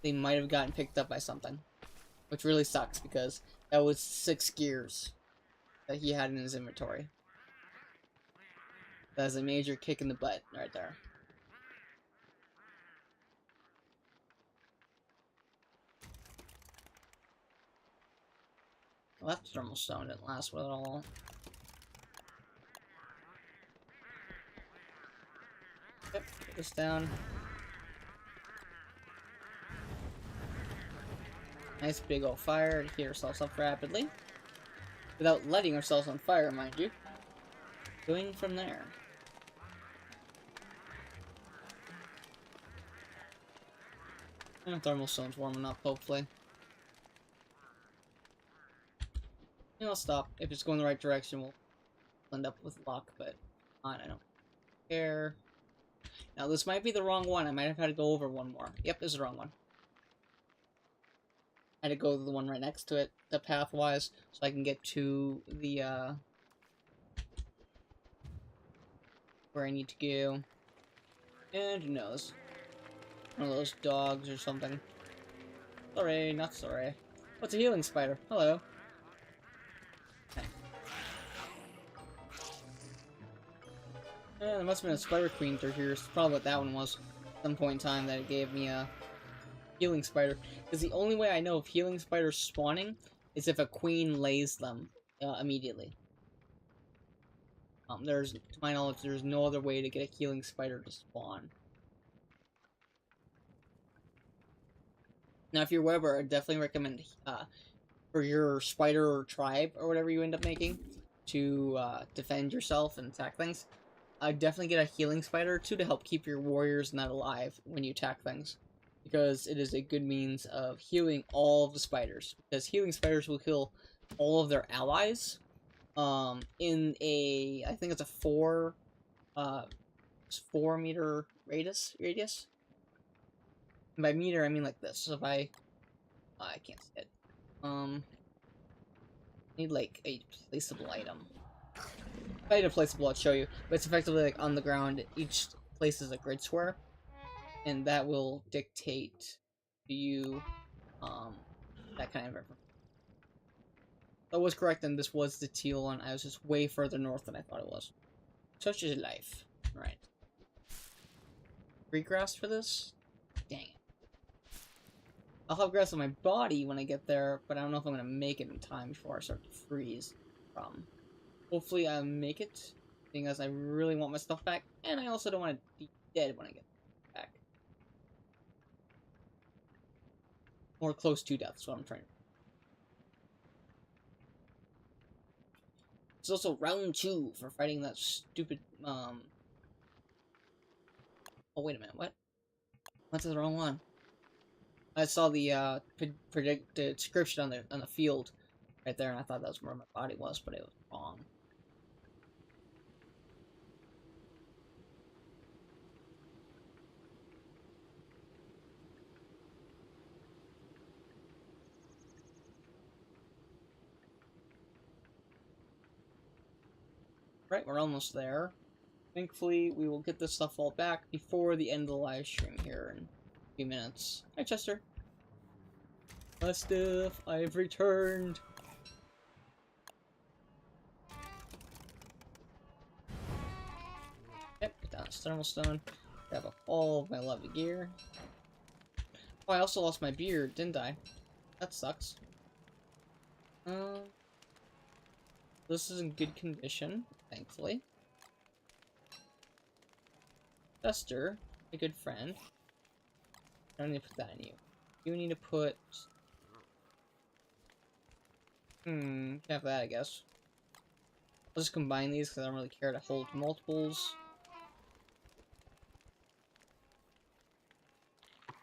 They might have gotten picked up by something. Which really sucks because that was 6 gears that he had in his inventory. That's a major kick in the butt right there. Well, that thermal stone didn't last well at all. Yep, put this down. Nice big old fire to heat ourselves up rapidly. Without letting ourselves on fire, mind you. Going from there. And thermal stone's warming up, hopefully. And I'll stop. If it's going the right direction, we'll end up with luck, but I don't care. Now, this might be the wrong one. I might have had to go over one more. Yep, this is the wrong one. I had to go to the one right next to it, the path-wise, so I can get to the, where I need to go. And who knows? One of those dogs or something. Sorry, not sorry. What's a healing spider? Hello. Okay. There must have been a spider queen through here. It's probably what that one was. At some point in time that it gave me a healing spider. Because the only way I know of healing spiders spawning is if a queen lays them immediately. To my knowledge, there's no other way to get a healing spider to spawn. Now, if you're Weber, I definitely recommend for your spider or tribe or whatever you end up making to defend yourself and attack things. I'd definitely get a healing spider or two to help keep your warriors not alive when you attack things, because it is a good means of healing all of the spiders. Because healing spiders will kill all of their allies in a, I think it's a 4 meter radius. And by meter, I mean like this. So if I can't see it. Need like a placeable item. If I had a placeable, I'd show you. But it's effectively like on the ground. Each place is a grid square, and that will dictate to you that kind of information. That was correct, and this was the teal one. I was just way further north than I thought it was. Such is life. Right. Free grass for this? Dang it. I'll have grass on my body when I get there, but I don't know if I'm going to make it in time before I start to freeze. Hopefully I'll make it, seeing as I really want my stuff back, and I also don't want to be dead when I get back. Or close to death, is what I'm trying to. It's also round 2 for fighting that stupid, Oh, wait a minute, what? Went to the wrong one. I saw the predicted description on the field right there, and I thought that was where my body was, but it was wrong. Right, we're almost there. Thankfully, we will get this stuff all back before the end of the live stream here in a few minutes. Hi, Chester. Mastiff, I've returned. Yep, get down this thermal stone. Grab up all of my lovely gear. Oh, I also lost my beard, didn't I? That sucks. This is in good condition, thankfully. Chester, a good friend. I don't need to put that in you. You need to put... have that, I guess. I'll just combine these because I don't really care to hold multiples.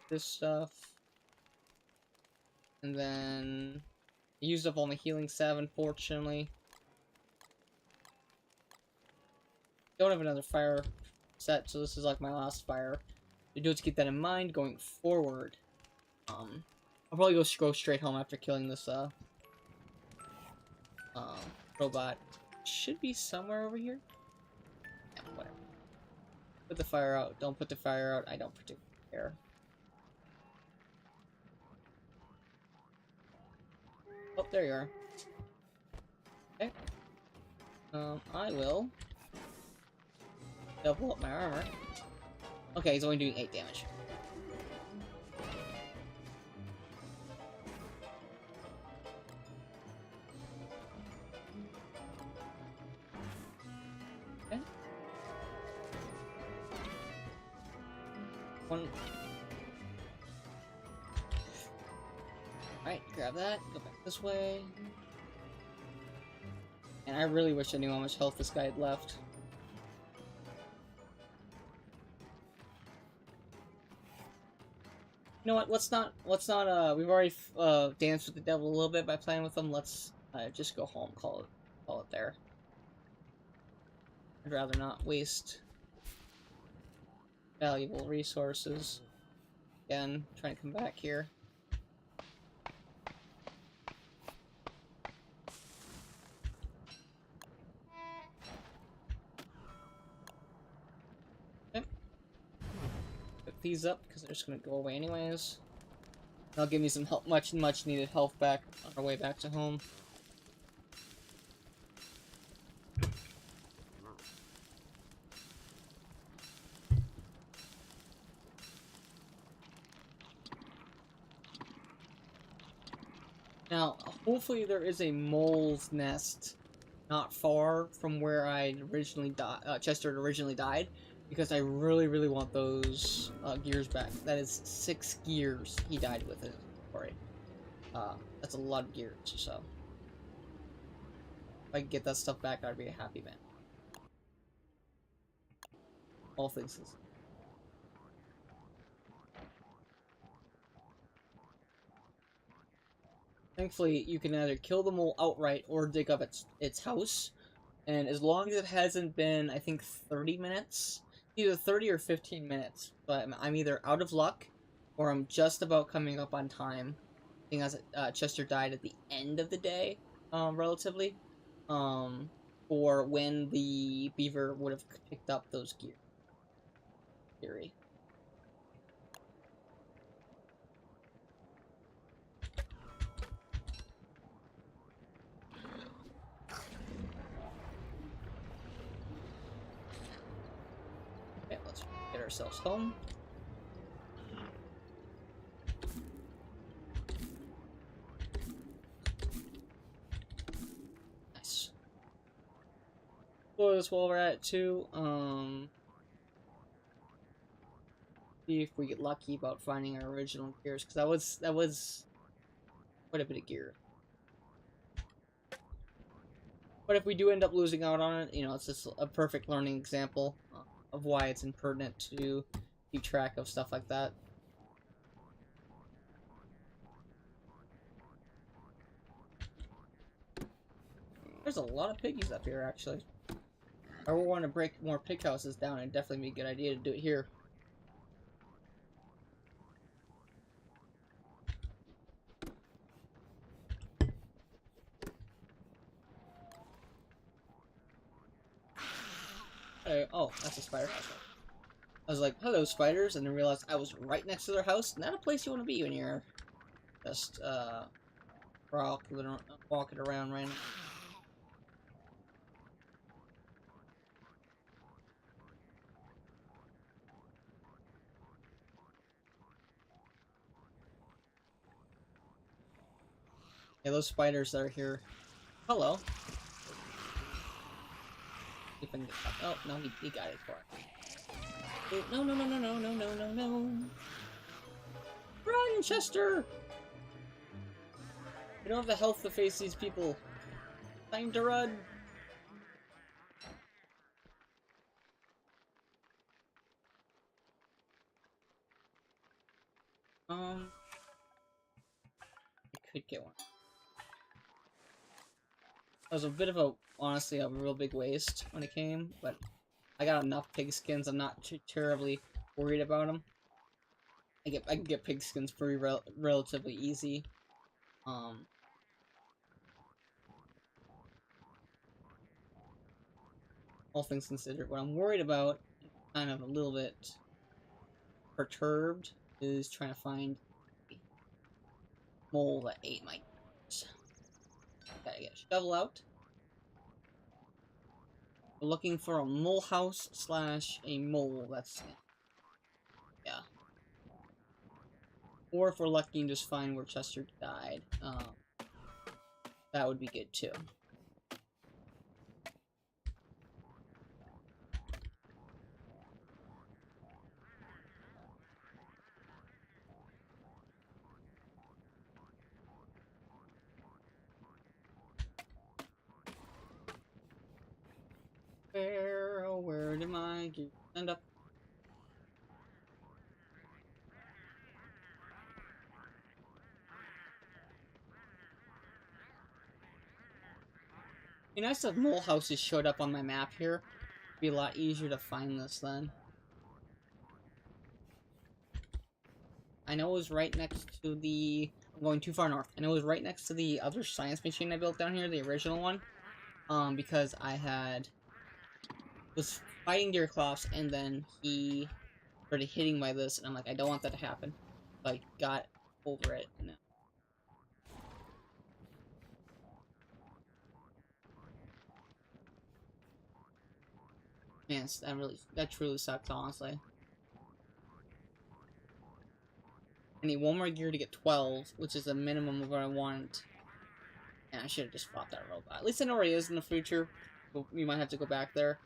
This stuff. And then... I used up all my healing salve, unfortunately. Don't have another fire set, so this is like my last fire. You do have to keep that in mind going forward. I'll probably go straight home after killing this robot. Should be somewhere over here. Yeah, whatever. Put the fire out. Don't put the fire out. I don't particularly care. Oh, there you are. Okay. I will double up my armor. Okay, he's only doing 8 damage. Okay. One. Alright, grab that, go back this way. And I really wish I knew how much health this guy had left. You know what, let's not, we've already, danced with the devil a little bit by playing with him, let's, just go home, call it there. I'd rather not waste valuable resources. Again, trying to come back here. These up because they're just gonna go away anyways. That'll give me some help, much needed health back on our way back to home. Now, hopefully there is a mole's nest not far from where I originally Chester originally died. Because I really want those gears back. That is 6 gears he died with it. Alright. That's a lot of gears, so. If I could get that stuff back, I'd be a happy man. All things. Thankfully, you can either kill the mole outright or dig up its house. And as long as it hasn't been, I think, 30 minutes... either 30 or 15 minutes, but I'm either out of luck or I'm just about coming up on time. Seeing as Chester died at the end of the day, relatively, or when the beaver would have picked up those gear. Theory. Let's get ourselves home. Nice. Explore this while we're at it too. See if we get lucky about finding our original gears, because that was quite a bit of gear. But if we do end up losing out on it, you know, it's just a perfect learning example of why it's impertinent to keep track of stuff like that. There's a lot of piggies up here, actually. I will want to break more pig houses down. It'd definitely be a good idea to do it here. Oh, that's a spider. I was like, hello, spiders, and then realized I was right next to their house. Not a place you want to be when you're just, walking around right now. Yeah, those spiders that are here. Hello. If I can get up. Oh, no, he got it for it. No, no, no, no, no, no, no, no, no. Run, Chester! We don't have the health to face these people. Time to run. I could get one. It was a bit of a, honestly, a real big waste when it came, but I got enough pig skins. I'm not too terribly worried about them. I can get pig skins pretty relatively easy. All things considered, what I'm worried about, kind of a little bit perturbed, is trying to find a mole that ate my. Gotta get a shovel out. We're looking for a mole house slash a mole. That's, yeah. Or if we're lucky and just find where Chester died, that would be good too. Where did my gear end up? It'd be nice if mole houses showed up on my map here. It'd be a lot easier to find this then. I know it was right next to the... I'm going too far north. I know it was right next to the other science machine I built down here, the original one. Because I was fighting Deerclops, and then he started hitting by this, and I'm like, I don't want that to happen. So I got over it. No. Man, that truly sucks, honestly. I need one more gear to get 12, which is the minimum of what I want. And I should have just fought that robot. At least I know where he is in the future. We might have to go back there.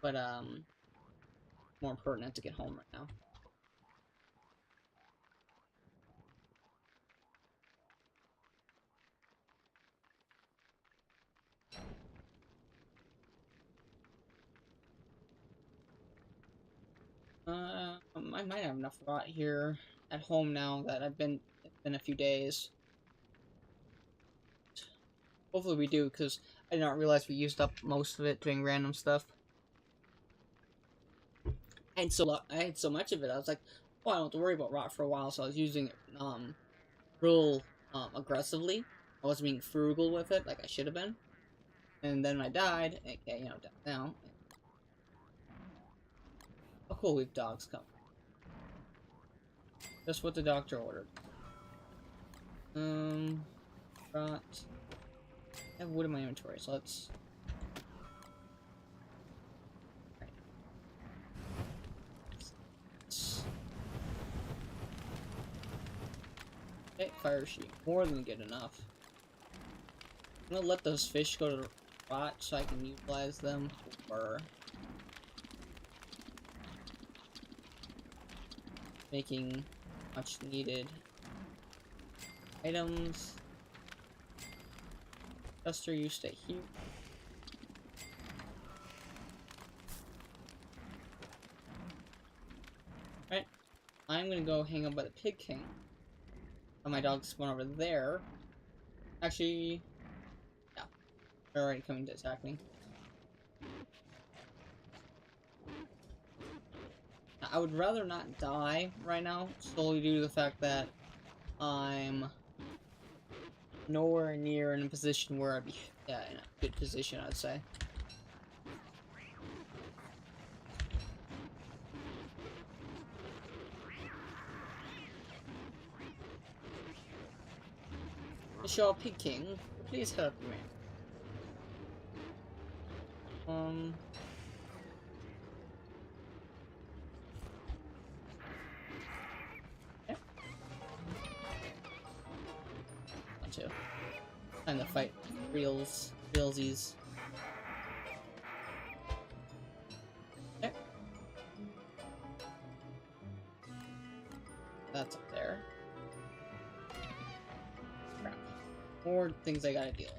But, more pertinent to get home right now. I might have enough rot here at home now that it's been a few days. Hopefully we do, because I did not realize we used up most of it doing random stuff. And so I had so much of it, I was like, oh, I don't have to worry about rot for a while, so I was using it, real, aggressively. I wasn't being frugal with it, like I should have been. And then when I died, okay, you know, now. Oh, cool, we have dogs coming. Just what the doctor ordered. Rot. I have wood in my inventory, so let's... Right. Okay, fire sheet. More than good enough. I'm gonna let those fish go to the rot so I can utilize them for making much needed items. Chester, you stay here. Alright, I'm gonna go hang out by the Pig King. Oh, my dog's went over there. Actually, yeah. They're already coming to attack me. I would rather not die right now, solely due to the fact that I'm nowhere near in a position where I'd be in a good position, I'd say. Michelle Pig King, please help me. Yeah. Want to. Time to fight realsies. Okay. That's up there. Crap. More things I gotta deal with.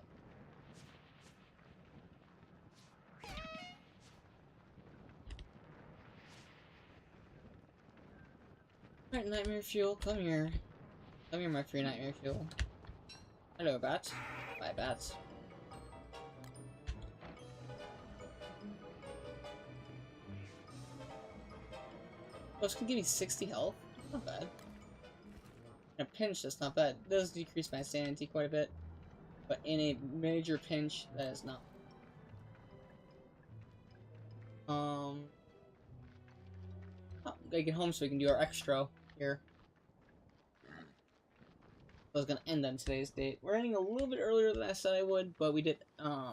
Alright, Nightmare Fuel, come here. Come here, my free Nightmare Fuel. Hello, bats. Bye, bats. Oh, it's gonna give me 60 health? Not bad. In a pinch, that's not bad. It does decrease my sanity quite a bit. But in a major pinch, that is not. Oh, gotta get home so we can do our extra here. I was gonna end on today's date. We're ending a little bit earlier than I said I would, but we did, I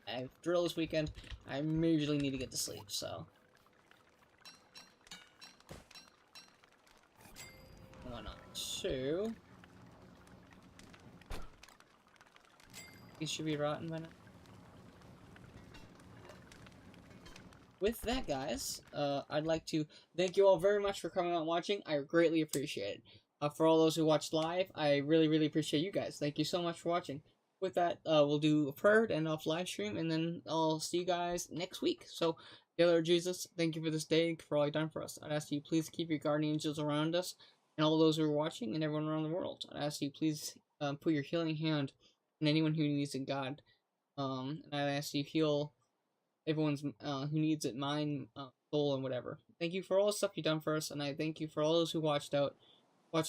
have drill this weekend. I majorly need to get to sleep, so. Why not? So. These should be rotten by now. With that, guys, I'd like to thank you all very much for coming out and watching. I greatly appreciate it. For all those who watched live, I really, really appreciate you guys. Thank you so much for watching. With that, we'll do a prayer to end off live stream, and then I'll see you guys next week. So, dear Lord Jesus, thank you for this day, for all you've done for us. I'd ask you please keep your guardian angels around us, and all those who are watching, and everyone around the world. I'd ask you please put your healing hand on anyone who needs it, God. And I'd ask you heal everyone's who needs it, mind, soul, and whatever. Thank you for all the stuff you've done for us, and I thank you for all those who watched the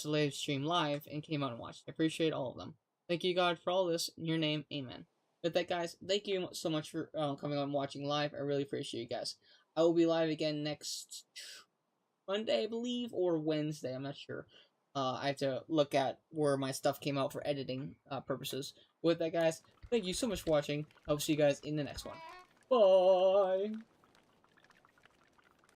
live stream live and came out and watched. I appreciate all of them. Thank you, God, for all this. In your name, amen. With that, guys, thank you so much for coming out and watching live. I really appreciate you guys. I will be live again next Monday, I believe, or Wednesday. I'm not sure. I have to look at where my stuff came out for editing purposes. With that, guys, thank you so much for watching. I will see you guys in the next one. Bye!